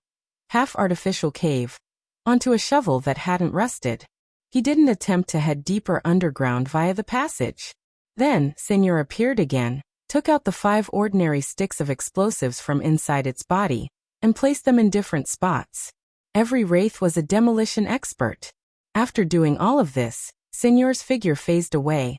half-artificial cave, onto a shovel that hadn't rusted. He didn't attempt to head deeper underground via the passage. Then, Senor appeared again, took out the 5 ordinary sticks of explosives from inside its body, and placed them in different spots. Every wraith was a demolition expert. After doing all of this, Senor's figure phased away,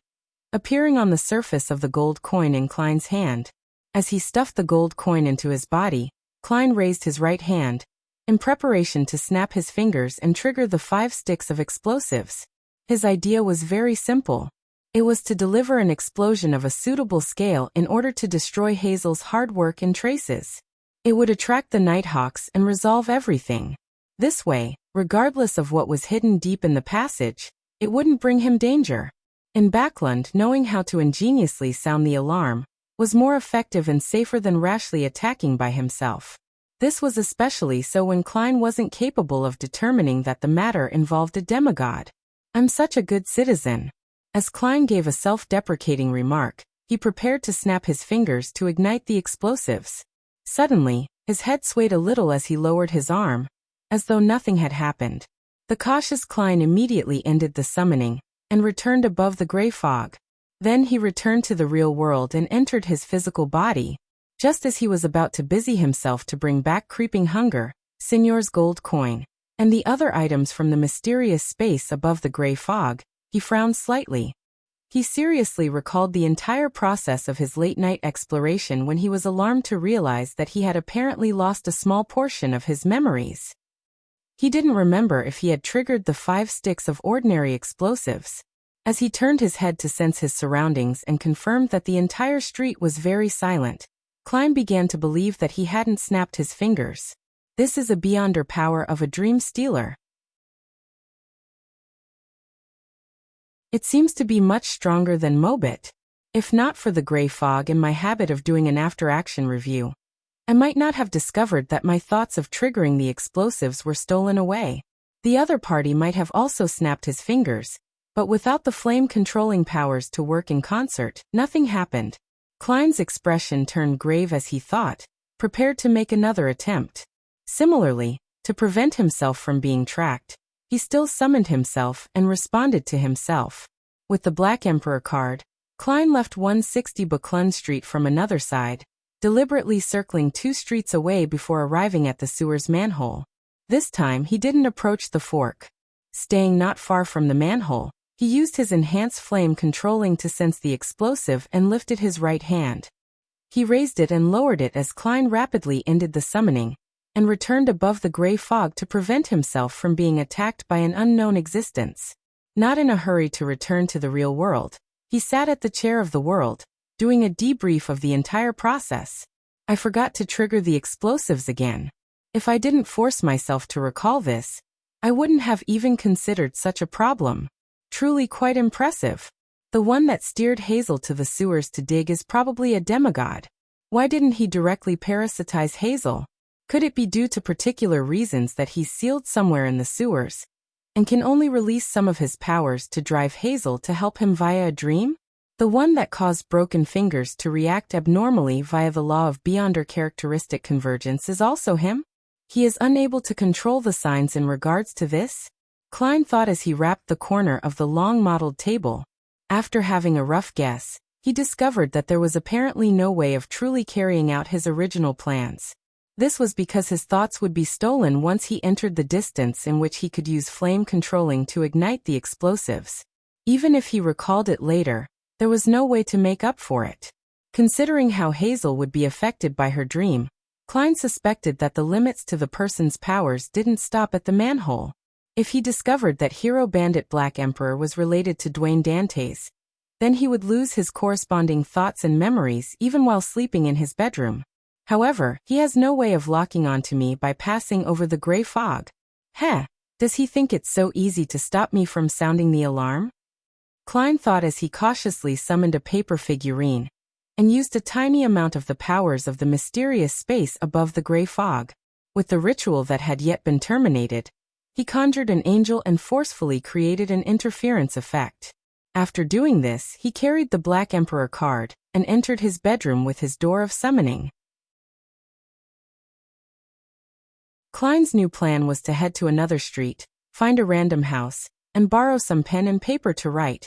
appearing on the surface of the gold coin in Klein's hand. As he stuffed the gold coin into his body, Klein raised his right hand, in preparation to snap his fingers and trigger the 5 sticks of explosives. His idea was very simple. It was to deliver an explosion of a suitable scale in order to destroy Hazel's hard work and traces. It would attract the Nighthawks and resolve everything. This way, regardless of what was hidden deep in the passage, it wouldn't bring him danger. In Backlund, knowing how to ingeniously sound the alarm was more effective and safer than rashly attacking by himself. This was especially so when Klein wasn't capable of determining that the matter involved a demigod. "I'm such a good citizen." As Klein gave a self-deprecating remark, he prepared to snap his fingers to ignite the explosives. Suddenly, his head swayed a little as he lowered his arm, as though nothing had happened. The cautious Klein immediately ended the summoning and returned above the gray fog. Then he returned to the real world and entered his physical body. Just as he was about to busy himself to bring back Creeping Hunger, Senor's gold coin, and the other items from the mysterious space above the gray fog, he frowned slightly. He seriously recalled the entire process of his late-night exploration when he was alarmed to realize that he had apparently lost a small portion of his memories. He didn't remember if he had triggered the 5 sticks of ordinary explosives. As he turned his head to sense his surroundings and confirmed that the entire street was very silent, Klein began to believe that he hadn't snapped his fingers. This is a beyonder power of a dream stealer. It seems to be much stronger than Mobit. If not for the gray fog and my habit of doing an after-action review, I might not have discovered that my thoughts of triggering the explosives were stolen away. The other party might have also snapped his fingers, but without the flame-controlling powers to work in concert, nothing happened. Klein's expression turned grave as he thought, prepared to make another attempt. Similarly, to prevent himself from being tracked, he still summoned himself and responded to himself. With the Black Emperor card, Klein left 160 Backlund Street from another side, deliberately circling 2 streets away before arriving at the sewer's manhole. This time he didn't approach the fork. Staying not far from the manhole, he used his enhanced flame controlling to sense the explosive and lifted his right hand. He raised it and lowered it as Klein rapidly ended the summoning, and returned above the gray fog to prevent himself from being attacked by an unknown existence. Not in a hurry to return to the real world, he sat at the chair of the world, doing a debrief of the entire process. I forgot to trigger the explosives again. If I didn't force myself to recall this, I wouldn't have even considered such a problem. Truly quite impressive. The one that steered Hazel to the sewers to dig is probably a demigod. Why didn't he directly parasitize Hazel? Could it be due to particular reasons that he's sealed somewhere in the sewers, and can only release some of his powers to drive Hazel to help him via a dream? The one that caused broken fingers to react abnormally via the law of Beyonder characteristic convergence is also him? He is unable to control the signs in regards to this? Klein thought as he wrapped the corner of the long-modeled table. After having a rough guess, he discovered that there was apparently no way of truly carrying out his original plans. This was because his thoughts would be stolen once he entered the distance in which he could use flame controlling to ignite the explosives. Even if he recalled it later, there was no way to make up for it. Considering how Hazel would be affected by her dream, Klein suspected that the limits to the person's powers didn't stop at the manhole. If he discovered that Hero Bandit Black Emperor was related to Dwayne Dantes, then he would lose his corresponding thoughts and memories even while sleeping in his bedroom. However, he has no way of locking onto me by passing over the gray fog. Does he think it's so easy to stop me from sounding the alarm? Klein thought as he cautiously summoned a paper figurine and used a tiny amount of the powers of the mysterious space above the gray fog. With the ritual that had yet been terminated, he conjured an angel and forcefully created an interference effect. After doing this, he carried the Black Emperor card and entered his bedroom with his door of summoning. Klein's new plan was to head to another street, find a random house, and borrow some pen and paper to write.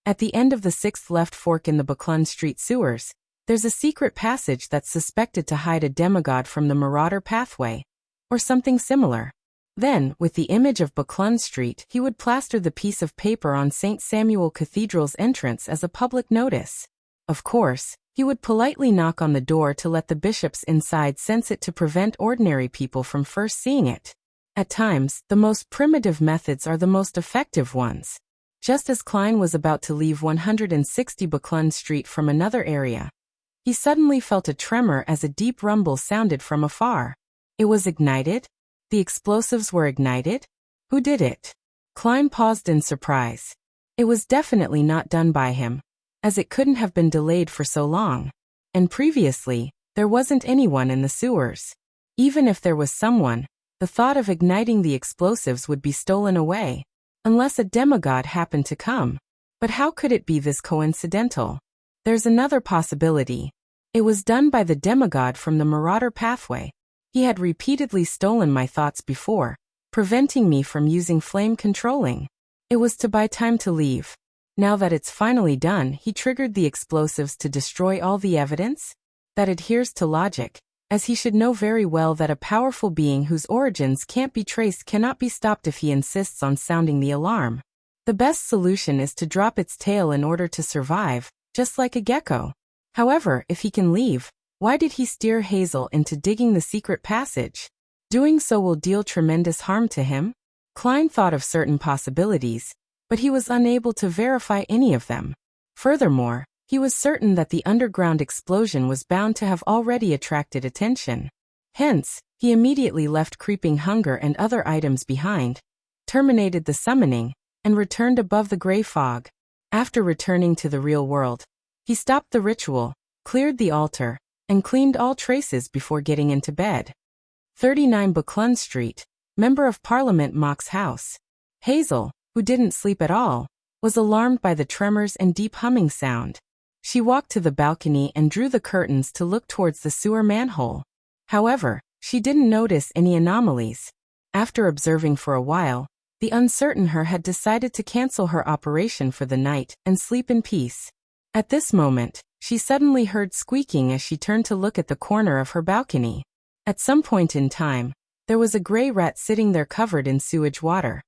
At the end of the 6th left fork in the Buckland Street sewers, there's a secret passage that's suspected to hide a demigod from the Marauder pathway, or something similar. Then, with the image of Buckland Street, he would plaster the piece of paper on St. Samuel Cathedral's entrance as a public notice. Of course, he would politely knock on the door to let the bishops inside sense it to prevent ordinary people from first seeing it. At times, the most primitive methods are the most effective ones. Just as Klein was about to leave 160 Buckland Street from another area, he suddenly felt a tremor as a deep rumble sounded from afar. It was ignited? The explosives were ignited? Who did it? Klein paused in surprise. It was definitely not done by him, as it couldn't have been delayed for so long. And previously, there wasn't anyone in the sewers. Even if there was someone, the thought of igniting the explosives would be stolen away, unless a demigod happened to come. But how could it be this coincidental? There's another possibility. It was done by the demigod from the Marauder pathway. He had repeatedly stolen my thoughts before, preventing me from using flame controlling. It was to buy time to leave. Now that it's finally done, he triggered the explosives to destroy all the evidence? That adheres to logic, as he should know very well that a powerful being whose origins can't be traced cannot be stopped if he insists on sounding the alarm. The best solution is to drop its tail in order to survive, just like a gecko. However, if he can leave, why did he steer Hazel into digging the secret passage? Doing so will deal tremendous harm to him? Klein thought of certain possibilities, but he was unable to verify any of them. Furthermore, he was certain that the underground explosion was bound to have already attracted attention. Hence, he immediately left Creeping Hunger and other items behind, terminated the summoning, and returned above the gray fog. After returning to the real world, he stopped the ritual, cleared the altar, and cleaned all traces before getting into bed. 39 Buckland Street, Member of Parliament Mock's house. Hazel, who didn't sleep at all, was alarmed by the tremors and deep humming sound. She walked to the balcony and drew the curtains to look towards the sewer manhole. However, she didn't notice any anomalies. After observing for a while, the uncertain her had decided to cancel her operation for the night and sleep in peace. At this moment, she suddenly heard squeaking as she turned to look at the corner of her balcony. At some point in time, there was a gray rat sitting there covered in sewage water.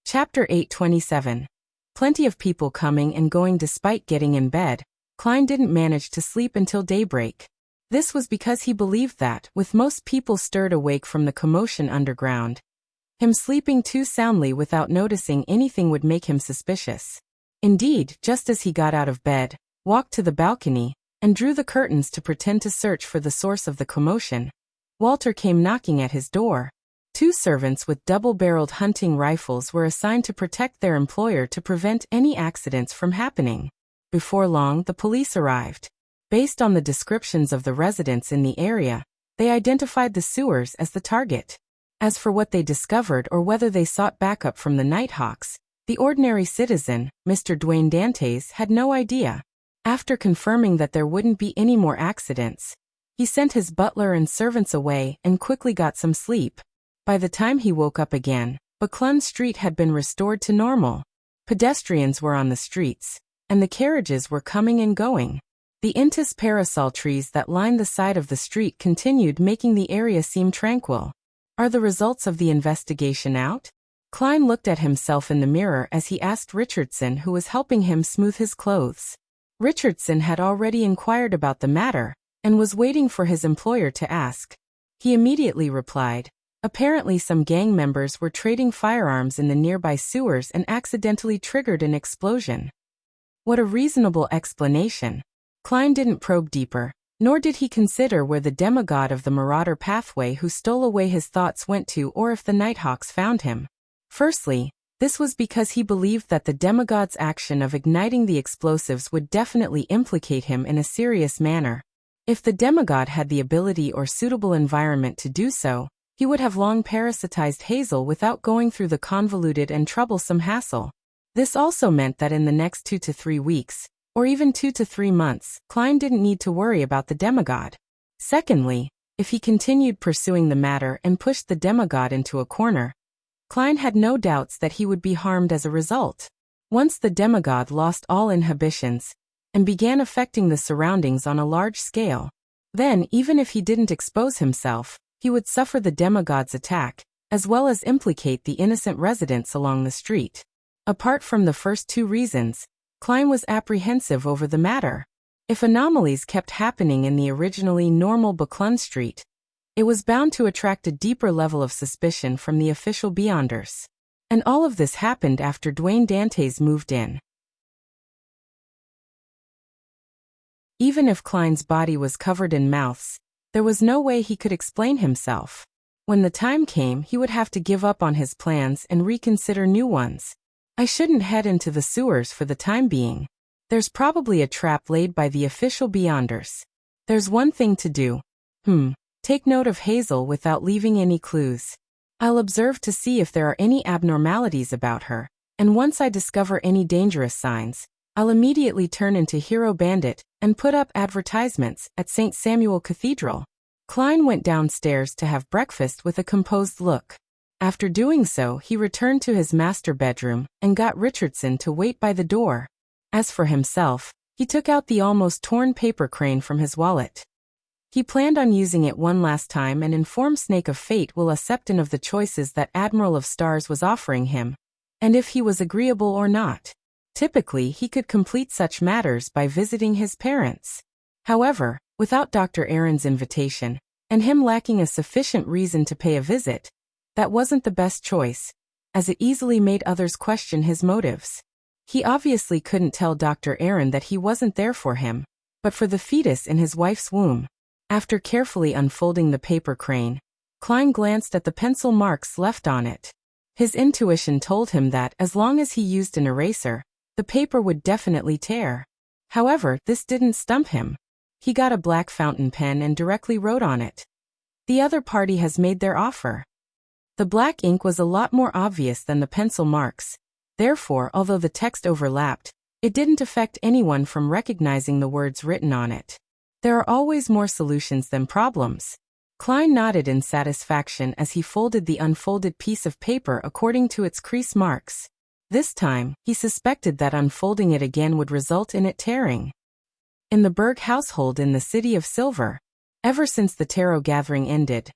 Chapter 827. Plenty of people coming and going despite getting in bed, Klein didn't manage to sleep until daybreak. This was because he believed that, with most people stirred awake from the commotion underground, him sleeping too soundly without noticing anything would make him suspicious. Indeed, just as he got out of bed, walked to the balcony, and drew the curtains to pretend to search for the source of the commotion, Walter came knocking at his door. 2 servants with double-barreled hunting rifles were assigned to protect their employer to prevent any accidents from happening. Before long, the police arrived. Based on the descriptions of the residents in the area, they identified the sewers as the target. As for what they discovered or whether they sought backup from the Nighthawks, the ordinary citizen, Mr. Dwayne Dantes, had no idea. After confirming that there wouldn't be any more accidents, he sent his butler and servants away and quickly got some sleep. By the time he woke up again, Buckland Street had been restored to normal. Pedestrians were on the streets, and the carriages were coming and going. The intis parasol trees that lined the side of the street continued, making the area seem tranquil. Are the results of the investigation out? Klein looked at himself in the mirror as he asked Richardson, who was helping him smooth his clothes. Richardson had already inquired about the matter, and was waiting for his employer to ask. He immediately replied, apparently some gang members were trading firearms in the nearby sewers and accidentally triggered an explosion. What a reasonable explanation. Klein didn't probe deeper, nor did he consider where the demigod of the Marauder pathway who stole away his thoughts went to or if the Nighthawks found him. Firstly, this was because he believed that the demigod's action of igniting the explosives would definitely implicate him in a serious manner. If the demigod had the ability or suitable environment to do so, he would have long parasitized Hazel without going through the convoluted and troublesome hassle. This also meant that in the next 2 to 3 weeks, or even 2 to 3 months, Klein didn't need to worry about the demigod. Secondly, if he continued pursuing the matter and pushed the demigod into a corner, Klein had no doubts that he would be harmed as a result. Once the demigod lost all inhibitions and began affecting the surroundings on a large scale, then even if he didn't expose himself, he would suffer the demigod's attack, as well as implicate the innocent residents along the street. Apart from the first 2 reasons, Klein was apprehensive over the matter. If anomalies kept happening in the originally normal Buckland Street, it was bound to attract a deeper level of suspicion from the official Beyonders. And all of this happened after Dwayne Dantes moved in. Even if Klein's body was covered in mouths, there was no way he could explain himself. When the time came, he would have to give up on his plans and reconsider new ones. I shouldn't head into the sewers for the time being. There's probably a trap laid by the official Beyonders. There's one thing to do. Take note of Hazel without leaving any clues. I'll observe to see if there are any abnormalities about her, and once I discover any dangerous signs, I'll immediately turn into Hero Bandit and put up advertisements at St. Samuel Cathedral. Klein went downstairs to have breakfast with a composed look. After doing so, he returned to his master bedroom and got Richardson to wait by the door. As for himself, he took out the almost torn paper crane from his wallet. He planned on using it one last time and inform Snake of Fate Will Acceptan of the choices that Admiral of Stars was offering him, and if he was agreeable or not. Typically, he could complete such matters by visiting his parents. However, without Dr. Aaron's invitation, and him lacking a sufficient reason to pay a visit, that wasn't the best choice, as it easily made others question his motives. He obviously couldn't tell Dr. Aaron that he wasn't there for him, but for the fetus in his wife's womb. After carefully unfolding the paper crane, Klein glanced at the pencil marks left on it. His intuition told him that as long as he used an eraser, the paper would definitely tear. However, this didn't stump him. He got a black fountain pen and directly wrote on it. The other party has made their offer. The black ink was a lot more obvious than the pencil marks. Therefore, although the text overlapped, it didn't affect anyone from recognizing the words written on it. There are always more solutions than problems. Klein nodded in satisfaction as he folded the unfolded piece of paper according to its crease marks. This time, he suspected that unfolding it again would result in it tearing. In the Berg household in the City of Silver, ever since the tarot gathering ended,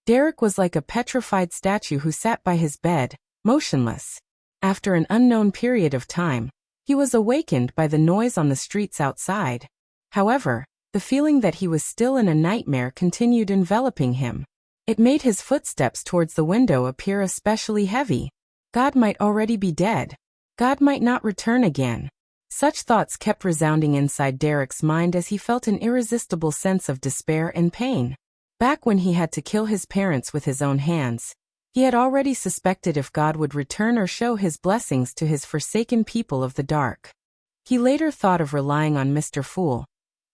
Derek was like a petrified statue who sat by his bed, motionless. After an unknown period of time, he was awakened by the noise on the streets outside. However, the feeling that he was still in a nightmare continued enveloping him. It made his footsteps towards the window appear especially heavy. God might already be dead. God might not return again. Such thoughts kept resounding inside Derek's mind as he felt an irresistible sense of despair and pain. Back when he had to kill his parents with his own hands, he had already suspected if God would return or show his blessings to his forsaken people of the dark. He later thought of relying on Mr. Fool,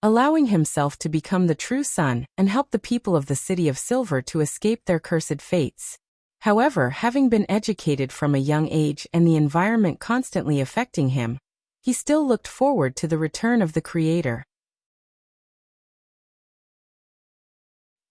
allowing himself to become the true sun and help the people of the City of Silver to escape their cursed fates. However, having been educated from a young age and the environment constantly affecting him, he still looked forward to the return of the Creator.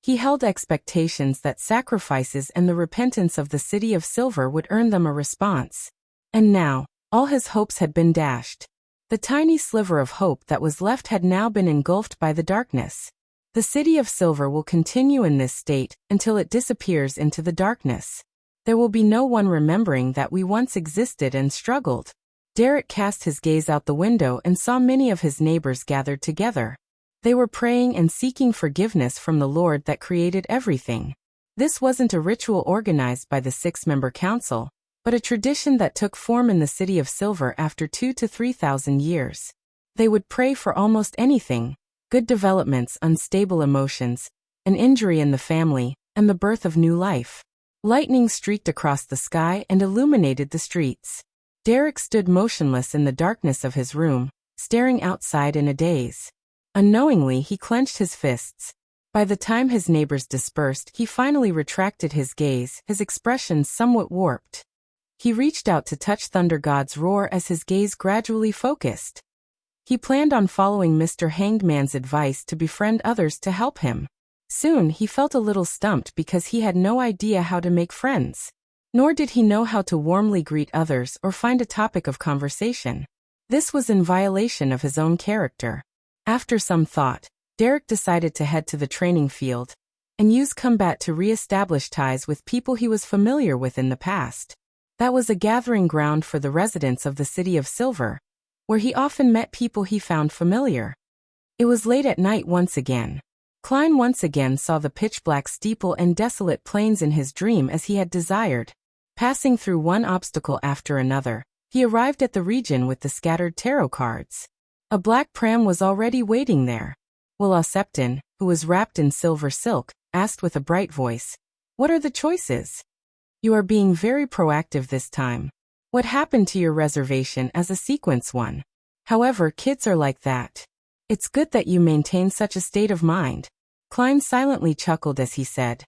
He held expectations that sacrifices and the repentance of the City of Silver would earn them a response. And now, all his hopes had been dashed. The tiny sliver of hope that was left had now been engulfed by the darkness. The City of Silver will continue in this state until it disappears into the darkness. There will be no one remembering that we once existed and struggled. Derek cast his gaze out the window and saw many of his neighbors gathered together. They were praying and seeking forgiveness from the Lord that created everything. This wasn't a ritual organized by the 6-member council, but a tradition that took form in the City of Silver after 2,000 to 3,000 years. They would pray for almost anything: good developments, unstable emotions, an injury in the family, and the birth of new life. Lightning streaked across the sky and illuminated the streets. Derek stood motionless in the darkness of his room, staring outside in a daze. Unknowingly, he clenched his fists. By the time his neighbors dispersed, he finally retracted his gaze, his expression somewhat warped. He reached out to touch Thunder God's roar as his gaze gradually focused. He planned on following Mr. Hanged Man's advice to befriend others to help him. Soon, he felt a little stumped because he had no idea how to make friends. Nor did he know how to warmly greet others or find a topic of conversation. This was in violation of his own character. After some thought, Derek decided to head to the training field and use combat to re-establish ties with people he was familiar with in the past. That was a gathering ground for the residents of the City of Silver, where he often met people he found familiar. It was late at night once again. Klein once again saw the pitch-black steeple and desolate plains in his dream as he had desired. Passing through one obstacle after another, he arrived at the region with the scattered tarot cards. A black pram was already waiting there. Wuxia, who was wrapped in silver silk, asked with a bright voice, "What are the choices? You are being very proactive this time. What happened to your reservation as a sequence one? However, kids are like that. It's good that you maintain such a state of mind." Klein silently chuckled as he said,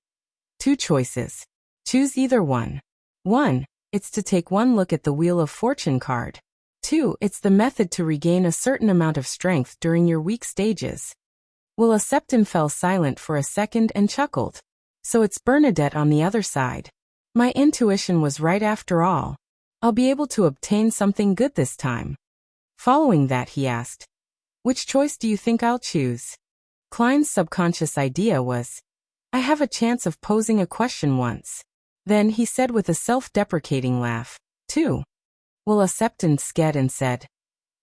"2 choices. Choose either one. 1. It's to take one look at the Wheel of Fortune card. 2. It's the method to regain a certain amount of strength during your weak stages." Wuxia fell silent for a second and chuckled. "So it's Bernadette on the other side. My intuition was right after all. I'll be able to obtain something good this time." Following that, he asked, "Which choice do you think I'll choose?" Klein's subconscious idea was, "I have a chance of posing a question once." Then he said with a self-deprecating laugh, "2. Wuxia sked and said,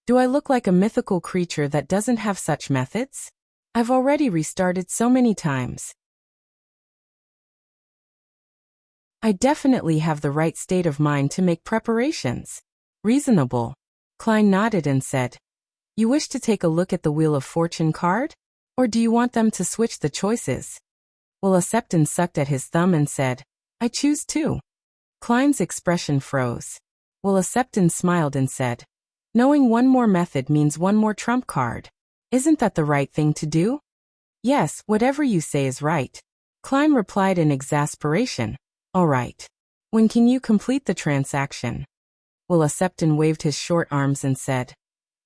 "Do I look like a mythical creature that doesn't have such methods? I've already restarted so many times. I definitely have the right state of mind to make preparations." "Reasonable." Klein nodded and said, "You wish to take a look at the Wheel of Fortune card? Or do you want them to switch the choices?" Wuxia sucked at his thumb and said, "I choose 2. Klein's expression froze. Wuxia smiled and said, "Knowing one more method means one more trump card. Isn't that the right thing to do?" "Yes, whatever you say is right." Klein replied in exasperation, "All right. When can you complete the transaction?" Wuxia waved his short arms and said,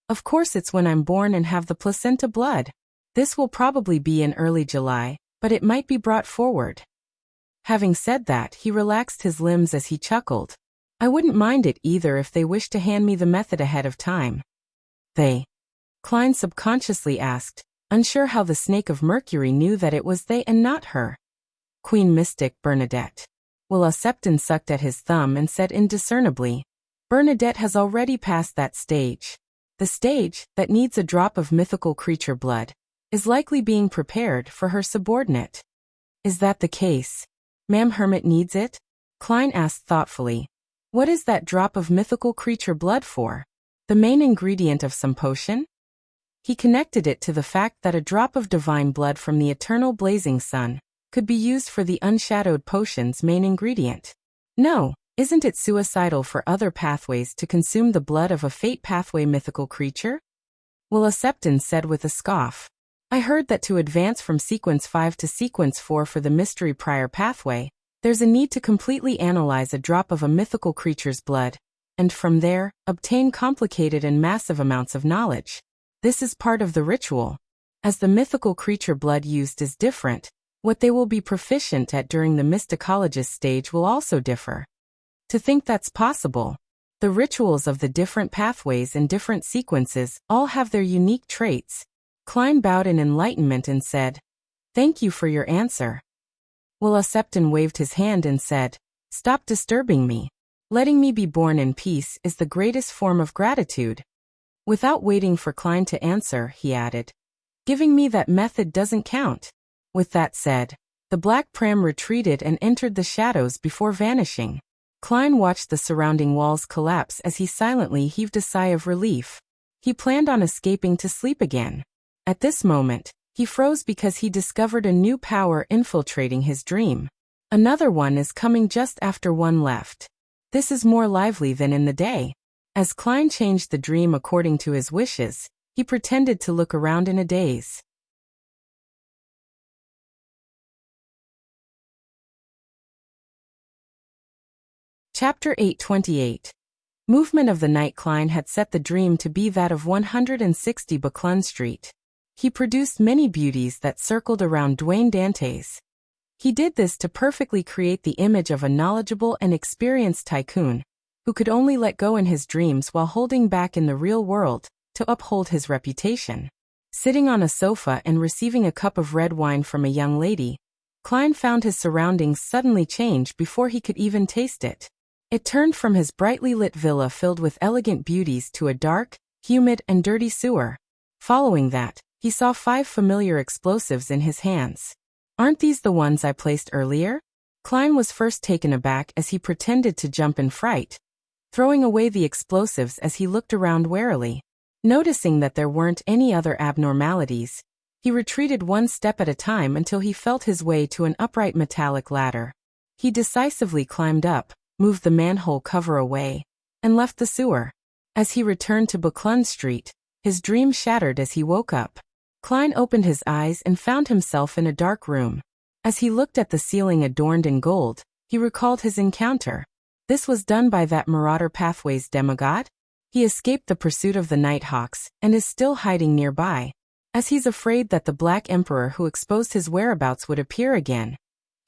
"Of course it's when I'm born and have the placenta blood. This will probably be in early July, but it might be brought forward." Having said that, he relaxed his limbs as he chuckled. "I wouldn't mind it either if they wished to hand me the method ahead of time." "They?" Klein subconsciously asked, unsure how the Snake of Mercury knew that it was they and not her. "Queen Mystic Bernadette." Wuxia sucked at his thumb and said indiscernibly, "Bernadette has already passed that stage. The stage, that needs a drop of mythical creature blood, is likely being prepared for her subordinate." "Is that the case? Ma'am Hermit needs it?" Klein asked thoughtfully. "What is that drop of mythical creature blood for? The main ingredient of some potion?" He connected it to the fact that a drop of divine blood from the eternal blazing sun could be used for the unshadowed potion's main ingredient. "No, isn't it suicidal for other pathways to consume the blood of a fate pathway mythical creature?" Wuxia said with a scoff. "I heard that to advance from sequence 5 to sequence 4 for the mystery prior pathway, There's a need to completely analyze a drop of a mythical creature's blood, and from there, obtain complicated and massive amounts of knowledge. This is part of the ritual. As the mythical creature blood used is different, what they will be proficient at during the mysticologist stage will also differ. To think that's possible. The rituals of the different pathways and different sequences all have their unique traits. Klein bowed in enlightenment and said, "Thank you for your answer." Will Septon waved his hand and said, "Stop disturbing me. Letting me be born in peace is the greatest form of gratitude." Without waiting for Klein to answer, he added, "Giving me that method doesn't count." With that said, the black pram retreated and entered the shadows before vanishing. Klein watched the surrounding walls collapse as he silently heaved a sigh of relief. He planned on escaping to sleep again. At this moment, he froze because he discovered a new power infiltrating his dream. Another one is coming just after one left. This is more lively than in the day. As Klein changed the dream according to his wishes, he pretended to look around in a daze. Chapter 828. Movement of the night. Klein had set the dream to be that of 160 Buckland Street. He produced many beauties that circled around Dwayne Dantes. He did this to perfectly create the image of a knowledgeable and experienced tycoon, who could only let go in his dreams while holding back in the real world, to uphold his reputation. Sitting on a sofa and receiving a cup of red wine from a young lady, Klein found his surroundings suddenly change before he could even taste it. It turned from his brightly lit villa filled with elegant beauties to a dark, humid and dirty sewer. Following that, he saw 5 familiar explosives in his hands. "Aren't these the ones I placed earlier?" Klein was first taken aback as he pretended to jump in fright, throwing away the explosives as he looked around warily. Noticing that there weren't any other abnormalities, he retreated one step at a time until he felt his way to an upright metallic ladder. He decisively climbed up, moved the manhole cover away, and left the sewer. As he returned to Buckland Street, his dream shattered as he woke up. Klein opened his eyes and found himself in a dark room. As he looked at the ceiling adorned in gold, he recalled his encounter. This was done by that Marauder Pathways demigod? He escaped the pursuit of the Nighthawks and is still hiding nearby. As he's afraid that the Black Emperor who exposed his whereabouts would appear again,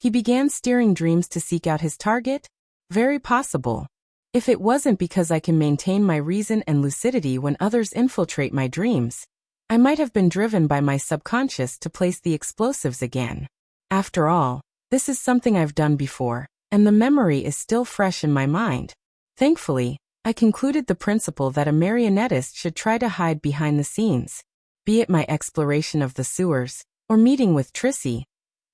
he began steering dreams to seek out his target? Very possible. If it wasn't because I can maintain my reason and lucidity when others infiltrate my dreams, I might have been driven by my subconscious to place the explosives again. After all, this is something I've done before, and the memory is still fresh in my mind. Thankfully, I concluded the principle that a marionettist should try to hide behind the scenes. Be it my exploration of the sewers, or meeting with Trissy,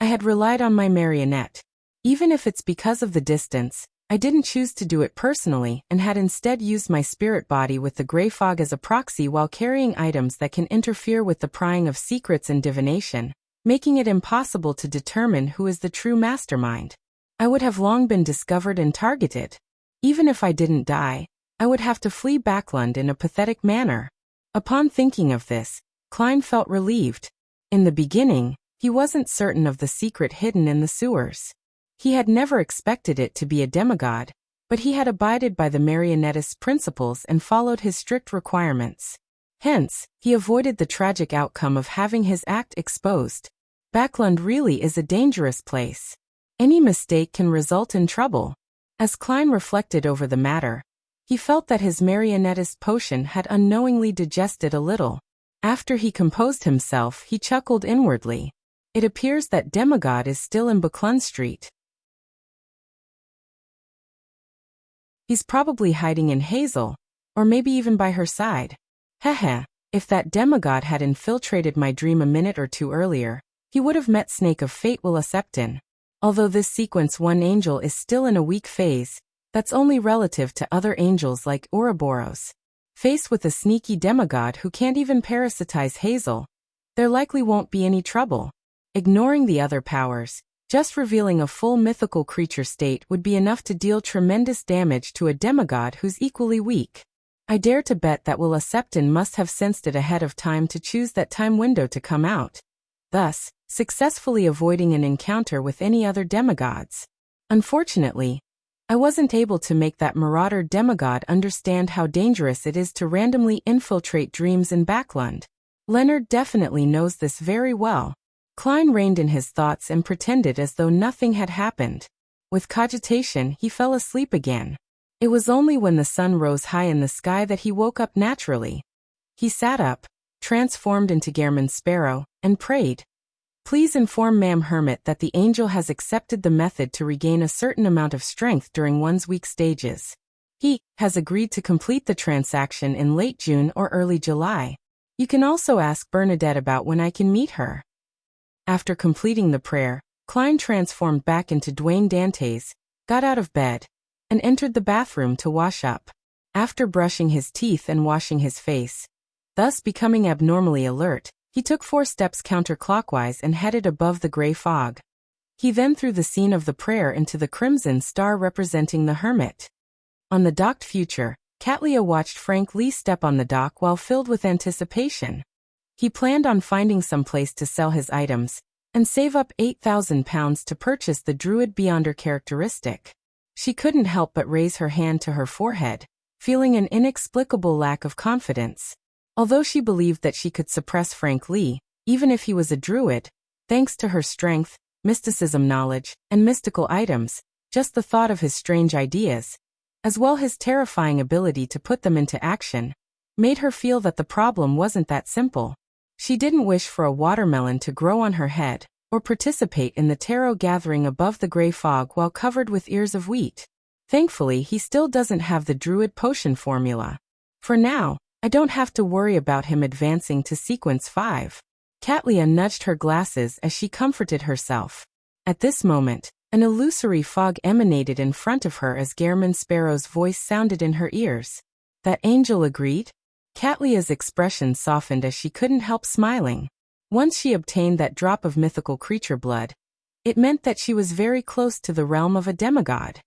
I had relied on my marionette. Even if it's because of the distance, I didn't choose to do it personally and had instead used my spirit body with the gray fog as a proxy while carrying items that can interfere with the prying of secrets and divination, making it impossible to determine who is the true mastermind. I would have long been discovered and targeted. Even if I didn't die, I would have to flee Backland in a pathetic manner. Upon thinking of this, Klein felt relieved. In the beginning, he wasn't certain of the secret hidden in the sewers. He had never expected it to be a demigod, but he had abided by the marionettist's principles and followed his strict requirements. Hence, he avoided the tragic outcome of having his act exposed. Backland really is a dangerous place. Any mistake can result in trouble. As Klein reflected over the matter, he felt that his marionettist potion had unknowingly digested a little. After he composed himself, he chuckled inwardly. It appears that demigod is still in Buckland Street. He's probably hiding in Hazel, or maybe even by her side. Heh, if that demigod had infiltrated my dream a minute or two earlier, he would have met Snake of Fate Will Septon. Although this sequence one angel is still in a weak phase, that's only relative to other angels like Ouroboros. Faced with a sneaky demigod who can't even parasitize Hazel, there likely won't be any trouble. Ignoring the other powers, just revealing a full mythical creature state would be enough to deal tremendous damage to a demigod who's equally weak. I dare to bet that Will Septon must have sensed it ahead of time to choose that time window to come out, thus successfully avoiding an encounter with any other demigods. Unfortunately, I wasn't able to make that marauder demigod understand how dangerous it is to randomly infiltrate dreams in Backlund. Leonard definitely knows this very well. Klein reined in his thoughts and pretended as though nothing had happened. With cogitation, he fell asleep again. It was only when the sun rose high in the sky that he woke up naturally. He sat up, transformed into Gehrman Sparrow, and prayed. Please inform Ma'am Hermit that the angel has accepted the method to regain a certain amount of strength during one's weak stages. He has agreed to complete the transaction in late June or early July. You can also ask Bernadette about when I can meet her. After completing the prayer, Klein transformed back into Dwayne Dantes, got out of bed, and entered the bathroom to wash up. After brushing his teeth and washing his face, thus becoming abnormally alert, he took 4 steps counterclockwise and headed above the gray fog. He then threw the scene of the prayer into the crimson star representing the hermit. On the docked future, Katlia watched Frank Lee step on the dock while filled with anticipation. He planned on finding some place to sell his items and save up £8,000 to purchase the Druid Beyonder characteristic. She couldn't help but raise her hand to her forehead, feeling an inexplicable lack of confidence. Although she believed that she could suppress Frank Lee, even if he was a druid, thanks to her strength, mysticism knowledge, and mystical items, just the thought of his strange ideas, as well his terrifying ability to put them into action, made her feel that the problem wasn't that simple. She didn't wish for a watermelon to grow on her head, or participate in the tarot gathering above the gray fog while covered with ears of wheat. Thankfully, he still doesn't have the druid potion formula. For now, I don't have to worry about him advancing to sequence 5. Katlia nudged her glasses as she comforted herself. At this moment, an illusory fog emanated in front of her as Gehrman Sparrow's voice sounded in her ears. That angel agreed? Katlia's expression softened as she couldn't help smiling. Once she obtained that drop of mythical creature blood, it meant that she was very close to the realm of a demigod.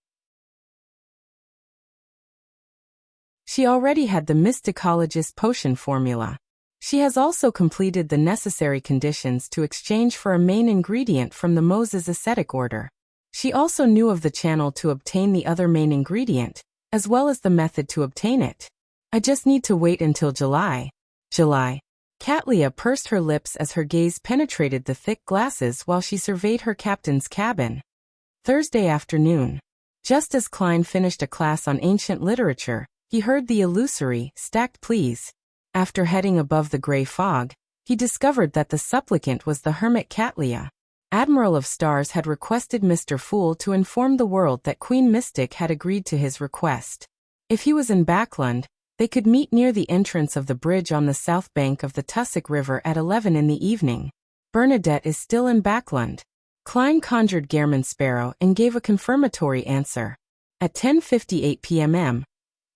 She already had the Mysticologist potion formula. She has also completed the necessary conditions to exchange for a main ingredient from the Moses ascetic order. She also knew of the channel to obtain the other main ingredient, as well as the method to obtain it. I just need to wait until July. July. Katlia pursed her lips as her gaze penetrated the thick glasses while she surveyed her captain's cabin. Thursday afternoon. Just as Klein finished a class on ancient literature, he heard the illusory, stacked please. After heading above the gray fog, he discovered that the supplicant was the hermit Katlia. Admiral of Stars had requested Mr. Fool to inform the world that Queen Mystic had agreed to his request. If he was in Backlund, they could meet near the entrance of the bridge on the south bank of the Tussock River at 11 in the evening. Bernadette is still in Backlund. Klein conjured Gehrman Sparrow and gave a confirmatory answer. At 10:58 p.m.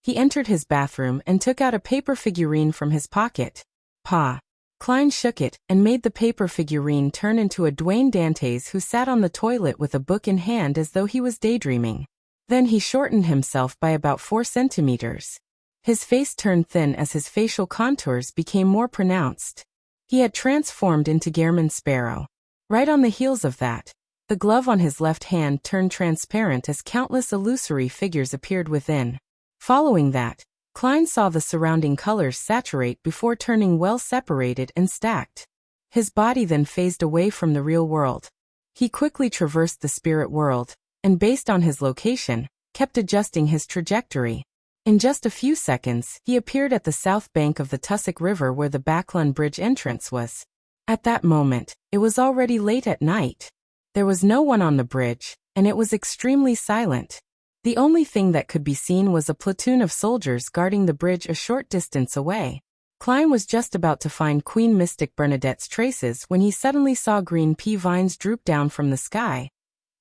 He entered his bathroom and took out a paper figurine from his pocket. Pa. Klein shook it and made the paper figurine turn into a Dwayne Dantes who sat on the toilet with a book in hand as though he was daydreaming. Then he shortened himself by about 4 centimeters. His face turned thin as his facial contours became more pronounced. He had transformed into Gehrman Sparrow. Right on the heels of that, the glove on his left hand turned transparent as countless illusory figures appeared within. Following that, Klein saw the surrounding colors saturate before turning well separated and stacked. His body then phased away from the real world. He quickly traversed the spirit world, and based on his location, kept adjusting his trajectory. In just a few seconds, he appeared at the south bank of the Tussock River where the Backlund Bridge entrance was. At that moment, it was already late at night. There was no one on the bridge, and it was extremely silent. The only thing that could be seen was a platoon of soldiers guarding the bridge a short distance away. Klein was just about to find Queen Mystic Bernadette's traces when he suddenly saw green pea vines droop down from the sky,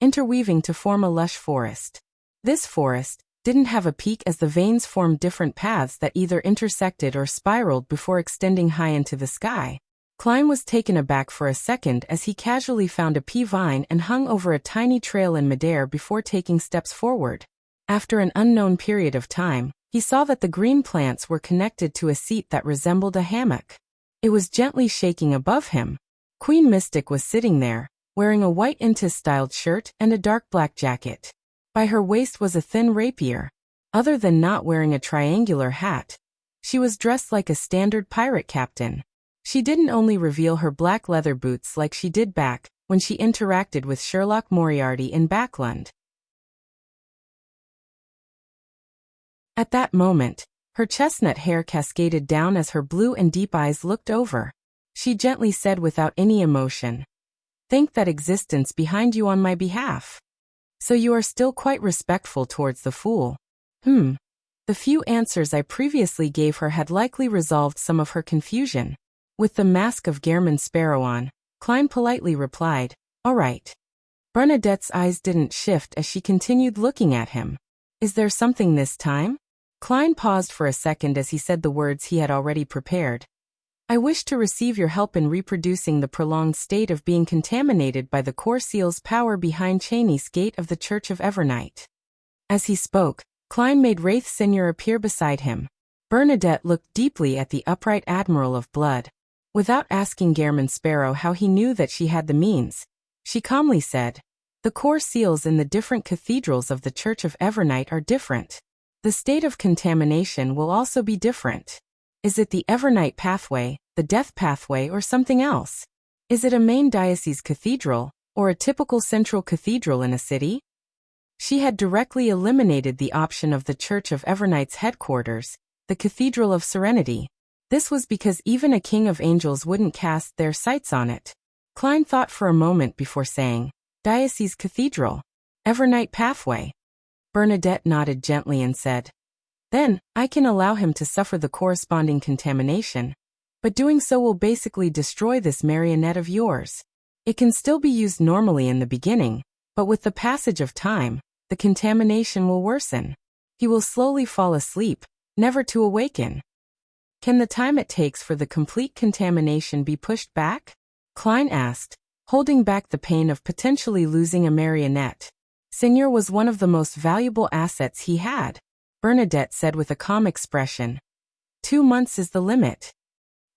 interweaving to form a lush forest. This forest didn't have a peak as the veins formed different paths that either intersected or spiraled before extending high into the sky. Klein was taken aback for a second as he casually found a pea vine and hung over a tiny trail in midair before taking steps forward. After an unknown period of time, he saw that the green plants were connected to a seat that resembled a hammock. It was gently shaking above him. Queen Mystic was sitting there, wearing a white intis-styled shirt and a dark black jacket. By her waist was a thin rapier. Other than not wearing a triangular hat, she was dressed like a standard pirate captain. She didn't only reveal her black leather boots like she did back when she interacted with Sherlock Moriarty in Backland. At that moment, her chestnut hair cascaded down as her blue and deep eyes looked over. She gently said without any emotion, "Thank that existence behind you on my behalf. So you are still quite respectful towards the fool." The few answers I previously gave her had likely resolved some of her confusion. With the mask of Gairman Sparrow on, Klein politely replied, "All right." Bernadette's eyes didn't shift as she continued looking at him. "Is there something this time?" Klein paused for a second as he said the words he had already prepared. "I wish to receive your help in reproducing the prolonged state of being contaminated by the core seal's power behind Cheney's gate of the Church of Evernight." As he spoke, Klein made Wraith Senior appear beside him. Bernadette looked deeply at the upright Admiral of Blood. Without asking Gairman Sparrow how he knew that she had the means, she calmly said, "The core seals in the different cathedrals of the Church of Evernight are different. The state of contamination will also be different. Is it the Evernight pathway, the death pathway, or something else? Is it a main diocese cathedral, or a typical central cathedral in a city?" She had directly eliminated the option of the Church of Evernight's headquarters, the Cathedral of Serenity. This was because even a king of angels wouldn't cast their sights on it. Klein thought for a moment before saying, "Diocese Cathedral, Evernight pathway." Bernadette nodded gently and said, "Then, I can allow him to suffer the corresponding contamination, but doing so will basically destroy this marionette of yours. It can still be used normally in the beginning, but with the passage of time, the contamination will worsen. He will slowly fall asleep, never to awaken." "Can the time it takes for the complete contamination be pushed back?" Klein asked, holding back the pain of potentially losing a marionette. Senior was one of the most valuable assets he had. Bernadette said with a calm expression, 2 months is the limit."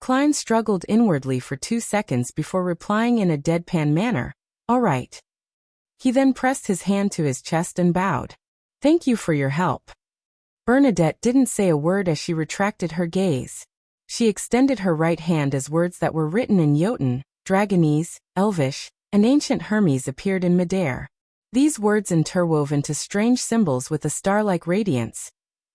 Klein struggled inwardly for 2 seconds before replying in a deadpan manner, "All right." He then pressed his hand to his chest and bowed. "Thank you for your help." Bernadette didn't say a word as she retracted her gaze. She extended her right hand as words that were written in Jotun, Dragonese, Elvish, and ancient Hermes appeared in midair. These words interwove into strange symbols with a star-like radiance,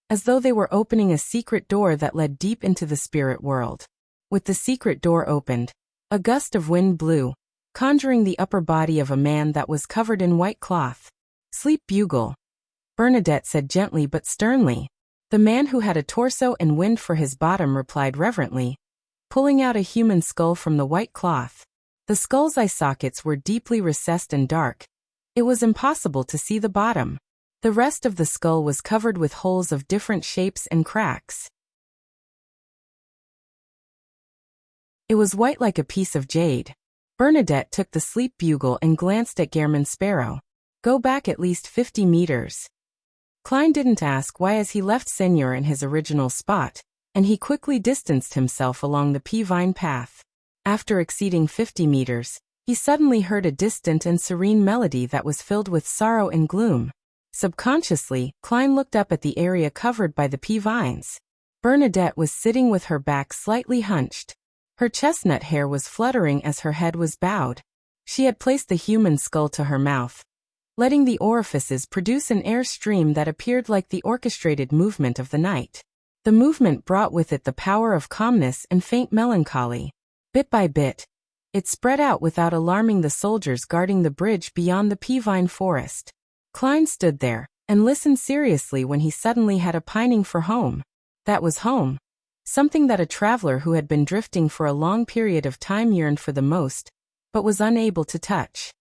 as though they were opening a secret door that led deep into the spirit world. With the secret door opened, a gust of wind blew, conjuring the upper body of a man that was covered in white cloth. "Sleep bugle," Bernadette said gently but sternly. The man who had a torso and wind for his bottom replied reverently, pulling out a human skull from the white cloth. The skull's eye sockets were deeply recessed and dark. It was impossible to see the bottom. The rest of the skull was covered with holes of different shapes and cracks. It was white like a piece of jade. Bernadette took the sleep bugle and glanced at Gairman Sparrow. "Go back at least 50 meters." Klein didn't ask why as he left Senior in his original spot, and he quickly distanced himself along the pea-vine path. After exceeding 50 meters, he suddenly heard a distant and serene melody that was filled with sorrow and gloom. Subconsciously, Klein looked up at the area covered by the pea-vines. Bernadette was sitting with her back slightly hunched. Her chestnut hair was fluttering as her head was bowed. She had placed the human skull to her mouth, letting the orifices produce an air stream that appeared like the orchestrated movement of the night. The movement brought with it the power of calmness and faint melancholy. Bit by bit, it spread out without alarming the soldiers guarding the bridge beyond the pea-vine forest. Klein stood there and listened seriously when he suddenly had a pining for home. That was home. Something that a traveler who had been drifting for a long period of time yearned for the most, but was unable to touch.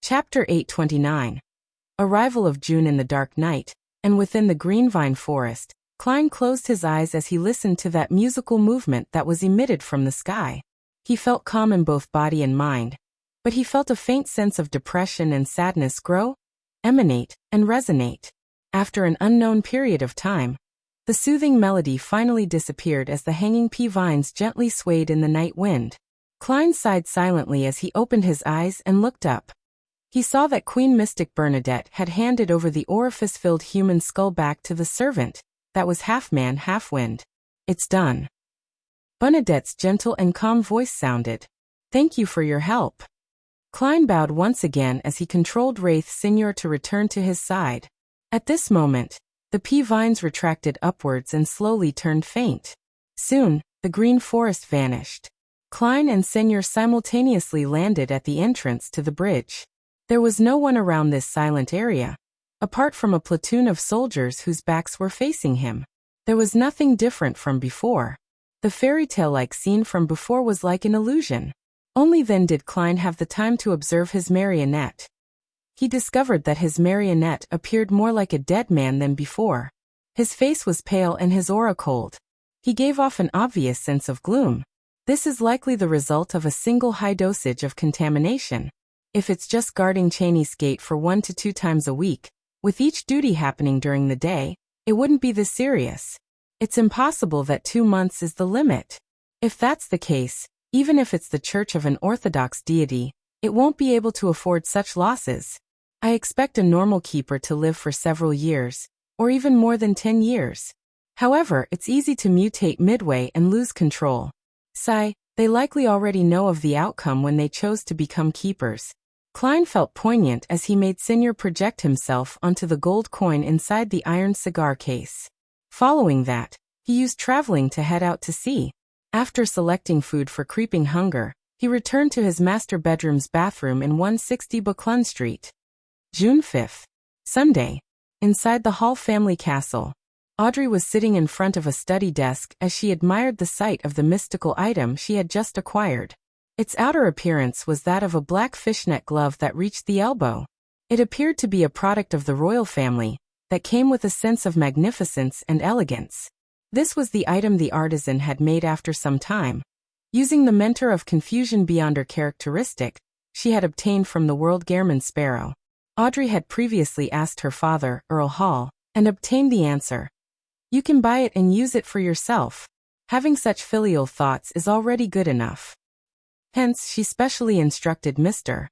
Chapter 829. Arrival of June in the dark night, and within the green vine forest, Klein closed his eyes as he listened to that musical movement that was emitted from the sky. He felt calm in both body and mind, but he felt a faint sense of depression and sadness grow, emanate, and resonate. After an unknown period of time, The soothing melody finally disappeared as the hanging pea vines gently swayed in the night wind. Klein sighed silently as he opened his eyes and looked up. He saw that Queen Mystic Bernadette had handed over the orifice-filled human skull back to the servant, that was half man, half wind. "It's done." Bernadette's gentle and calm voice sounded. "Thank you for your help." Klein bowed once again as he controlled Wraith Senior to return to his side. At this moment, the pea vines retracted upwards and slowly turned faint. Soon, the green forest vanished. Klein and Senior simultaneously landed at the entrance to the bridge. There was no one around this silent area, apart from a platoon of soldiers whose backs were facing him. There was nothing different from before. The fairy tale-like scene from before was like an illusion. Only then did Klein have the time to observe his marionette. He discovered that his marionette appeared more like a dead man than before. His face was pale and his aura cold. He gave off an obvious sense of gloom. This is likely the result of a single high dosage of contamination. If it's just guarding Cheney's gate for 1 to 2 times a week, with each duty happening during the day, it wouldn't be this serious. It's impossible that 2 months is the limit. If that's the case, even if it's the church of an orthodox deity, it won't be able to afford such losses. I expect a normal keeper to live for several years, or even more than 10 years. However, it's easy to mutate midway and lose control. Sigh, they likely already know of the outcome when they chose to become keepers. Klein felt poignant as he made Senior project himself onto the gold coin inside the iron cigar case. Following that, he used traveling to head out to sea. After selecting food for creeping hunger, he returned to his master bedroom's bathroom in 160 Buckland Street. June 5th. Sunday. Inside the Hall family castle, Audrey was sitting in front of a study desk as she admired the sight of the mystical item she had just acquired. Its outer appearance was that of a black fishnet glove that reached the elbow. It appeared to be a product of the royal family, that came with a sense of magnificence and elegance. This was the item the artisan had made after some time. Using the mentor of confusion beyond her characteristic, she had obtained from the world Gehrman Sparrow. Audrey had previously asked her father, Earl Hall, and obtained the answer. You can buy it and use it for yourself. Having such filial thoughts is already good enough. Hence, she specially instructed Mr.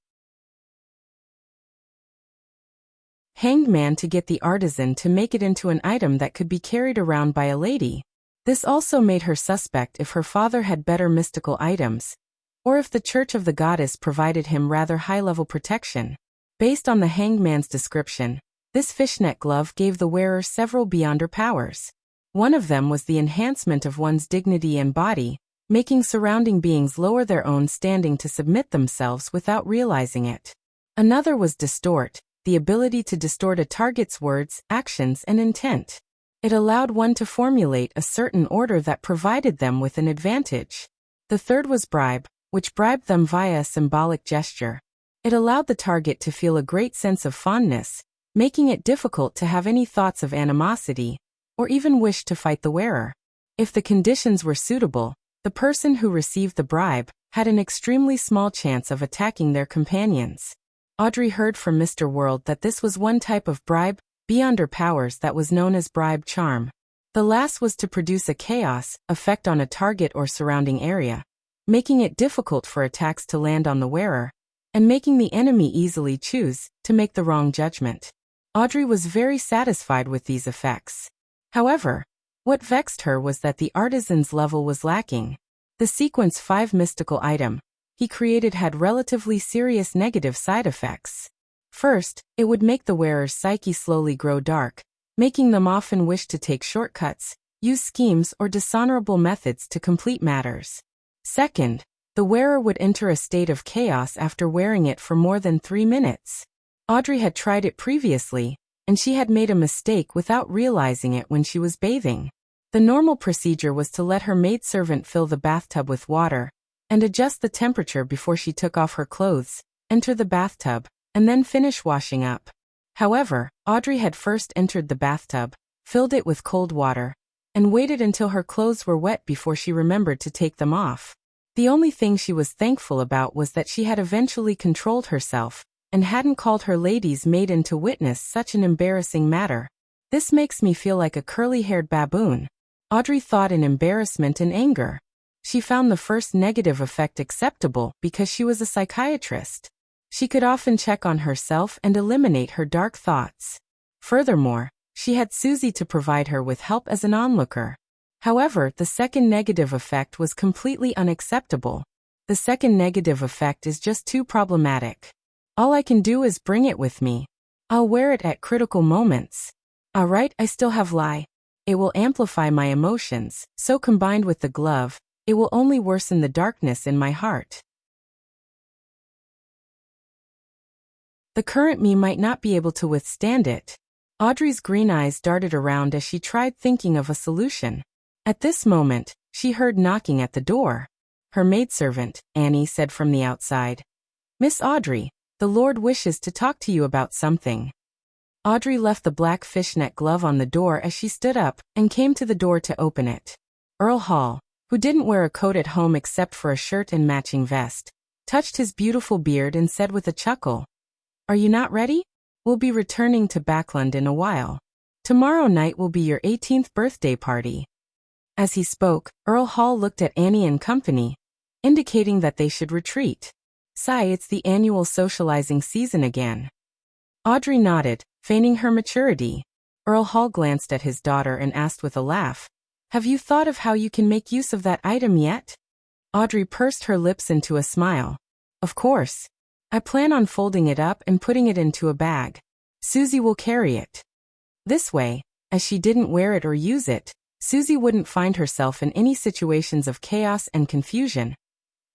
Hanged Man to get the artisan to make it into an item that could be carried around by a lady. This also made her suspect if her father had better mystical items, or if the Church of the Goddess provided him rather high-level protection. Based on the Hanged Man's description, this fishnet glove gave the wearer several beyonder powers. One of them was the enhancement of one's dignity and body, making surrounding beings lower their own standing to submit themselves without realizing it. Another was distort, the ability to distort a target's words, actions, and intent. It allowed one to formulate a certain order that provided them with an advantage. The third was bribe, which bribed them via a symbolic gesture. It allowed the target to feel a great sense of fondness, making it difficult to have any thoughts of animosity, or even wish to fight the wearer. If the conditions were suitable, the person who received the bribe had an extremely small chance of attacking their companions. Audrey heard from Mr. World that this was one type of bribe, beyond her powers, that was known as bribe charm. The last was to produce a chaos effect on a target or surrounding area, making it difficult for attacks to land on the wearer, and making the enemy easily choose to make the wrong judgment. Audrey was very satisfied with these effects. However, what vexed her was that the artisan's level was lacking. The sequence 5 mystical item he created had relatively serious negative side effects. First, it would make the wearer's psyche slowly grow dark, making them often wish to take shortcuts, use schemes or dishonorable methods to complete matters. Second, the wearer would enter a state of chaos after wearing it for more than 3 minutes. Audrey had tried it previously, and she had made a mistake without realizing it when she was bathing. The normal procedure was to let her maidservant fill the bathtub with water, and adjust the temperature before she took off her clothes, enter the bathtub, and then finish washing up. However, Audrey had first entered the bathtub, filled it with cold water, and waited until her clothes were wet before she remembered to take them off. The only thing she was thankful about was that she had eventually controlled herself, and hadn't called her lady's maid in to witness such an embarrassing matter. This makes me feel like a curly-haired baboon. Audrey thought in embarrassment and anger. She found the first negative effect acceptable because she was a psychiatrist. She could often check on herself and eliminate her dark thoughts. Furthermore, she had Susie to provide her with help as an onlooker. However, the second negative effect was completely unacceptable. The second negative effect is just too problematic. All I can do is bring it with me. I'll wear it at critical moments. Alright, I still have lie. It will amplify my emotions, so combined with the glove, it will only worsen the darkness in my heart. The current me might not be able to withstand it. Audrey's green eyes darted around as she tried thinking of a solution. At this moment, she heard knocking at the door. Her maidservant, Annie, said from the outside, "Miss Audrey, the Lord wishes to talk to you about something." Audrey left the black fishnet glove on the door as she stood up and came to the door to open it. Earl Hall, who didn't wear a coat at home except for a shirt and matching vest, touched his beautiful beard and said with a chuckle, "Are you not ready? We'll be returning to Backland in a while. Tomorrow night will be your 18th birthday party." As he spoke, Earl Hall looked at Annie and company, indicating that they should retreat. "Sigh, it's the annual socializing season again." Audrey nodded, feigning her maturity. Earl Hall glanced at his daughter and asked with a laugh, "Have you thought of how you can make use of that item yet?" Audrey pursed her lips into a smile. "Of course. I plan on folding it up and putting it into a bag. Susie will carry it. This way, as she didn't wear it or use it, Susie wouldn't find herself in any situations of chaos and confusion,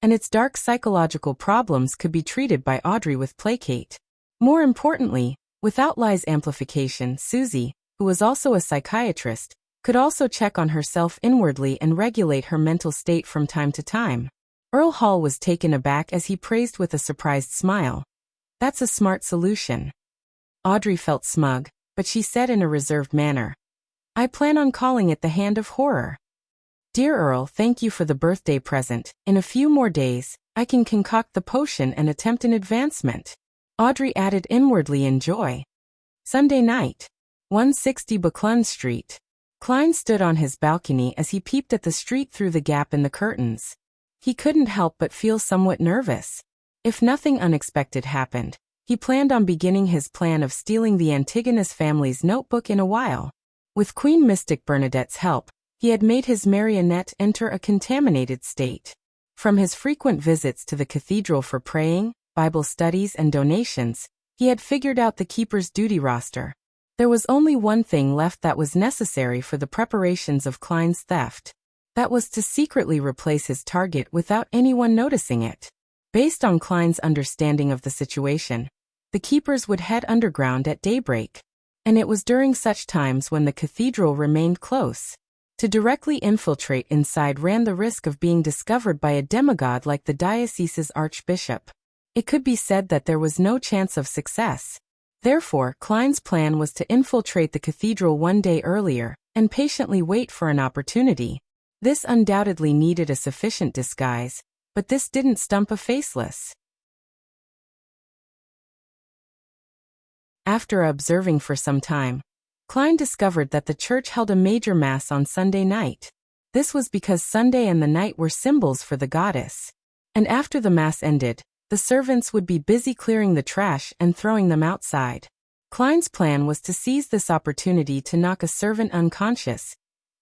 and its dark psychological problems could be treated by Audrey with placate. More importantly, without Lie's amplification, Susie, who was also a psychiatrist, could also check on herself inwardly and regulate her mental state from time to time. Earl Hall was taken aback as he praised with a surprised smile, "That's a smart solution." Audrey felt smug, but she said in a reserved manner, "I plan on calling it the Hand of Horror." "Dear Earl, thank you for the birthday present. In a few more days, I can concoct the potion and attempt an advancement." Audrey added inwardly in joy. Sunday night. 160 Buckland Street. Klein stood on his balcony as he peeped at the street through the gap in the curtains. He couldn't help but feel somewhat nervous. If nothing unexpected happened, he planned on beginning his plan of stealing the Antigonus family's notebook in a while. With Queen Mystic Bernadette's help, he had made his marionette enter a contaminated state. From his frequent visits to the cathedral for praying, Bible studies and donations, he had figured out the keeper's duty roster. There was only one thing left that was necessary for the preparations of Klein's theft. That was to secretly replace his target without anyone noticing it. Based on Klein's understanding of the situation, the keepers would head underground at daybreak, and it was during such times when the cathedral remained close. To directly infiltrate inside ran the risk of being discovered by a demigod like the diocese's archbishop. It could be said that there was no chance of success. Therefore, Klein's plan was to infiltrate the cathedral one day earlier and patiently wait for an opportunity. This undoubtedly needed a sufficient disguise, but this didn't stump a faceless. After observing for some time, Klein discovered that the church held a major mass on Sunday night. This was because Sunday and the night were symbols for the goddess. And after the mass ended, the servants would be busy clearing the trash and throwing them outside. Klein's plan was to seize this opportunity to knock a servant unconscious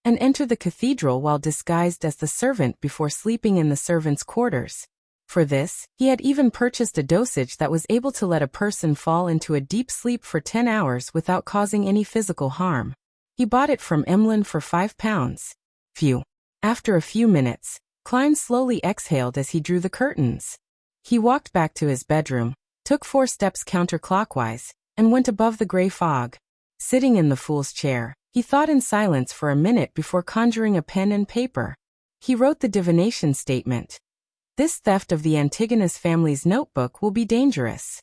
and enter the cathedral while disguised as the servant before sleeping in the servants' quarters. For this, he had even purchased a dosage that was able to let a person fall into a deep sleep for 10 hours without causing any physical harm. He bought it from Emlyn for £5. Phew. After a few minutes, Klein slowly exhaled as he drew the curtains. He walked back to his bedroom, took 4 steps counterclockwise, and went above the gray fog. Sitting in the fool's chair, he thought in silence for a minute before conjuring a pen and paper. He wrote the divination statement. This theft of the Antigonus family's notebook will be dangerous.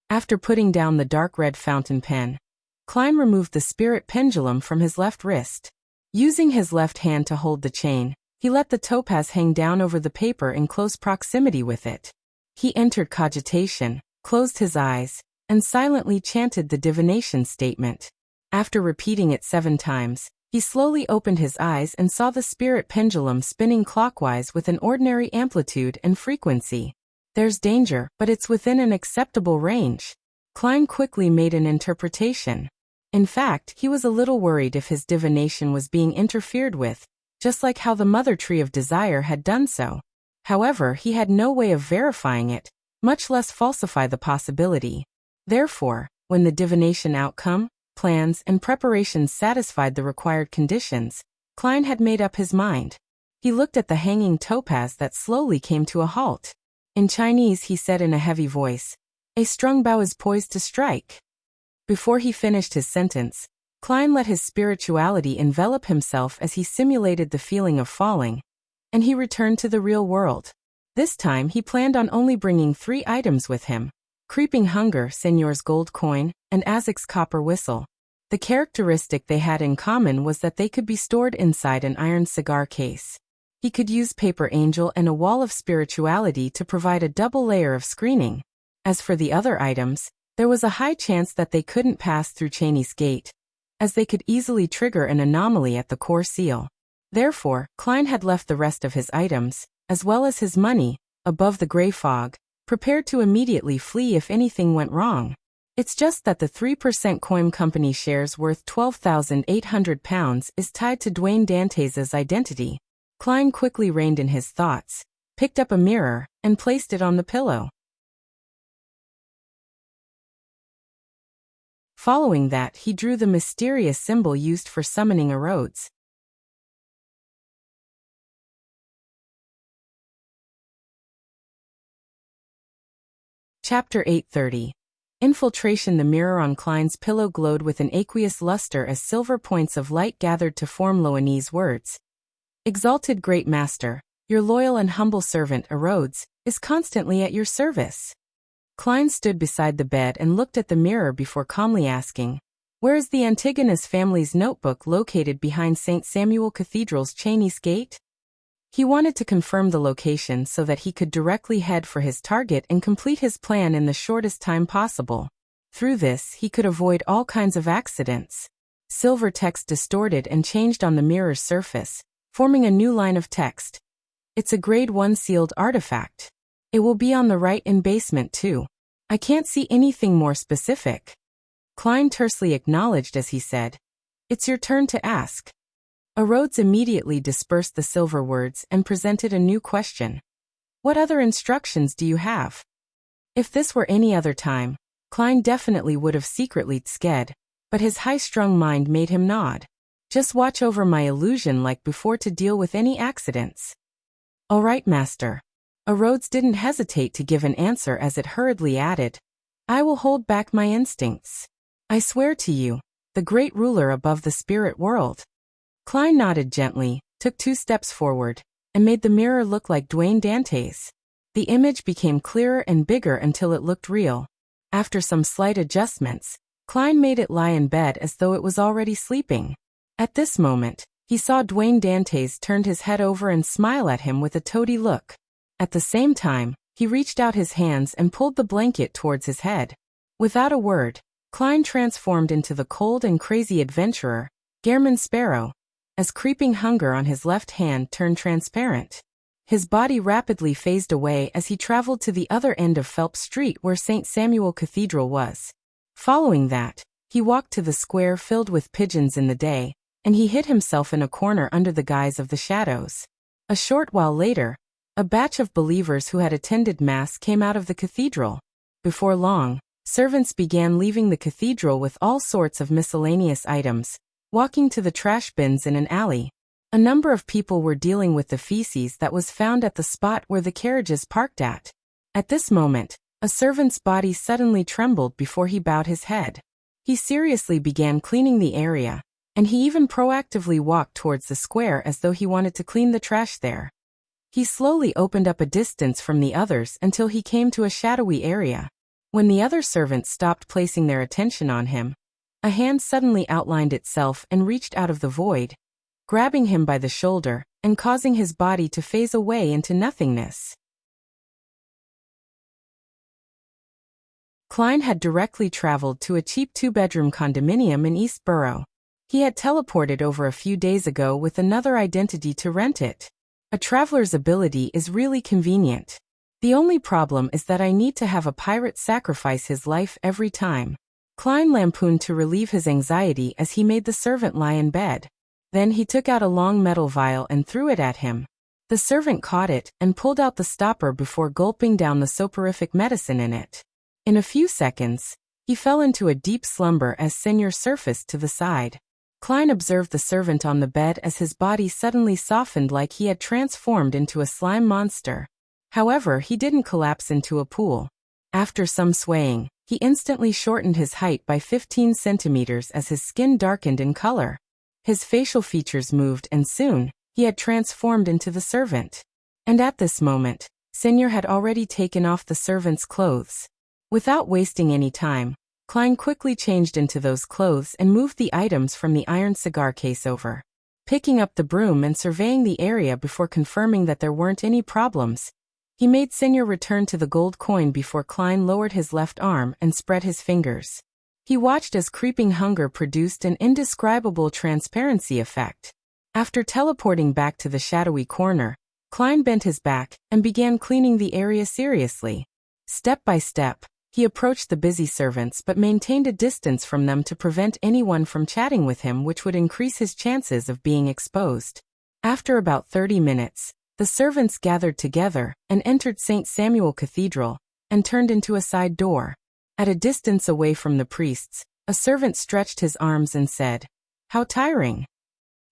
After putting down the dark red fountain pen, Klein removed the spirit pendulum from his left wrist. Using his left hand to hold the chain, he let the topaz hang down over the paper in close proximity with it. He entered cogitation, closed his eyes, and silently chanted the divination statement. After repeating it 7 times, he slowly opened his eyes and saw the spirit pendulum spinning clockwise with an ordinary amplitude and frequency. There's danger, but it's within an acceptable range. Klein quickly made an interpretation. In fact, he was a little worried if his divination was being interfered with, just like how the Mother Tree of Desire had done so. However, he had no way of verifying it, much less falsify the possibility. Therefore, when the divination outcome, plans, and preparations satisfied the required conditions, Klein had made up his mind. He looked at the hanging topaz that slowly came to a halt. In Chinese he said in a heavy voice, "A strung bow is poised to strike." Before he finished his sentence, Klein let his spirituality envelop himself as he simulated the feeling of falling, and he returned to the real world. This time he planned on only bringing 3 items with him: Creeping Hunger, Señor's gold coin, and Azek's copper whistle. The characteristic they had in common was that they could be stored inside an iron cigar case. He could use Paper Angel and a wall of spirituality to provide a double layer of screening. As for the other items, there was a high chance that they couldn't pass through Cheney's gate, as they could easily trigger an anomaly at the core seal. Therefore, Klein had left the rest of his items, as well as his money, above the gray fog, prepared to immediately flee if anything went wrong. It's just that the 3% Coin Company shares worth £12,800 is tied to Dwayne Dantes' identity. Klein quickly reined in his thoughts, picked up a mirror, and placed it on the pillow. Following that, he drew the mysterious symbol used for summoning erodes. Chapter 830. Infiltration. The mirror on Klein's pillow glowed with an aqueous luster as silver points of light gathered to form Loanese words. Exalted Great Master, your loyal and humble servant, Erodes, is constantly at your service. Klein stood beside the bed and looked at the mirror before calmly asking, "Where is the Antigonus family's notebook located behind St. Samuel Cathedral's Cheney's Gate?" He wanted to confirm the location so that he could directly head for his target and complete his plan in the shortest time possible. Through this, he could avoid all kinds of accidents. Silver text distorted and changed on the mirror's surface, forming a new line of text. "It's a grade 1 sealed artifact. It will be on the right in basement too. I can't see anything more specific." Klein tersely acknowledged as he said, "It's your turn to ask." Erodes immediately dispersed the silver words and presented a new question. "What other instructions do you have?" If this were any other time, Klein definitely would have secretly sked, but his high-strung mind made him nod. "Just watch over my illusion like before to deal with any accidents." "All right, Master." Erodes didn't hesitate to give an answer as it hurriedly added, "I will hold back my instincts. I swear to you, the great ruler above the spirit world." Klein nodded gently, took 2 steps forward, and made the mirror look like Dwayne Dantes. The image became clearer and bigger until it looked real. After some slight adjustments, Klein made it lie in bed as though it was already sleeping. At this moment, he saw Dwayne Dantes turned his head over and smile at him with a toady look. At the same time, he reached out his hands and pulled the blanket towards his head. Without a word, Klein transformed into the cold and crazy adventurer, Gehrman Sparrow, as Creeping Hunger on his left hand turned transparent. His body rapidly phased away as he traveled to the other end of Phelps Street where St. Samuel Cathedral was. Following that, he walked to the square filled with pigeons in the day, and he hid himself in a corner under the guise of the shadows. A short while later, a batch of believers who had attended Mass came out of the cathedral. Before long, servants began leaving the cathedral with all sorts of miscellaneous items, walking to the trash bins in an alley. A number of people were dealing with the feces that was found at the spot where the carriages parked at. At this moment, a servant's body suddenly trembled before he bowed his head. He seriously began cleaning the area, and he even proactively walked towards the square as though he wanted to clean the trash there. He slowly opened up a distance from the others until he came to a shadowy area. When the other servants stopped placing their attention on him, a hand suddenly outlined itself and reached out of the void, grabbing him by the shoulder and causing his body to phase away into nothingness. Klein had directly traveled to a cheap two-bedroom condominium in East Borough. He had teleported over a few days ago with another identity to rent it. A traveler's ability is really convenient. The only problem is that I need to have a pirate sacrifice his life every time. Klein lampooned to relieve his anxiety as he made the servant lie in bed. Then he took out a long metal vial and threw it at him. The servant caught it and pulled out the stopper before gulping down the soporific medicine in it. In a few seconds, he fell into a deep slumber as Senor surfaced to the side. Klein observed the servant on the bed as his body suddenly softened like he had transformed into a slime monster. However, he didn't collapse into a pool. After some swaying, he instantly shortened his height by 15 centimeters as his skin darkened in color. His facial features moved and soon, he had transformed into the servant. And at this moment, Senor had already taken off the servant's clothes. Without wasting any time, Klein quickly changed into those clothes and moved the items from the iron cigar case over. Picking up the broom and surveying the area before confirming that there weren't any problems, he made Senor return to the gold coin before Klein lowered his left arm and spread his fingers. He watched as creeping hunger produced an indescribable transparency effect. After teleporting back to the shadowy corner, Klein bent his back and began cleaning the area seriously. Step by step, he approached the busy servants but maintained a distance from them to prevent anyone from chatting with him, which would increase his chances of being exposed. After about 30 minutes, the servants gathered together and entered St. Samuel Cathedral and turned into a side door. At a distance away from the priests, a servant stretched his arms and said, "How tiring."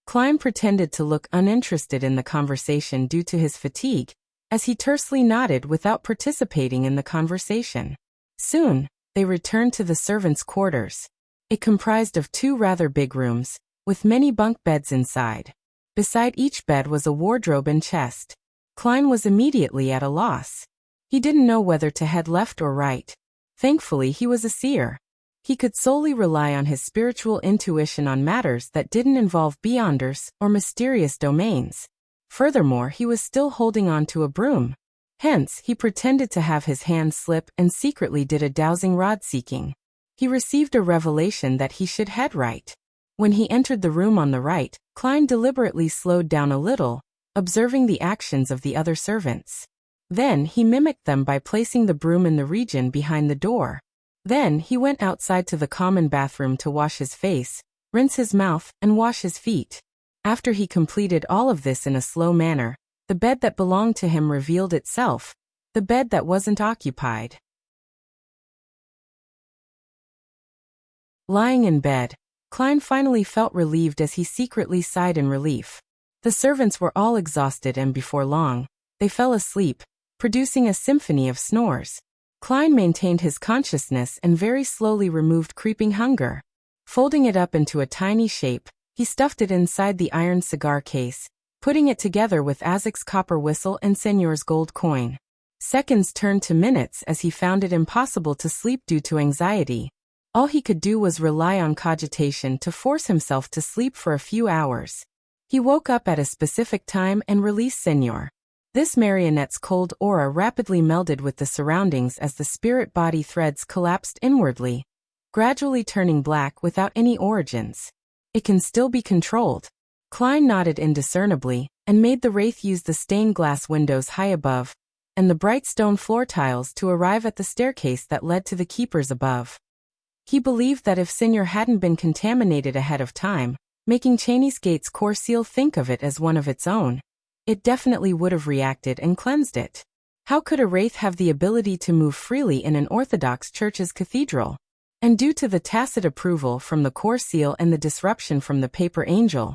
Klein pretended to look uninterested in the conversation due to his fatigue, as he tersely nodded without participating in the conversation. Soon, they returned to the servants' quarters. It comprised of 2 rather big rooms, with many bunk beds inside. Beside each bed was a wardrobe and chest. Klein was immediately at a loss. He didn't know whether to head left or right. Thankfully, he was a seer. He could solely rely on his spiritual intuition on matters that didn't involve beyonders or mysterious domains. Furthermore, he was still holding on to a broom. Hence, he pretended to have his hand slip and secretly did a dowsing rod seeking. He received a revelation that he should head right. When he entered the room on the right, Klein deliberately slowed down a little, observing the actions of the other servants. Then he mimicked them by placing the broom in the region behind the door. Then he went outside to the common bathroom to wash his face, rinse his mouth, and wash his feet. After he completed all of this in a slow manner, the bed that belonged to him revealed itself, the bed that wasn't occupied. Lying in bed, Klein finally felt relieved as he secretly sighed in relief. The servants were all exhausted and before long, they fell asleep, producing a symphony of snores. Klein maintained his consciousness and very slowly removed creeping hunger. Folding it up into a tiny shape, he stuffed it inside the iron cigar case, putting it together with Azek's copper whistle and Senor's gold coin. Seconds turned to minutes as he found it impossible to sleep due to anxiety. All he could do was rely on cogitation to force himself to sleep for a few hours. He woke up at a specific time and released Senor. This marionette's cold aura rapidly melded with the surroundings as the spirit-body threads collapsed inwardly, gradually turning black without any origins. It can still be controlled. Klein nodded indiscernibly and made the wraith use the stained glass windows high above and the bright stone floor tiles to arrive at the staircase that led to the keepers above. He believed that if Senor hadn't been contaminated ahead of time, making Cheney's Gate's core seal think of it as one of its own, it definitely would have reacted and cleansed it. How could a wraith have the ability to move freely in an Orthodox church's cathedral? And due to the tacit approval from the core seal and the disruption from the paper angel,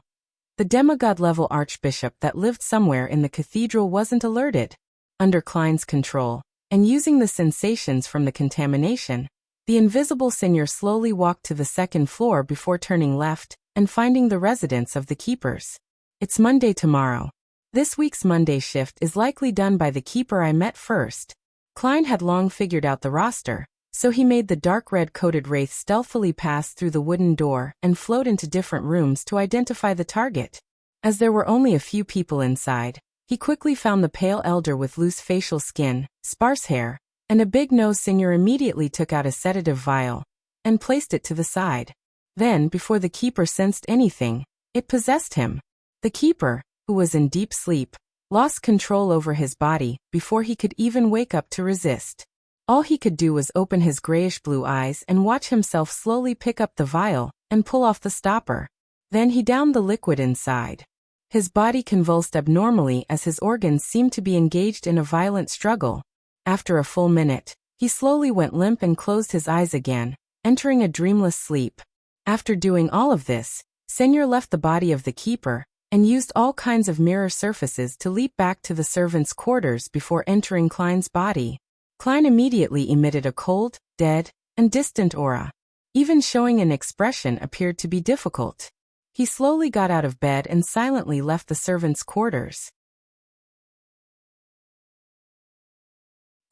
the demigod-level archbishop that lived somewhere in the cathedral wasn't alerted. Under Klein's control, and using the sensations from the contamination, the invisible Senor slowly walked to the second floor before turning left and finding the residence of the keepers. It's Monday tomorrow. This week's Monday shift is likely done by the keeper I met first. Klein had long figured out the roster, so he made the dark red-coated wraith stealthily pass through the wooden door and float into different rooms to identify the target. As there were only a few people inside, he quickly found the pale elder with loose facial skin, sparse hair, and a big-nosed singer immediately took out a sedative vial and placed it to the side. Then, before the keeper sensed anything, it possessed him. The keeper, who was in deep sleep, lost control over his body before he could even wake up to resist. All he could do was open his grayish-blue eyes and watch himself slowly pick up the vial and pull off the stopper. Then he downed the liquid inside. His body convulsed abnormally as his organs seemed to be engaged in a violent struggle. After a full minute, he slowly went limp and closed his eyes again, entering a dreamless sleep. After doing all of this, Senor left the body of the keeper and used all kinds of mirror surfaces to leap back to the servants' quarters before entering Klein's body. Klein immediately emitted a cold, dead, and distant aura. Even showing an expression appeared to be difficult. He slowly got out of bed and silently left the servants' quarters.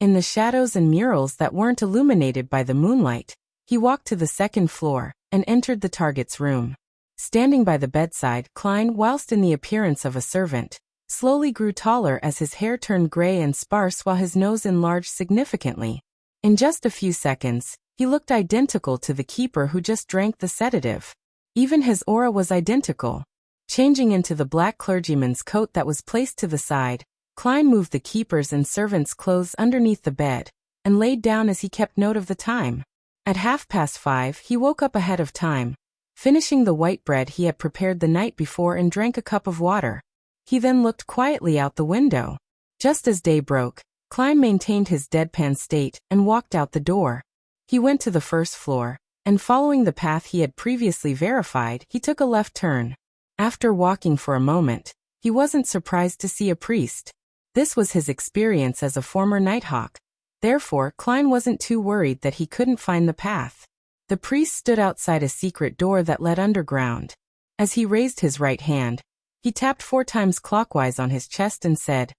In the shadows and murals that weren't illuminated by the moonlight, he walked to the second floor and entered the target's room. Standing by the bedside, Klein, whilst in the appearance of a servant, slowly grew taller as his hair turned gray and sparse while his nose enlarged significantly. In just a few seconds, he looked identical to the keeper who just drank the sedative. Even his aura was identical. Changing into the black clergyman's coat that was placed to the side, Klein moved the keeper's and servants' clothes underneath the bed and laid down as he kept note of the time. At 5:30, he woke up ahead of time, finishing the white bread he had prepared the night before and drank a cup of water. He then looked quietly out the window. Just as day broke, Klein maintained his deadpan state and walked out the door. He went to the first floor, and following the path he had previously verified, he took a left turn. After walking for a moment, he wasn't surprised to see a priest. This was his experience as a former Nighthawk. Therefore, Klein wasn't too worried that he couldn't find the path. The priest stood outside a secret door that led underground. As he raised his right hand, he tapped 4 times clockwise on his chest and said,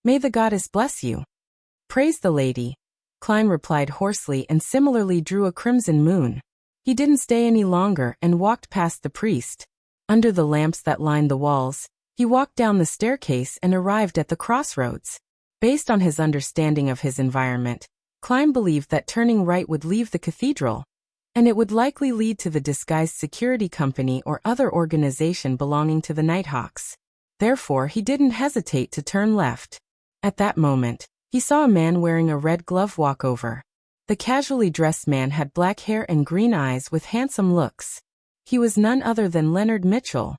"May the goddess bless you." "Praise the lady," Klein replied hoarsely and similarly drew a crimson moon. He didn't stay any longer and walked past the priest. Under the lamps that lined the walls, he walked down the staircase and arrived at the crossroads. Based on his understanding of his environment, Klein believed that turning right would leave the cathedral, and it would likely lead to the disguised security company or other organization belonging to the Nighthawks. Therefore, he didn't hesitate to turn left. At that moment, he saw a man wearing a red glove walk over. The casually dressed man had black hair and green eyes with handsome looks. He was none other than Leonard Mitchell.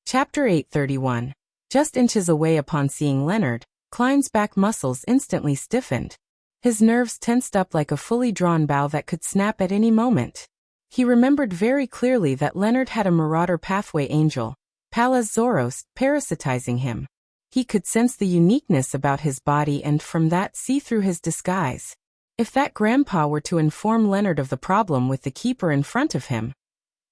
Chapter 831. Just inches away upon seeing Leonard, Klein's back muscles instantly stiffened. His nerves tensed up like a fully drawn bow that could snap at any moment. He remembered very clearly that Leonard had a marauder pathway angel, Pallas Zoroast, parasitizing him. He could sense the uniqueness about his body and from that see through his disguise. If that grandpa were to inform Leonard of the problem with the keeper in front of him,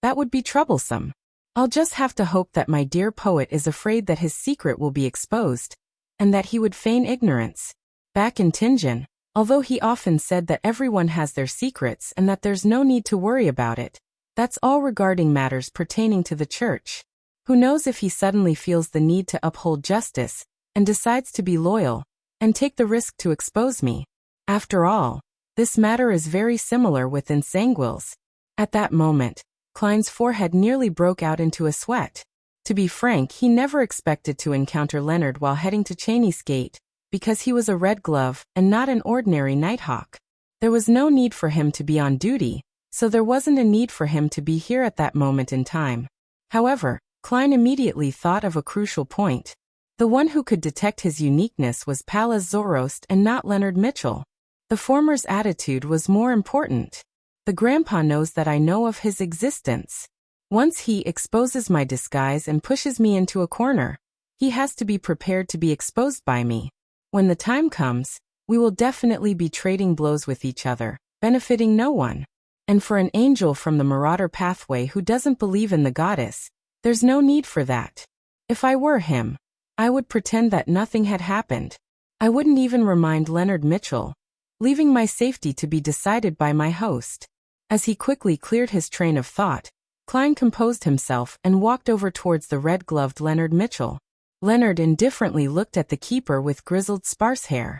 that would be troublesome. I'll just have to hope that my dear poet is afraid that his secret will be exposed, and that he would feign ignorance. Back in Tingen, although he often said that everyone has their secrets and that there's no need to worry about it, that's all regarding matters pertaining to the church. Who knows if he suddenly feels the need to uphold justice, and decides to be loyal, and take the risk to expose me. After all, this matter is very similar with Ensanguils. At that moment, Klein's forehead nearly broke out into a sweat. To be frank, he never expected to encounter Leonard while heading to Cheney's Gate, because he was a Red Glove and not an ordinary Nighthawk. There was no need for him to be on duty, so there wasn't a need for him to be here at that moment in time. However, Klein immediately thought of a crucial point. The one who could detect his uniqueness was Pallas Zoroast and not Leonard Mitchell. The former's attitude was more important. The grandpa knows that I know of his existence. Once he exposes my disguise and pushes me into a corner, he has to be prepared to be exposed by me. When the time comes, we will definitely be trading blows with each other, benefiting no one. And for an angel from the Marauder pathway who doesn't believe in the goddess, there's no need for that. If I were him, I would pretend that nothing had happened. I wouldn't even remind Leonard Mitchell, leaving my safety to be decided by my host. As he quickly cleared his train of thought, Klein composed himself and walked over towards the red-gloved Leonard Mitchell. Leonard indifferently looked at the keeper with grizzled sparse hair.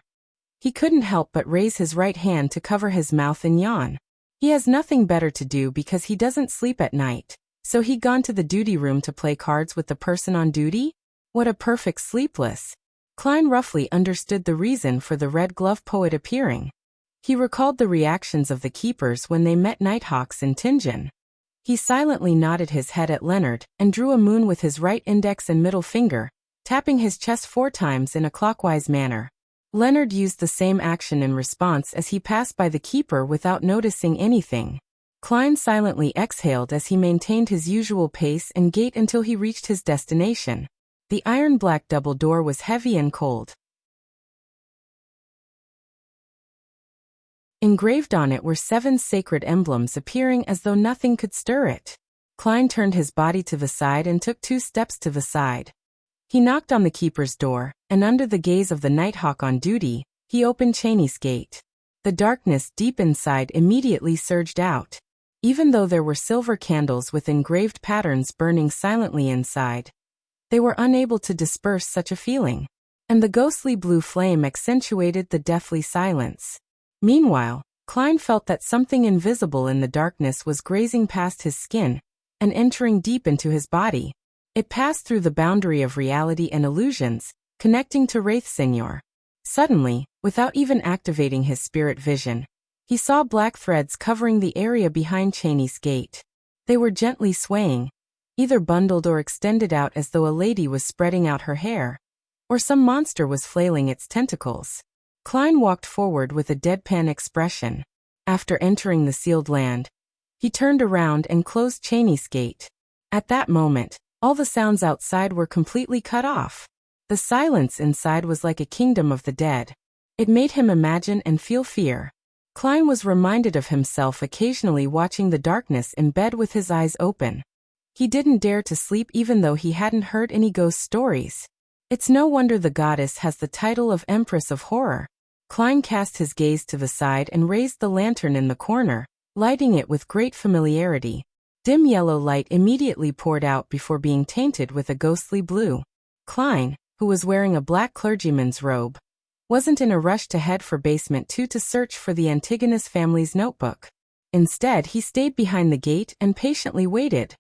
He couldn't help but raise his right hand to cover his mouth and yawn. He has nothing better to do because he doesn't sleep at night. So he'd gone to the duty room to play cards with the person on duty? What a perfect sleepless. Klein roughly understood the reason for the red glove poet appearing. He recalled the reactions of the keepers when they met Nighthawks in Tingen. He silently nodded his head at Leonard and drew a moon with his right index and middle finger, tapping his chest 4 times in a clockwise manner. Leonard used the same action in response as he passed by the keeper without noticing anything. Klein silently exhaled as he maintained his usual pace and gait until he reached his destination. The iron-black double door was heavy and cold. Engraved on it were 7 sacred emblems appearing as though nothing could stir it. Klein turned his body to the side and took 2 steps to the side. He knocked on the keeper's door, and under the gaze of the Nighthawk on duty, he opened Cheney's gate. The darkness deep inside immediately surged out. Even though there were silver candles with engraved patterns burning silently inside, they were unable to disperse such a feeling, and the ghostly blue flame accentuated the deathly silence. Meanwhile, Klein felt that something invisible in the darkness was grazing past his skin and entering deep into his body. It passed through the boundary of reality and illusions, connecting to Wraith Senior. Suddenly, without even activating his spirit vision, he saw black threads covering the area behind Cheney's gate. They were gently swaying, either bundled or extended out as though a lady was spreading out her hair, or some monster was flailing its tentacles. Klein walked forward with a deadpan expression. After entering the sealed land, he turned around and closed Cheney's gate. At that moment, all the sounds outside were completely cut off. The silence inside was like a kingdom of the dead. It made him imagine and feel fear. Klein was reminded of himself occasionally watching the darkness in bed with his eyes open. He didn't dare to sleep even though he hadn't heard any ghost stories. It's no wonder the goddess has the title of Empress of Horror. Klein cast his gaze to the side and raised the lantern in the corner, lighting it with great familiarity. Dim yellow light immediately poured out before being tainted with a ghostly blue. Klein, who was wearing a black clergyman's robe, wasn't in a rush to head for basement 2 to search for the Antigonus family's notebook. Instead, he stayed behind the gate and patiently waited.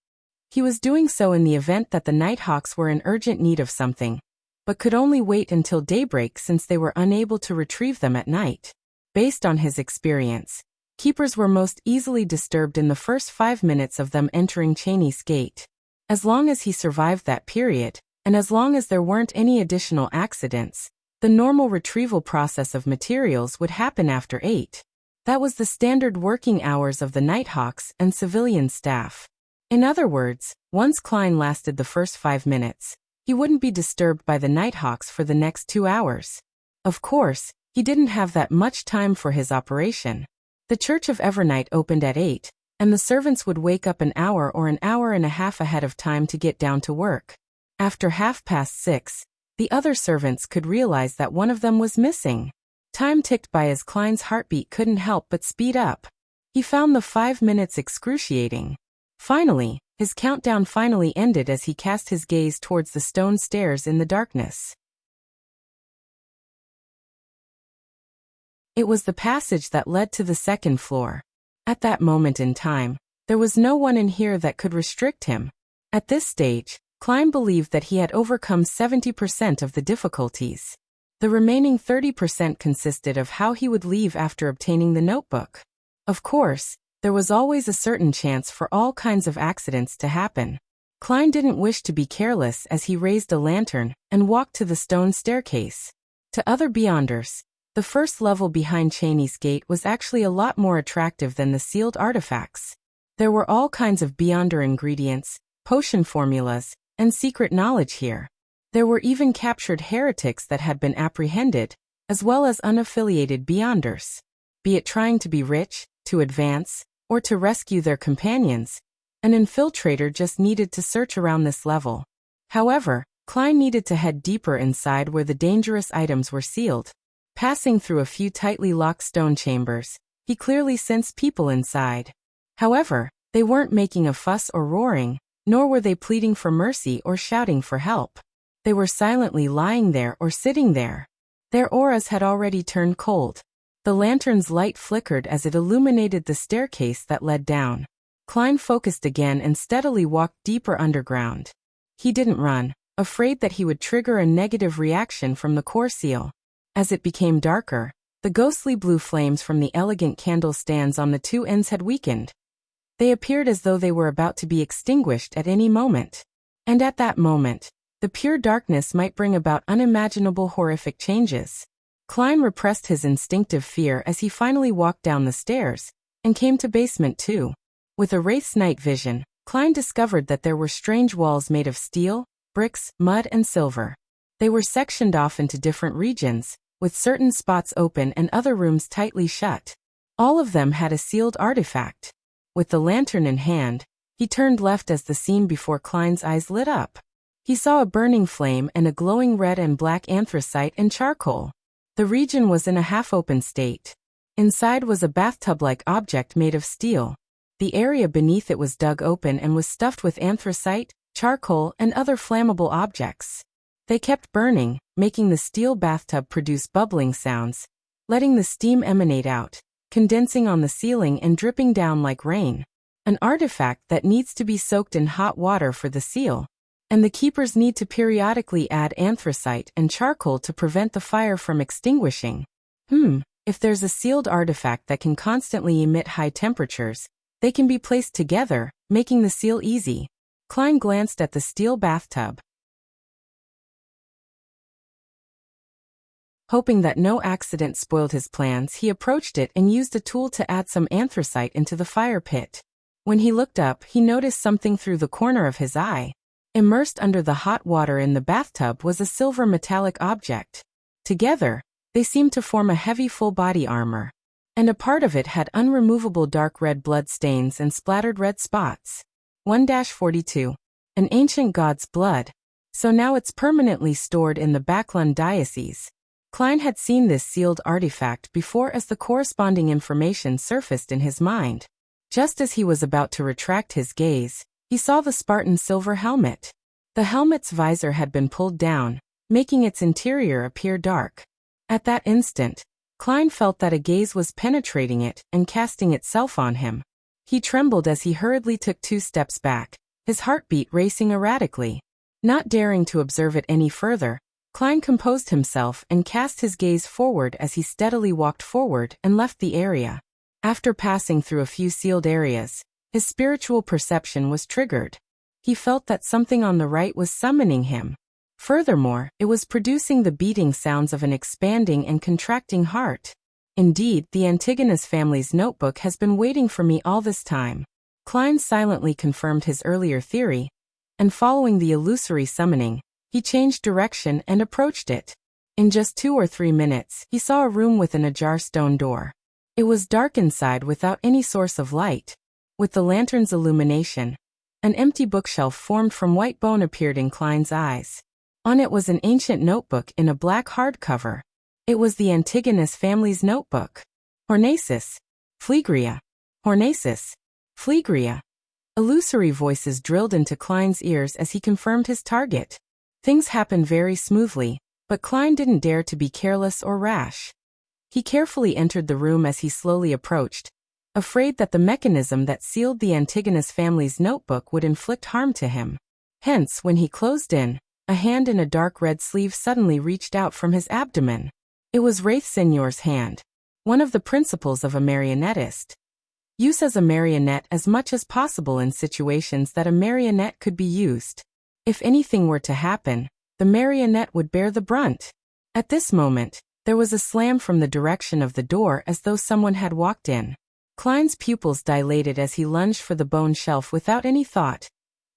He was doing so in the event that the Nighthawks were in urgent need of something, but could only wait until daybreak since they were unable to retrieve them at night. Based on his experience, keepers were most easily disturbed in the first 5 minutes of them entering Cheney's gate. As long as he survived that period, and as long as there weren't any additional accidents, the normal retrieval process of materials would happen after 8. That was the standard working hours of the Nighthawks and civilian staff. In other words, once Klein lasted the first 5 minutes, he wouldn't be disturbed by the Nighthawks for the next 2 hours. Of course, he didn't have that much time for his operation. The Church of Evernight opened at 8, and the servants would wake up an hour or an hour and a half ahead of time to get down to work. After 6:30, the other servants could realize that one of them was missing. Time ticked by as Klein's heartbeat couldn't help but speed up. He found the 5 minutes excruciating. Finally, his countdown finally ended as he cast his gaze towards the stone stairs in the darkness. It was the passage that led to the 2nd floor. At that moment in time, there was no one in here that could restrict him. At this stage, Klein believed that he had overcome 70% of the difficulties. The remaining 30% consisted of how he would leave after obtaining the notebook. Of course, there was always a certain chance for all kinds of accidents to happen. Klein didn't wish to be careless as he raised a lantern and walked to the stone staircase. To other Beyonders, the first level behind Cheney's gate was actually a lot more attractive than the sealed artifacts. There were all kinds of Beyonder ingredients, potion formulas, and secret knowledge here. There were even captured heretics that had been apprehended, as well as unaffiliated Beyonders. Be it trying to be rich, to advance, or to rescue their companions, an infiltrator just needed to search around this level. However, Klein needed to head deeper inside where the dangerous items were sealed. Passing through a few tightly locked stone chambers, he clearly sensed people inside. However, They weren't making a fuss or roaring, nor were they pleading for mercy or shouting for help. They were silently lying there or sitting there. Their auras had already turned cold. The lantern's light flickered as it illuminated the staircase that led down. Klein focused again and steadily walked deeper underground. He didn't run, afraid that he would trigger a negative reaction from the core seal. As it became darker, the ghostly blue flames from the elegant candle stands on the two ends had weakened. They appeared as though they were about to be extinguished at any moment. And at that moment, the pure darkness might bring about unimaginable horrific changes. Klein repressed his instinctive fear as he finally walked down the stairs and came to basement 2. With a wraith's night vision, Klein discovered that there were strange walls made of steel, bricks, mud, and silver. They were sectioned off into different regions, with certain spots open and other rooms tightly shut. All of them had a sealed artifact. With the lantern in hand, he turned left as the scene before Klein's eyes lit up. He saw a burning flame and a glowing red and black anthracite and charcoal. The region was in a half-open state. Inside was a bathtub-like object made of steel. The area beneath it was dug open and was stuffed with anthracite, charcoal, and other flammable objects. They kept burning, making the steel bathtub produce bubbling sounds, letting the steam emanate out, condensing on the ceiling and dripping down like rain. An artifact that needs to be soaked in hot water for the seal. And the keepers need to periodically add anthracite and charcoal to prevent the fire from extinguishing. If there's a sealed artifact that can constantly emit high temperatures, they can be placed together, making the seal easy. Klein glanced at the steel bathtub. Hoping that no accident spoiled his plans, he approached it and used a tool to add some anthracite into the fire pit. When he looked up, he noticed something through the corner of his eye. Immersed under the hot water in the bathtub was a silver metallic object. Together, they seemed to form a heavy full-body armor. And a part of it had unremovable dark red blood stains and splattered red spots. 1-42. An ancient god's blood. So now it's permanently stored in the Backlund diocese. Klein had seen this sealed artifact before as the corresponding information surfaced in his mind. Just as he was about to retract his gaze, he saw the Spartan silver helmet. The helmet's visor had been pulled down, making its interior appear dark. At that instant, Klein felt that a gaze was penetrating it and casting itself on him. He trembled as he hurriedly took 2 steps back, his heartbeat racing erratically. Not daring to observe it any further, Klein composed himself and cast his gaze forward as he steadily walked forward and left the area. After passing through a few sealed areas, his spiritual perception was triggered. He felt that something on the right was summoning him. Furthermore, it was producing the beating sounds of an expanding and contracting heart. Indeed, the Antigonus family's notebook has been waiting for me all this time. Klein silently confirmed his earlier theory, and following the illusory summoning, he changed direction and approached it. In just 2 or 3 minutes, he saw a room with an ajar stone door. It was dark inside without any source of light. With the lantern's illumination, an empty bookshelf formed from white bone appeared in Klein's eyes. On it was an ancient notebook in a black hardcover. It was the Antigonus family's notebook. Hornacis. Phlegria. Hornacis. Phlegria. Illusory voices drilled into Klein's ears as he confirmed his target. Things happened very smoothly, but Klein didn't dare to be careless or rash. He carefully entered the room as he slowly approached, afraid that the mechanism that sealed the Antigonus family's notebook would inflict harm to him. Hence, when he closed in, a hand in a dark red sleeve suddenly reached out from his abdomen. It was Wraith Seigneur's hand, one of the principles of a marionettist. Use as a marionette as much as possible in situations that a marionette could be used. If anything were to happen, the marionette would bear the brunt. At this moment, there was a slam from the direction of the door as though someone had walked in. Klein's pupils dilated as he lunged for the bone shelf without any thought,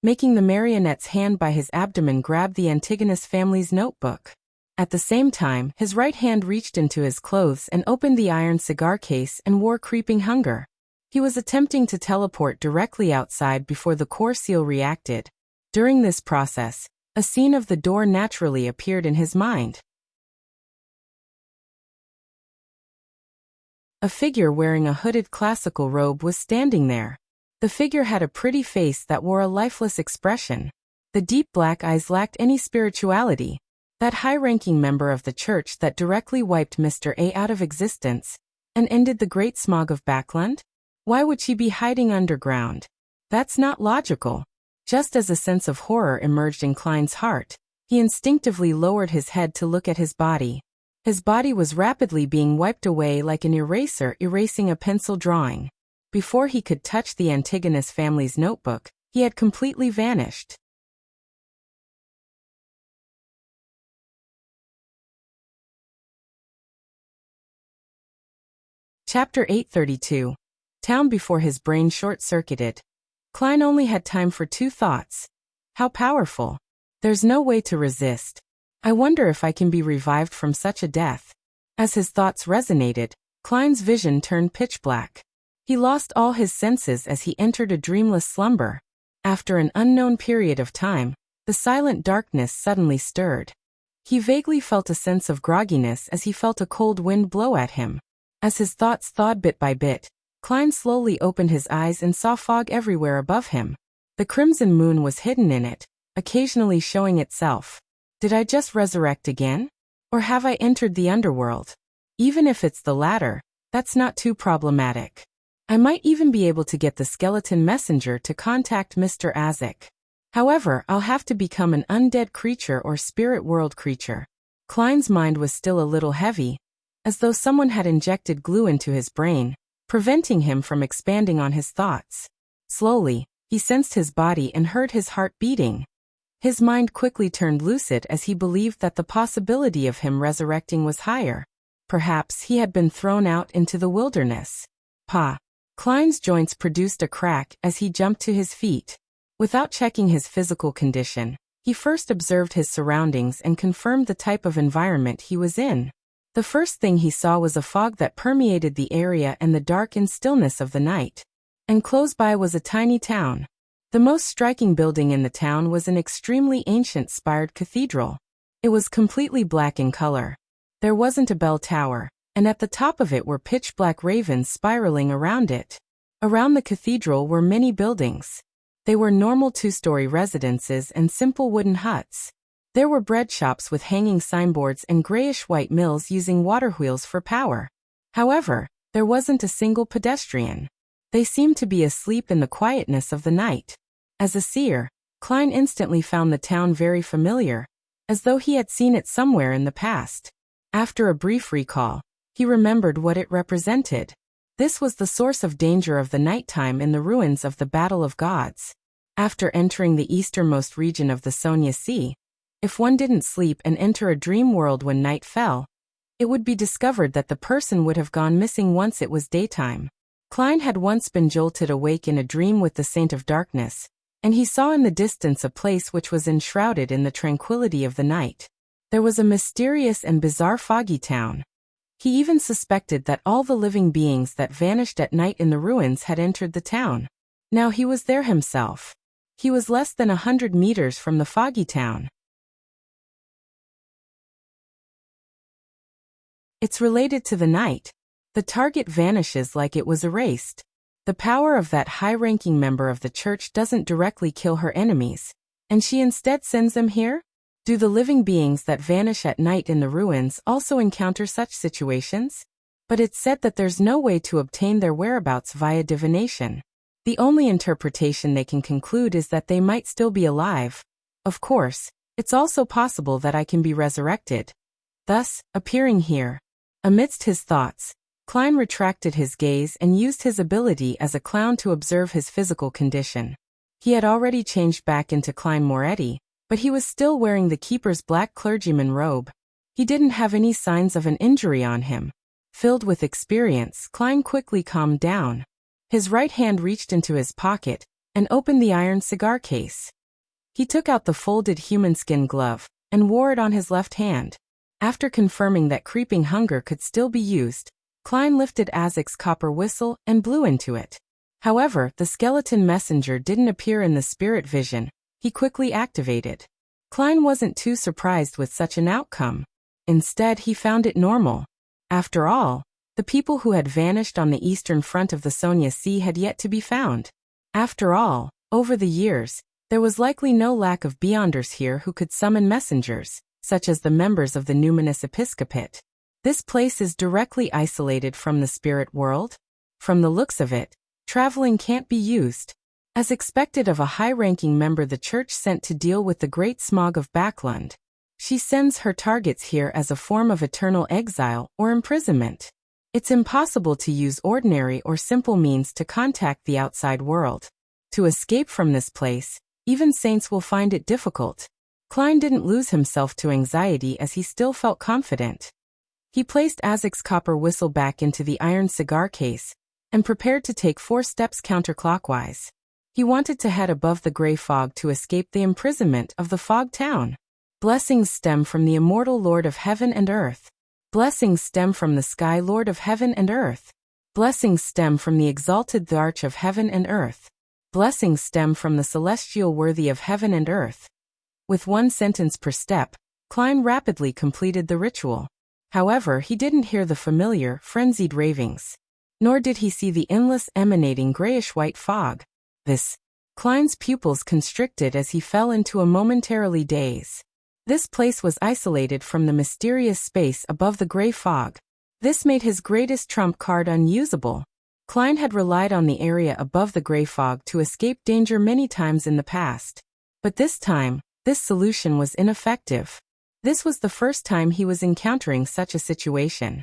making the marionette's hand by his abdomen grab the Antigonus family's notebook. At the same time, his right hand reached into his clothes and opened the iron cigar case and wore creeping hunger. He was attempting to teleport directly outside before the core seal reacted. During this process, a scene of the door naturally appeared in his mind. A figure wearing a hooded classical robe was standing there. The figure had a pretty face that wore a lifeless expression. The deep black eyes lacked any spirituality. That high-ranking member of the church that directly wiped Mr. A out of existence and ended the Great Smog of Backland? Why would she be hiding underground? That's not logical. Just as a sense of horror emerged in Klein's heart, he instinctively lowered his head to look at his body. His body was rapidly being wiped away like an eraser erasing a pencil drawing. Before he could touch the Antigonus family's notebook, he had completely vanished. Chapter 832. Town before his brain short-circuited. Klein only had time for two thoughts. How powerful. There's no way to resist. I wonder if I can be revived from such a death. As his thoughts resonated, Klein's vision turned pitch black. He lost all his senses as he entered a dreamless slumber. After an unknown period of time, the silent darkness suddenly stirred. He vaguely felt a sense of grogginess as he felt a cold wind blow at him. As his thoughts thawed bit by bit, Klein slowly opened his eyes and saw fog everywhere above him. The crimson moon was hidden in it, occasionally showing itself. Did I just resurrect again? Or have I entered the underworld? Even if it's the latter, that's not too problematic. I might even be able to get the skeleton messenger to contact Mr. Azek. However, I'll have to become an undead creature or spirit world creature. Klein's mind was still a little heavy, as though someone had injected glue into his brain, preventing him from expanding on his thoughts. Slowly, he sensed his body and heard his heart beating. His mind quickly turned lucid as he believed that the possibility of him resurrecting was higher. Perhaps he had been thrown out into the wilderness. Pa. Klein's joints produced a crack as he jumped to his feet. Without checking his physical condition, he first observed his surroundings and confirmed the type of environment he was in. The first thing he saw was a fog that permeated the area and the dark and stillness of the night. And close by was a tiny town. The most striking building in the town was an extremely ancient spired cathedral. It was completely black in color. There wasn't a bell tower, and at the top of it were pitch-black ravens spiraling around it. Around the cathedral were many buildings. They were normal two-story residences and simple wooden huts. There were bread shops with hanging signboards and grayish-white mills using water wheels for power. However, there wasn't a single pedestrian. They seemed to be asleep in the quietness of the night. As a seer, Klein instantly found the town very familiar, as though he had seen it somewhere in the past. After a brief recall, he remembered what it represented. This was the source of danger of the nighttime in the ruins of the Battle of Gods. After entering the easternmost region of the Sonia Sea, if one didn't sleep and enter a dream world when night fell, it would be discovered that the person would have gone missing once it was daytime. Klein had once been jolted awake in a dream with the Saint of Darkness, and he saw in the distance a place which was enshrouded in the tranquility of the night. There was a mysterious and bizarre foggy town. He even suspected that all the living beings that vanished at night in the ruins had entered the town. Now he was there himself. He was less than 100 meters from the foggy town. It's related to the night. The target vanishes like it was erased. The power of that high-ranking member of the church doesn't directly kill her enemies, and she instead sends them here? Do the living beings that vanish at night in the ruins also encounter such situations? But it's said that there's no way to obtain their whereabouts via divination. The only interpretation they can conclude is that they might still be alive. Of course, it's also possible that I can be resurrected, thus appearing here. Amidst his thoughts, Klein retracted his gaze and used his ability as a clown to observe his physical condition. He had already changed back into Klein Moretti, but he was still wearing the keeper's black clergyman robe. He didn't have any signs of an injury on him. Filled with experience, Klein quickly calmed down. His right hand reached into his pocket and opened the iron cigar case. He took out the folded human skin glove and wore it on his left hand. After confirming that creeping hunger could still be used, Klein lifted Azek's copper whistle and blew into it. However, the skeleton messenger didn't appear in the spirit vision. He quickly activated. Klein wasn't too surprised with such an outcome. Instead, he found it normal. After all, the people who had vanished on the eastern front of the Sonia Sea had yet to be found. After all, over the years, there was likely no lack of beyonders here who could summon messengers, such as the members of the numinous episcopate. This place is directly isolated from the spirit world. From the looks of it, traveling can't be used. As expected of a high-ranking member the church sent to deal with the great smog of Backlund, she sends her targets here as a form of eternal exile or imprisonment. It's impossible to use ordinary or simple means to contact the outside world. To escape from this place, even saints will find it difficult. Klein didn't lose himself to anxiety as he still felt confident. He placed Isaac's copper whistle back into the iron cigar case and prepared to take 4 steps counterclockwise. He wanted to head above the gray fog to escape the imprisonment of the fog town. Blessings stem from the immortal Lord of heaven and earth. Blessings stem from the sky Lord of heaven and earth. Blessings stem from the exalted Arch of heaven and earth. Blessings stem from the celestial worthy of heaven and earth. With 1 sentence per step, Klein rapidly completed the ritual. However, he didn't hear the familiar, frenzied ravings. Nor did he see the endless emanating grayish-white fog. Klein's pupils constricted as he fell into a momentarily daze. This place was isolated from the mysterious space above the gray fog. This made his greatest trump card unusable. Klein had relied on the area above the gray fog to escape danger many times in the past. But this time, this solution was ineffective. This was the first time he was encountering such a situation.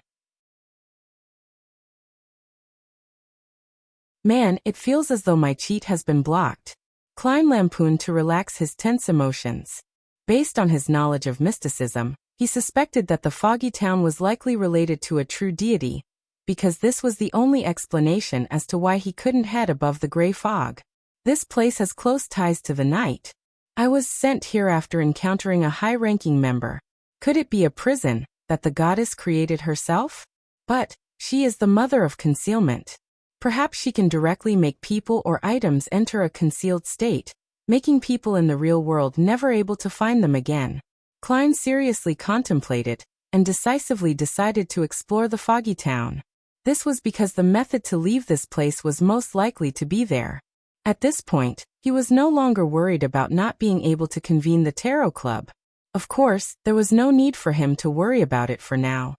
Man, it feels as though my cheat has been blocked. Klein lampooned to relax his tense emotions. Based on his knowledge of mysticism, he suspected that the foggy town was likely related to a true deity, because this was the only explanation as to why he couldn't head above the gray fog. This place has close ties to the night. I was sent here after encountering a high-ranking member. Could it be a prison that the goddess created herself? But she is the mother of concealment. Perhaps she can directly make people or items enter a concealed state, making people in the real world never able to find them again. Klein seriously contemplated and decisively decided to explore the foggy town. This was because the method to leave this place was most likely to be there. At this point, he was no longer worried about not being able to convene the tarot club. Of course, there was no need for him to worry about it for now.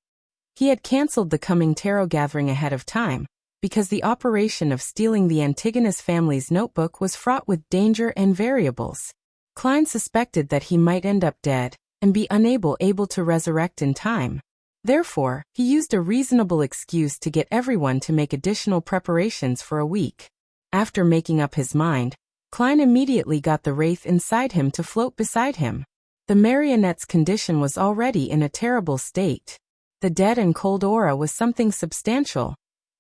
He had cancelled the coming tarot gathering ahead of time, because the operation of stealing the Antigonus family's notebook was fraught with danger and variables. Klein suspected that he might end up dead and be unable to resurrect in time. Therefore, he used a reasonable excuse to get everyone to make additional preparations for a week. After making up his mind, Klein immediately got the wraith inside him to float beside him. The marionette's condition was already in a terrible state. The dead and cold aura was something substantial,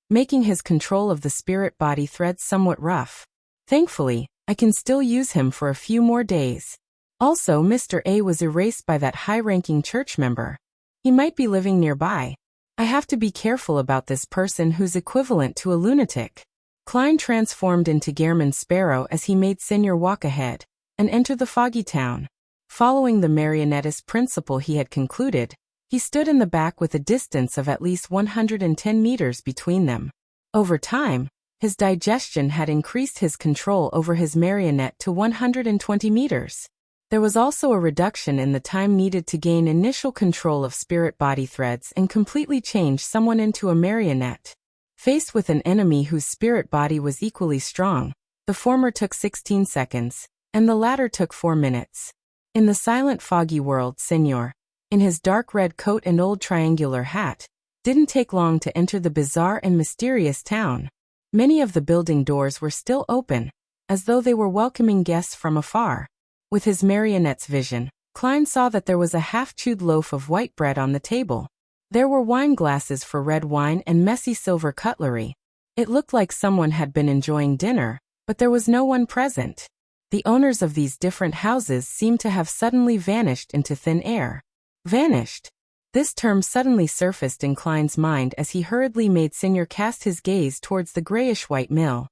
making his control of the spirit body threads somewhat rough. Thankfully, I can still use him for a few more days. Also, Mr. A was erased by that high-ranking church member. He might be living nearby. I have to be careful about this person who's equivalent to a lunatic. Klein transformed into Gehrman Sparrow as he made Senior walk ahead and enter the foggy town. Following the marionettist principle he had concluded, he stood in the back with a distance of at least 110 meters between them. Over time, his digestion had increased his control over his marionette to 120 meters. There was also a reduction in the time needed to gain initial control of spirit body threads and completely change someone into a marionette. Faced with an enemy whose spirit body was equally strong, the former took 16 seconds, and the latter took 4 minutes. In the silent foggy world, Senor, in his dark red coat and old triangular hat, didn't take long to enter the bizarre and mysterious town. Many of the building doors were still open, as though they were welcoming guests from afar. With his marionette's vision, Klein saw that there was a half-chewed loaf of white bread on the table. There were wine glasses for red wine and messy silver cutlery. It looked like someone had been enjoying dinner, but there was no one present. The owners of these different houses seemed to have suddenly vanished into thin air. Vanished. This term suddenly surfaced in Klein's mind as he hurriedly made Senior cast his gaze towards the grayish-white mill.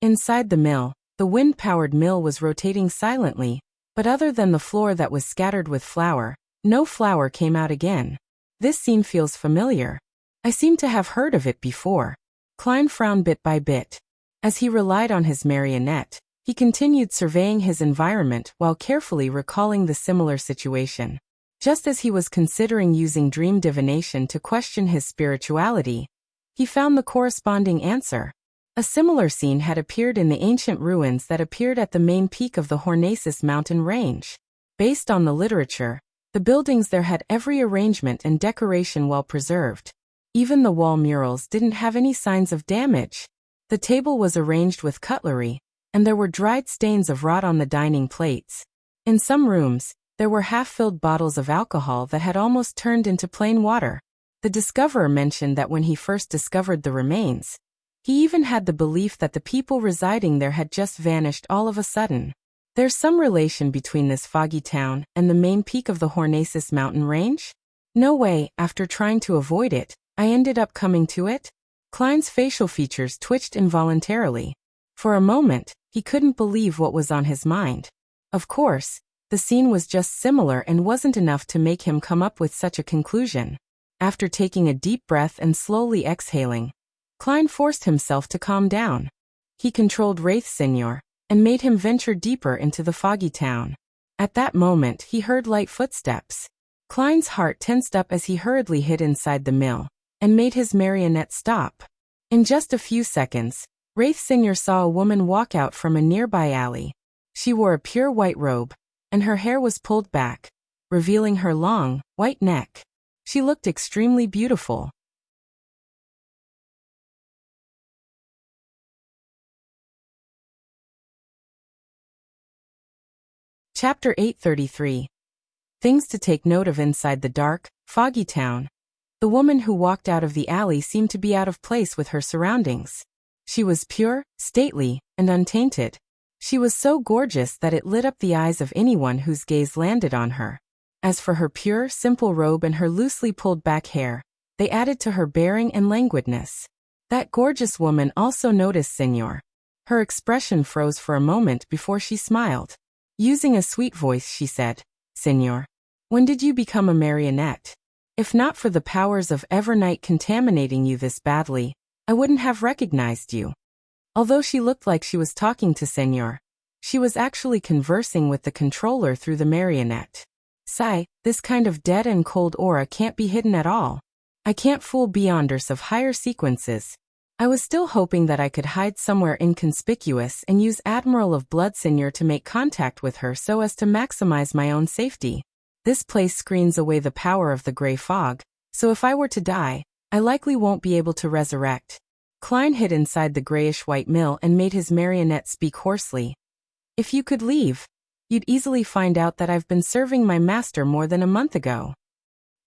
Inside the mill, the wind-powered mill was rotating silently, but other than the floor that was scattered with flour, no flour came out again. This scene feels familiar. I seem to have heard of it before. Klein frowned bit by bit. As he relied on his marionette, he continued surveying his environment while carefully recalling the similar situation. Just as he was considering using dream divination to question his spirituality, he found the corresponding answer. A similar scene had appeared in the ancient ruins that appeared at the main peak of the Hornacis mountain range. Based on the literature, the buildings there had every arrangement and decoration well preserved. Even the wall murals didn't have any signs of damage. The table was arranged with cutlery, and there were dried stains of rot on the dining plates. In some rooms, there were half-filled bottles of alcohol that had almost turned into plain water. The discoverer mentioned that when he first discovered the remains, he even had the belief that the people residing there had just vanished all of a sudden. There's some relation between this foggy town and the main peak of the Hornacis mountain range? No way, after trying to avoid it, I ended up coming to it? Klein's facial features twitched involuntarily. For a moment, he couldn't believe what was on his mind. Of course, the scene was just similar and wasn't enough to make him come up with such a conclusion. After taking a deep breath and slowly exhaling, Klein forced himself to calm down. He controlled Wraith Senior and made him venture deeper into the foggy town. At that moment, he heard light footsteps. Klein's heart tensed up as he hurriedly hid inside the mill and made his marionette stop. In just a few seconds, Wraith Senior saw a woman walk out from a nearby alley. She wore a pure white robe, and her hair was pulled back, revealing her long, white neck. She looked extremely beautiful. Chapter 833. Things to take note of inside the dark, foggy town. The woman who walked out of the alley seemed to be out of place with her surroundings. She was pure, stately, and untainted. She was so gorgeous that it lit up the eyes of anyone whose gaze landed on her. As for her pure, simple robe and her loosely pulled back hair, they added to her bearing and languidness. That gorgeous woman also noticed Senor. Her expression froze for a moment before she smiled. Using a sweet voice she said, "Senor, when did you become a marionette? If not for the powers of Evernight contaminating you this badly, I wouldn't have recognized you." Although she looked like she was talking to Senor, she was actually conversing with the controller through the marionette. "Sigh, this kind of dead and cold aura can't be hidden at all. I can't fool beyonders of higher sequences. I was still hoping that I could hide somewhere inconspicuous and use Admiral of Blood Senior to make contact with her so as to maximize my own safety. This place screens away the power of the gray fog, so if I were to die, I likely won't be able to resurrect." Klein hid inside the grayish-white mill and made his marionette speak hoarsely. "If you could leave, you'd easily find out that I've been serving my master more than a month ago."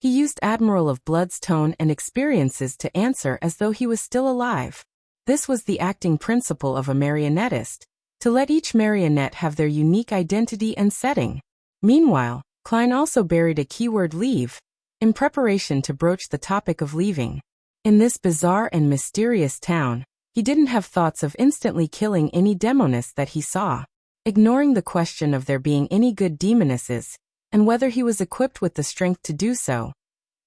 He used Admiral of Blood's tone and experiences to answer as though he was still alive. This was the acting principle of a marionettist, to let each marionette have their unique identity and setting. Meanwhile, Klein also buried a keyword leave, in preparation to broach the topic of leaving. In this bizarre and mysterious town, he didn't have thoughts of instantly killing any demoness that he saw. Ignoring the question of there being any good demonesses, and whether he was equipped with the strength to do so.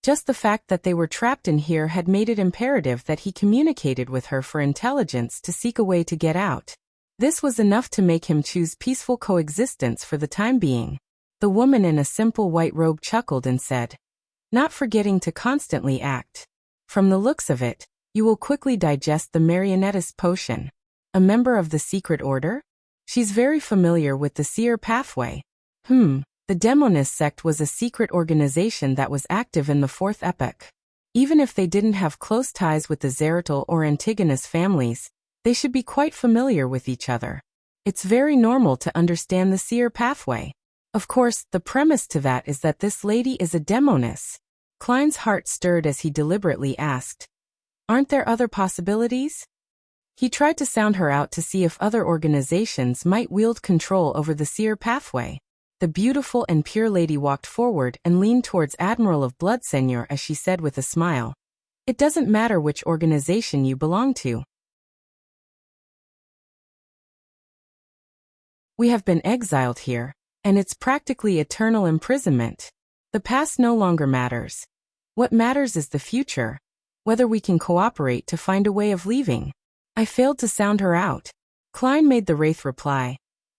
Just the fact that they were trapped in here had made it imperative that he communicated with her for intelligence to seek a way to get out. This was enough to make him choose peaceful coexistence for the time being. The woman in a simple white robe chuckled and said, "Not forgetting to constantly act. From the looks of it, you will quickly digest the marionettist potion. A member of the secret order? She's very familiar with the seer pathway." The Demonist sect was a secret organization that was active in the Fourth Epoch. Even if they didn't have close ties with the Zeratul or Antigonus families, they should be quite familiar with each other. It's very normal to understand the seer pathway. Of course, the premise to that is that this lady is a demoness. Klein's heart stirred as he deliberately asked, "Aren't there other possibilities?" He tried to sound her out to see if other organizations might wield control over the seer pathway. The beautiful and pure lady walked forward and leaned towards Admiral of Blood Senior as she said with a smile, "It doesn't matter which organization you belong to. We have been exiled here, and it's practically eternal imprisonment. The past no longer matters. What matters is the future. whether we can cooperate to find a way of leaving. I failed to sound her out. Klein made the wraith reply.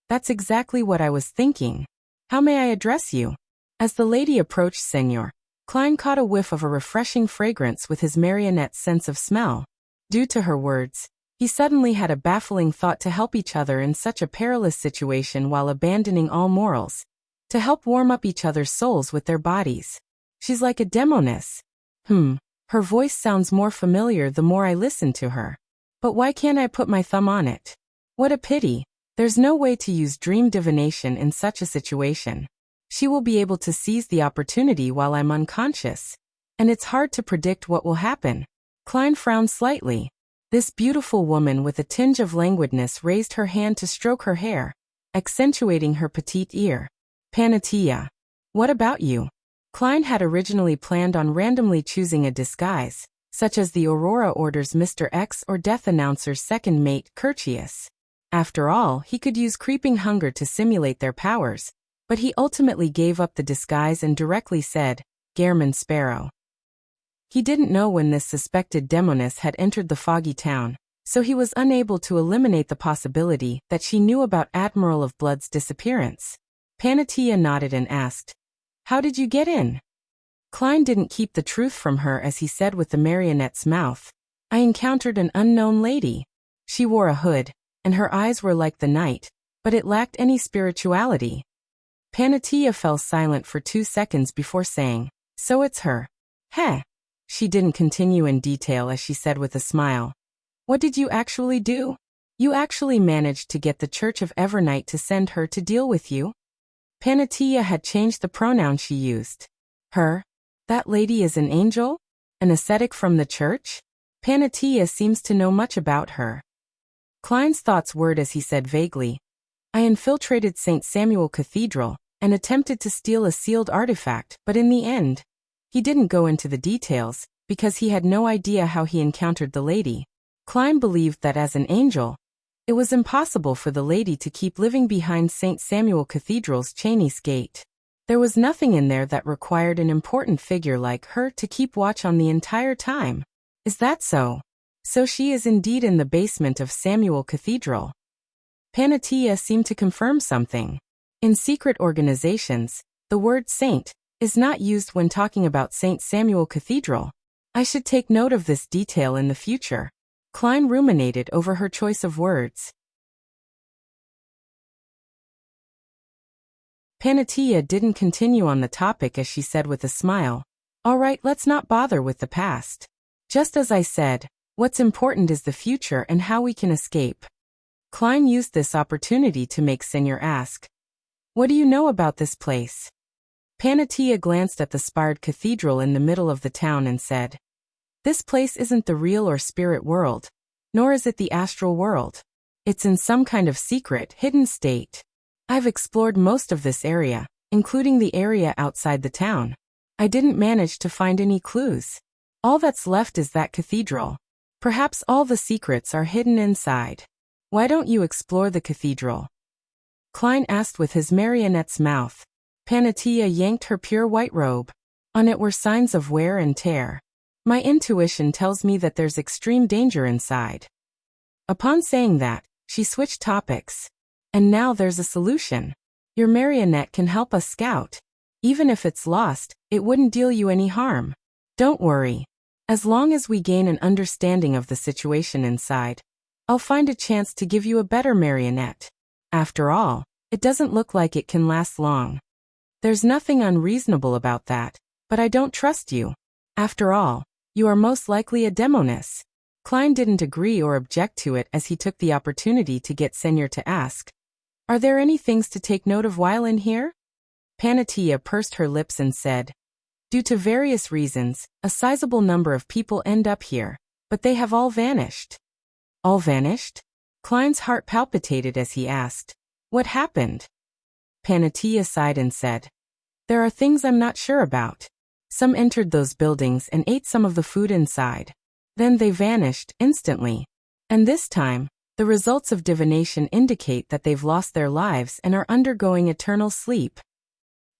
That's exactly what I was thinking. How may I address you? As the lady approached Senor, Klein caught a whiff of a refreshing fragrance with his marionette's sense of smell. Due to her words, he suddenly had a baffling thought to help each other in such a perilous situation while abandoning all morals. To help warm up each other's souls with their bodies. She's like a demoness. Her voice sounds more familiar the more I listen to her. But why can't I put my thumb on it? What a pity. There's no way to use dream divination in such a situation. She will be able to seize the opportunity while I'm unconscious. And it's hard to predict what will happen. Klein frowned slightly. This beautiful woman with a tinge of languidness raised her hand to stroke her hair, accentuating her petite ear. Panatia. What about you? Klein had originally planned on randomly choosing a disguise, such as the Aurora Order's Mr. X or Death Announcer's second mate, Curtius. After all, he could use creeping hunger to simulate their powers, but he ultimately gave up the disguise and directly said, Gehrman Sparrow. He didn't know when this suspected demoness had entered the foggy town, so he was unable to eliminate the possibility that she knew about Admiral of Blood's disappearance. Panatia nodded and asked, How did you get in? Klein didn't keep the truth from her as he said with the marionette's mouth, I encountered an unknown lady. She wore a hood, and her eyes were like the night, but it lacked any spirituality. Panatia fell silent for 2 seconds before saying, So it's her. Heh. She didn't continue in detail as she said with a smile. What did you actually do? You actually managed to get the Church of Evernight to send her to deal with you? Panatia had changed the pronoun she used. Her? That lady is an angel? An ascetic from the church? Panatia seems to know much about her. Klein's thoughts whirred as he said vaguely, I infiltrated St. Samuel Cathedral and attempted to steal a sealed artifact, but in the end, he didn't go into the details because he had no idea how he encountered the lady. Klein believed that as an angel, it was impossible for the lady to keep living behind St. Samuel Cathedral's Cheney's gate. There was nothing in there that required an important figure like her to keep watch on the entire time. Is that so? So she is indeed in the basement of Samuel Cathedral. Panatia seemed to confirm something. In secret organizations, the word saint is not used when talking about St. Samuel Cathedral. I should take note of this detail in the future. Klein ruminated over her choice of words. Panatia didn't continue on the topic as she said with a smile, All right, let's not bother with the past. Just as I said, what's important is the future and how we can escape. Klein used this opportunity to make Senor ask, What do you know about this place? Panatia glanced at the spired cathedral in the middle of the town and said, This place isn't the real or spirit world, nor is it the astral world. It's in some kind of secret, hidden state. I've explored most of this area, including the area outside the town. I didn't manage to find any clues. All that's left is that cathedral. Perhaps all the secrets are hidden inside. Why don't you explore the cathedral? Klein asked with his marionette's mouth. Panatia yanked her pure white robe. On it were signs of wear and tear. My intuition tells me that there's extreme danger inside. Upon saying that, she switched topics. And now there's a solution. Your marionette can help us scout. Even if it's lost, it wouldn't deal you any harm. Don't worry. As long as we gain an understanding of the situation inside, I'll find a chance to give you a better marionette. After all, it doesn't look like it can last long. There's nothing unreasonable about that, but I don't trust you. After all, you are most likely a demoness. Klein didn't agree or object to it as he took the opportunity to get Senor to ask, Are there any things to take note of while in here? Panatia pursed her lips and said, Due to various reasons, a sizable number of people end up here, but they have all vanished. All vanished? Klein's heart palpitated as he asked, What happened? Panatia sighed and said, There are things I'm not sure about. Some entered those buildings and ate some of the food inside. Then they vanished instantly. And this time, the results of divination indicate that they've lost their lives and are undergoing eternal sleep.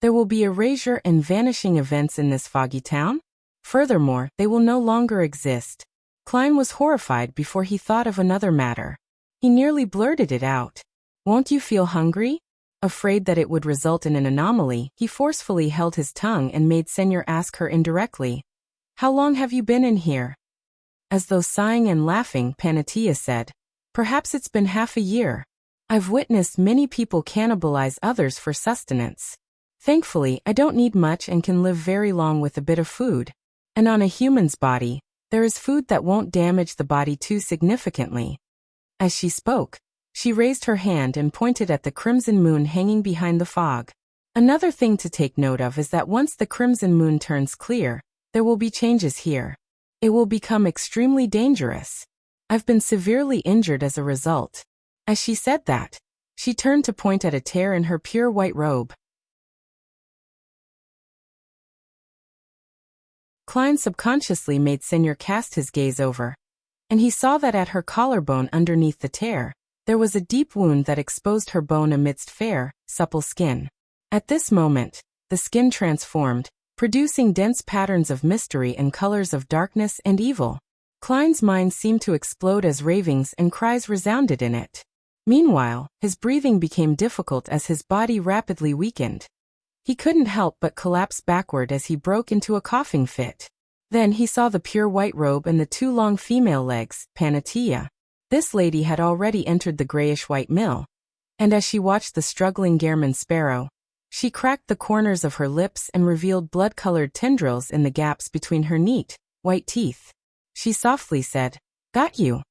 There will be erasure and vanishing events in this foggy town? Furthermore, they will no longer exist. Klein was horrified before he thought of another matter. He nearly blurted it out. Won't you feel hungry? Afraid that it would result in an anomaly, he forcefully held his tongue and made Senor ask her indirectly. How long have you been in here? As though sighing and laughing, Panatia said, Perhaps it's been half a year. I've witnessed many people cannibalize others for sustenance. Thankfully, I don't need much and can live very long with a bit of food. And on a human's body, there is food that won't damage the body too significantly. As she spoke, she raised her hand and pointed at the crimson moon hanging behind the fog. Another thing to take note of is that once the crimson moon turns clear, there will be changes here. It will become extremely dangerous. I've been severely injured as a result. As she said that, she turned to point at a tear in her pure white robe. Klein subconsciously made Senor cast his gaze over, and he saw that at her collarbone underneath the tear, there was a deep wound that exposed her bone amidst fair, supple skin. At this moment, the skin transformed, producing dense patterns of mystery and colors of darkness and evil. Klein's mind seemed to explode as ravings and cries resounded in it. Meanwhile, his breathing became difficult as his body rapidly weakened. He couldn't help but collapse backward as he broke into a coughing fit. Then he saw the pure white robe and the two long female legs, Panatia. This lady had already entered the grayish-white mill, and as she watched the struggling Gehrman sparrow, she cracked the corners of her lips and revealed blood-colored tendrils in the gaps between her neat, white teeth. She softly said, Got you.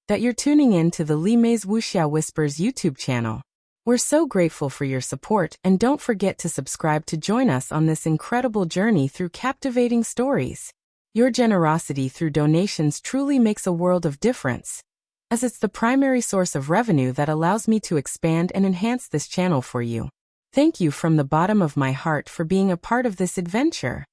That you're tuning in to the Limei's Wuxia Whispers YouTube channel. We're so grateful for your support and don't forget to subscribe to join us on this incredible journey through captivating stories. Your generosity through donations truly makes a world of difference, as it's the primary source of revenue that allows me to expand and enhance this channel for you. Thank you from the bottom of my heart for being a part of this adventure.